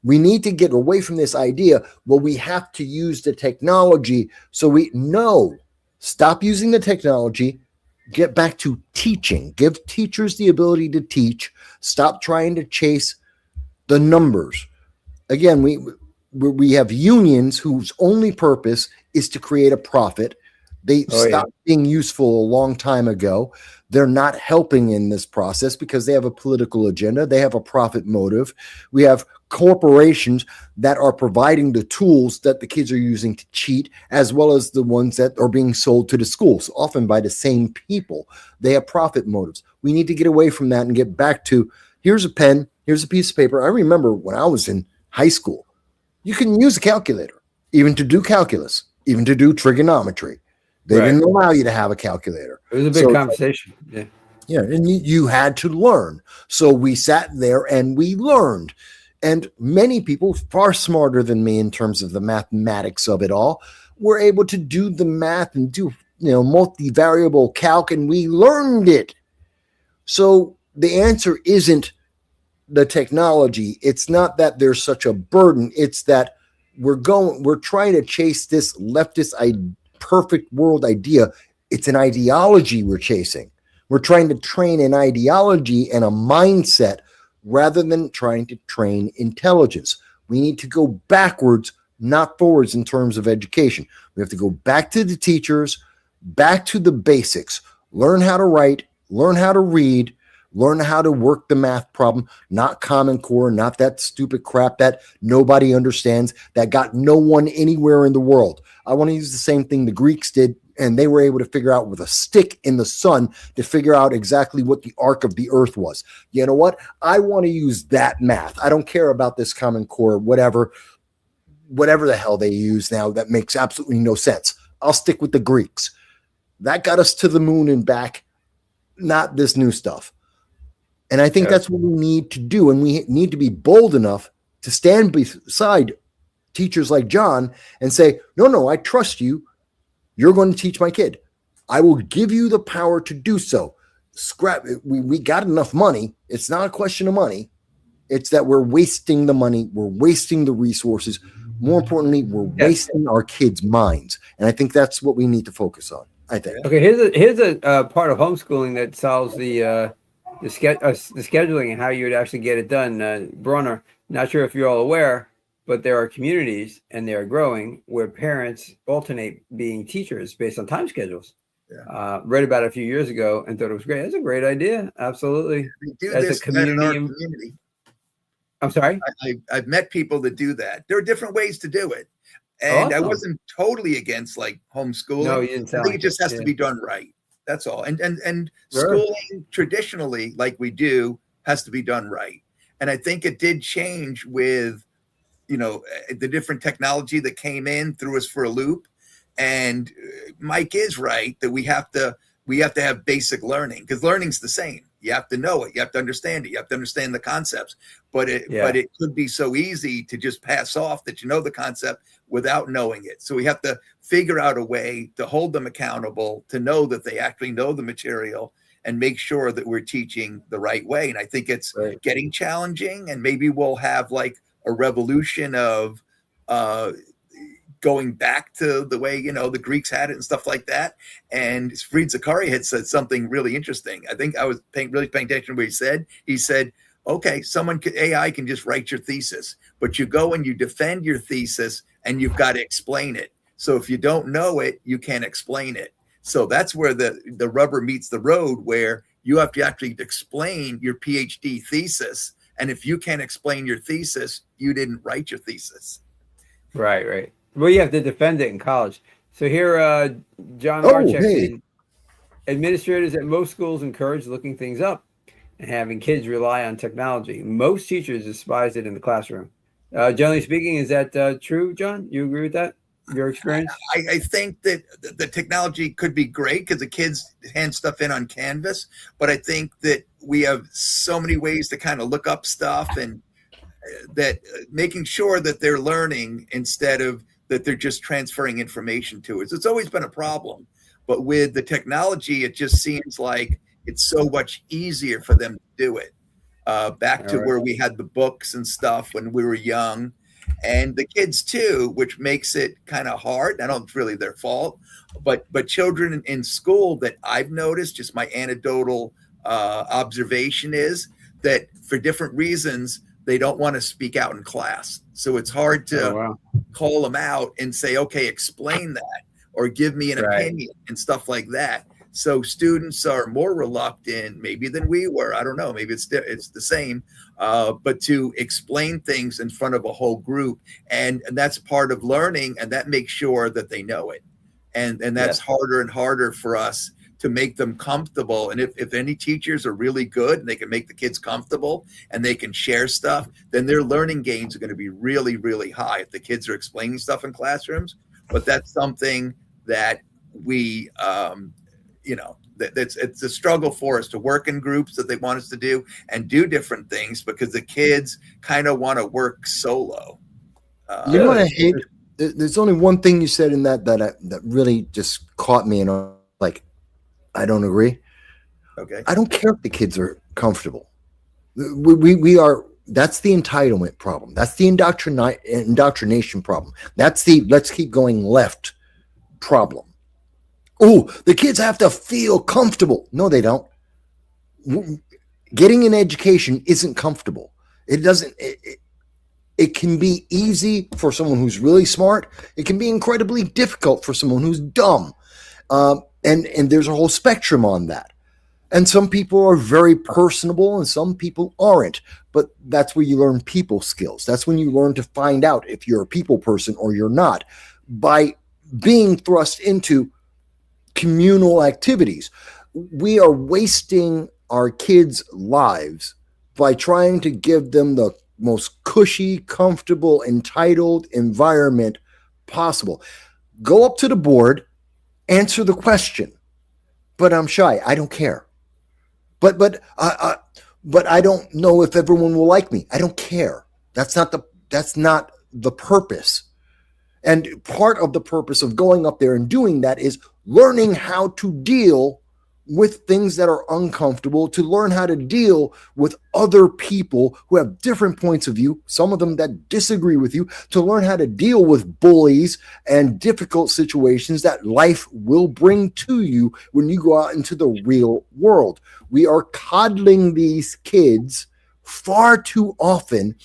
We need to get away from this idea, well, we have to use the technology. Stop using the technology, get back to teaching, give teachers the ability to teach, stop trying to chase the numbers. Again, we have unions whose only purpose is to create a profit. They stopped being useful a long time ago. They're not helping in this process because they have a political agenda. They have a profit motive. We have corporations that are providing the tools that the kids are using to cheat, as well as the ones that are being sold to the schools, often by the same people. They have profit motives. We need to get away from that and get back to, here's a pen, here's a piece of paper. I remember when I was in high school, you can use a calculator, even to do calculus, even to do trigonometry. They didn't allow you to have a calculator. It was a big conversation. Yeah, and you had to learn. So we sat there and we learned. And many people, far smarter than me in terms of the mathematics of it all, were able to do the math and do multivariable calc, and we learned it. So the answer isn't the technology. It's not that there's such a burden. It's that we're trying to chase this leftist perfect world idea. It's an ideology we're chasing. We're trying to train an ideology and a mindset rather than trying to train intelligence. We need to go backwards, not forwards in terms of education. We have to go back to the teachers, back to the basics, learn how to write, learn how to read, learn how to work the math problem, not Common Core, not that stupid crap that nobody understands, that got no one anywhere in the world. I want to use the same thing the Greeks did, and they were able to figure out with a stick in the sun to figure out exactly what the arc of the earth was. You know what? I want to use that math. I don't care about this Common Core, whatever the hell they use now that makes absolutely no sense. I'll stick with the Greeks. That got us to the moon and back, not this new stuff. And I think that's what we need to do. And we need to be bold enough to stand beside teachers like John and say, no, I trust you. You're going to teach my kid. I will give you the power to do so. Scrap it. We got enough money. It's not a question of money. It's that we're wasting the money. We're wasting the resources. More importantly, we're wasting our kids' minds. And I think that's what we need to focus on, I think. Okay, here's a part of homeschooling that solves the scheduling and how you would actually get it done. Bronner, not sure if you're all aware, but there are communities, and they are growing, where parents alternate being teachers based on time schedules. Yeah. Read about it a few years ago and thought it was great. That's a great idea. Absolutely. We do this in our community. I'm sorry? I've met people that do that. There are different ways to do it. And I wasn't totally against like homeschooling. No, you didn't. I think it just has to be done right. That's all. And schooling traditionally, like we do, has to be done right. And I think it did change with, the different technology that came in, threw us for a loop. And Mike is right that we have to have basic learning, because learning's the same. You have to know it. You have to understand it. You have to understand the concepts. But it could be so easy to just pass off that you know the concept without knowing it. So we have to figure out a way to hold them accountable, to know that they actually know the material, and make sure that we're teaching the right way. And I think it's getting challenging, and maybe we'll have like a revolution of going back to the way, the Greeks had it and stuff like that. And Fried Zachari had said something really interesting. I think I was really paying attention to what he said. He said, okay, AI can just write your thesis, but you go and you defend your thesis and you've got to explain it. So if you don't know it, you can't explain it. So that's where the rubber meets the road, where you have to actually explain your PhD thesis. And if you can't explain your thesis, you didn't write your thesis. Right. Well, you have to defend it in college. So here, John Marchek, administrators at most schools encourage looking things up and having kids rely on technology. Most teachers despise it in the classroom. Generally speaking, is that true, John? You agree with that? Your experience? I think that the technology could be great because the kids hand stuff in on Canvas, but I think that we have so many ways to kind of look up stuff, and that making sure that they're learning instead of that they're just transferring information to us. It's always been a problem, but with the technology, it just seems like it's so much easier for them to do it. Back to where we had the books and stuff when we were young, and the kids too, which makes it kind of hard. I don't know if it's really their fault, but children in school that I've noticed, just my anecdotal observation, is that for different reasons, they don't want to speak out in class. So it's hard to call them out and say, okay, explain that, or give me an opinion and stuff like that. So students are more reluctant maybe than we were. I don't know. Maybe it's the same, but to explain things in front of a whole group. And that's part of learning, and that makes sure that they know it. And that's harder and harder for us to make them comfortable. And if any teachers are really good and they can make the kids comfortable and they can share stuff, then their learning gains are going to be really, really high if the kids are explaining stuff in classrooms. But that's something that we, it's a struggle for us to work in groups that they want us to do and do different things, because the kids kind of want to work solo. You know what I hate? There's only one thing you said in that really just caught me, and like, I don't agree. Okay. I don't care if the kids are comfortable. We are. That's the entitlement problem. That's the indoctrination problem. That's the let's keep going left problem. Oh, the kids have to feel comfortable. No, they don't. Getting an education isn't comfortable. It doesn't. It can be easy for someone who's really smart. It can be incredibly difficult for someone who's dumb. And there's a whole spectrum on that. And some people are very personable and some people aren't. But that's where you learn people skills. That's when you learn to find out if you're a people person or you're not, by being thrust into communal activities. We are wasting our kids' lives by trying to give them the most cushy, comfortable, entitled environment possible. Go up to the board, answer the question. but I'm shy. I don't care. But I don't know if everyone will like me. I don't care. That's not the purpose. And part of the purpose of going up there and doing that is learning how to deal with things that are uncomfortable, to learn how to deal with other people who have different points of view, some of them that disagree with you, to learn how to deal with bullies and difficult situations that life will bring to you when you go out into the real world. We are coddling these kids far too often,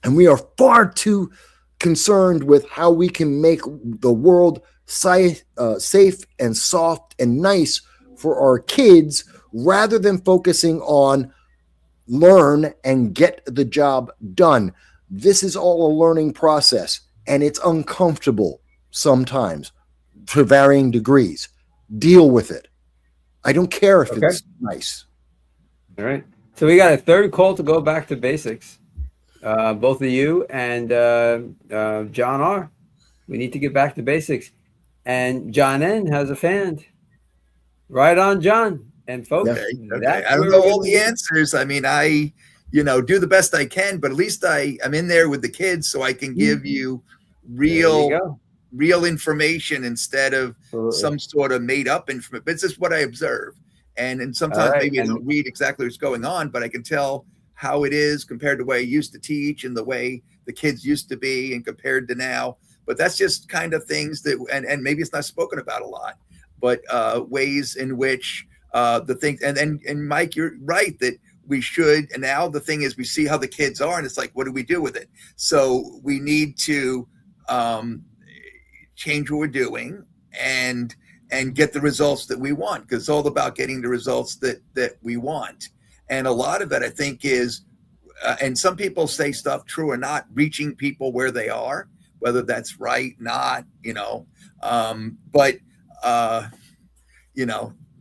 and we are far too concerned with how we can make the world safe and soft and nice for our kids, rather than focusing on learn and get the job done. This is all a learning process, and it's uncomfortable sometimes to varying degrees. Deal with it. I don't care if it's nice. All right. So we got a third call to go back to basics. Both of you and John R. We need to get back to basics. And John N. has a fan. Right on, John. And folks, okay. I don't know all the answers. I mean, I do the best I can, but at least I'm in there with the kids, so I can give you real information instead of some sort of made up information. But it's just what I observe. And sometimes maybe I don't read exactly what's going on, but I can tell how it is compared to the way I used to teach and the way the kids used to be and compared to now. But that's just kind of things that, and maybe it's not spoken about a lot, but ways in which the things, and Mike, you're right that we should, and now the thing is we see how the kids are and it's like, what do we do with it? So we need to change what we're doing and get the results that we want, because it's all about getting the results that we want. And a lot of it, I think, is, and some people say stuff true or not, reaching people where they are, whether that's right, not, but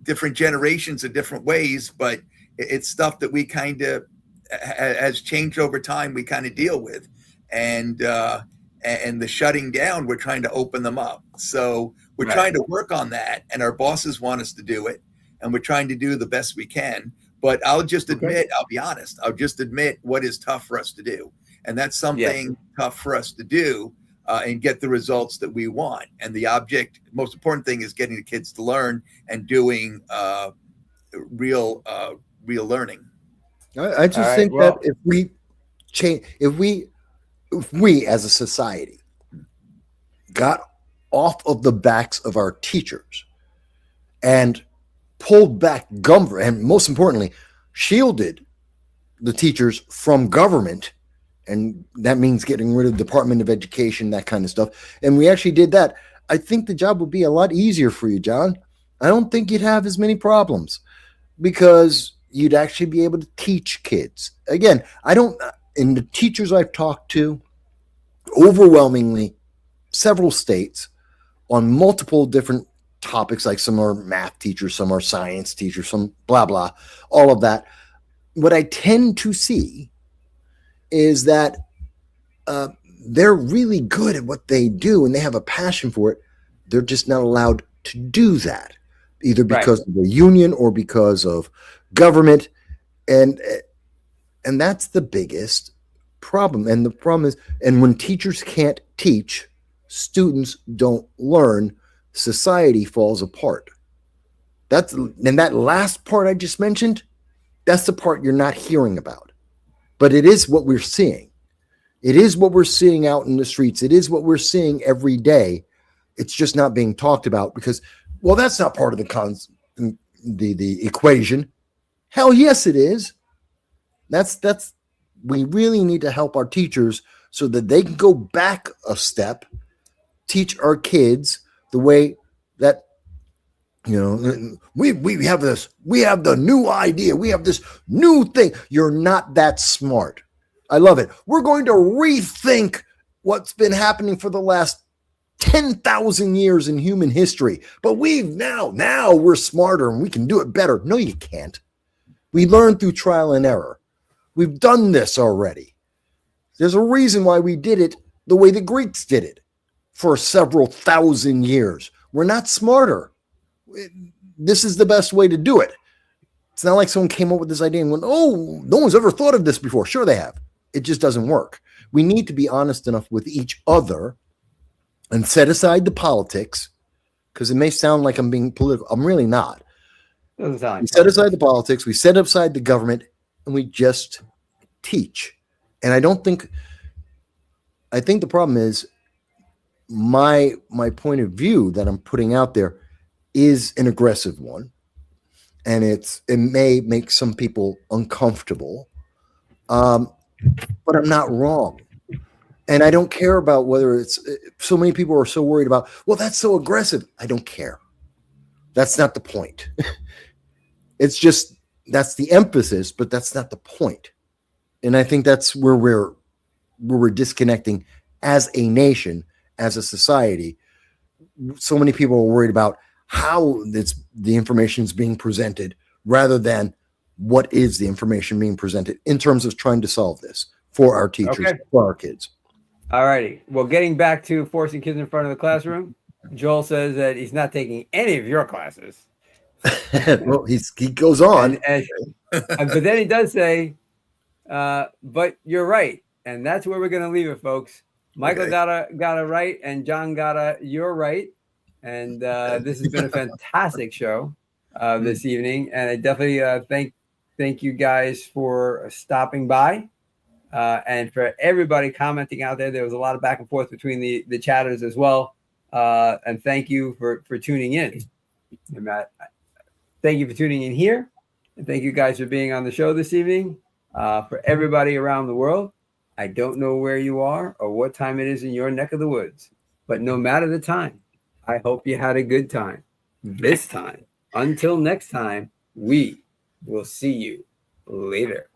different generations are different ways, but it's stuff that we kind of has changed over time. We kind of deal with, and the shutting down, we're trying to open them up. So we're trying to work on that, and our bosses want us to do it, and we're trying to do the best we can. But I'll just admit, I'll be honest, I'll just admit what is tough for us to do. And that's something tough for us to do and get the results that we want. And the most important thing is getting the kids to learn and doing real learning. I just think that if we change, if we as a society got off of the backs of our teachers and pulled back government, and most importantly, shielded the teachers from government, and that means getting rid of Department of Education, that kind of stuff, and we actually did that, I think the job would be a lot easier for you, John. I don't think you'd have as many problems because you'd actually be able to teach kids. Again, in the teachers I've talked to, overwhelmingly, several states on multiple different topics, like some are math teachers, some are science teachers, some blah, blah, all of that. What I tend to see is that they're really good at what they do and they have a passion for it. They're just not allowed to do that, either because of the union or because of government. And that's the biggest problem. And the problem is, and when teachers can't teach, students don't learn, society falls apart. And that last part I just mentioned, that's the part you're not hearing about. But it is what we're seeing. It is what we're seeing out in the streets. It is what we're seeing every day. It's just not being talked about because, well, that's not part of the equation. Hell yes, it is. We really need to help our teachers so that they can go back a step, teach our kids the way that, we have the new idea. We have this new thing. You're not that smart. I love it. We're going to rethink what's been happening for the last 10,000 years in human history. But now we're smarter and we can do it better. No, you can't. We learn through trial and error. We've done this already. There's a reason why we did it the way the Greeks did it for several thousand years. We're not smarter. This is the best way to do it. It's not like someone came up with this idea and went, oh, no one's ever thought of this before. Sure, they have. It just doesn't work. We need to be honest enough with each other and set aside the politics, because it may sound like I'm being political. I'm really not. Doesn't sound like we set aside the politics, we set aside the government, and we just teach. And I think the problem is my point of view that I'm putting out there is an aggressive one. And it may make some people uncomfortable. But I'm not wrong. And I don't care about whether it's so many people are so worried about, well, that's so aggressive. I don't care. That's not the point. It's just, that's the emphasis, but that's not the point. And I think that's where we're disconnecting as a nation, as a society. So many people are worried about how the information is being presented rather than what is the information being presented in terms of trying to solve this for our teachers, for our kids. All righty. Well, getting back to forcing kids in front of the classroom, Joel says that he's not taking any of your classes. Well, he goes on. But then he does say, but you're right. And that's where we're going to leave it, folks. Michael got a right, and John got a you're right. And this has been a fantastic show this evening. And I definitely thank you guys for stopping by. And for everybody commenting out there. There was a lot of back and forth between the chatters as well. And thank you for tuning in. And Matt, thank you for tuning in here. And thank you guys for being on the show this evening. For everybody around the world, I don't know where you are or what time it is in your neck of the woods, but no matter the time, I hope you had a good time this time. Until next time, we will see you later.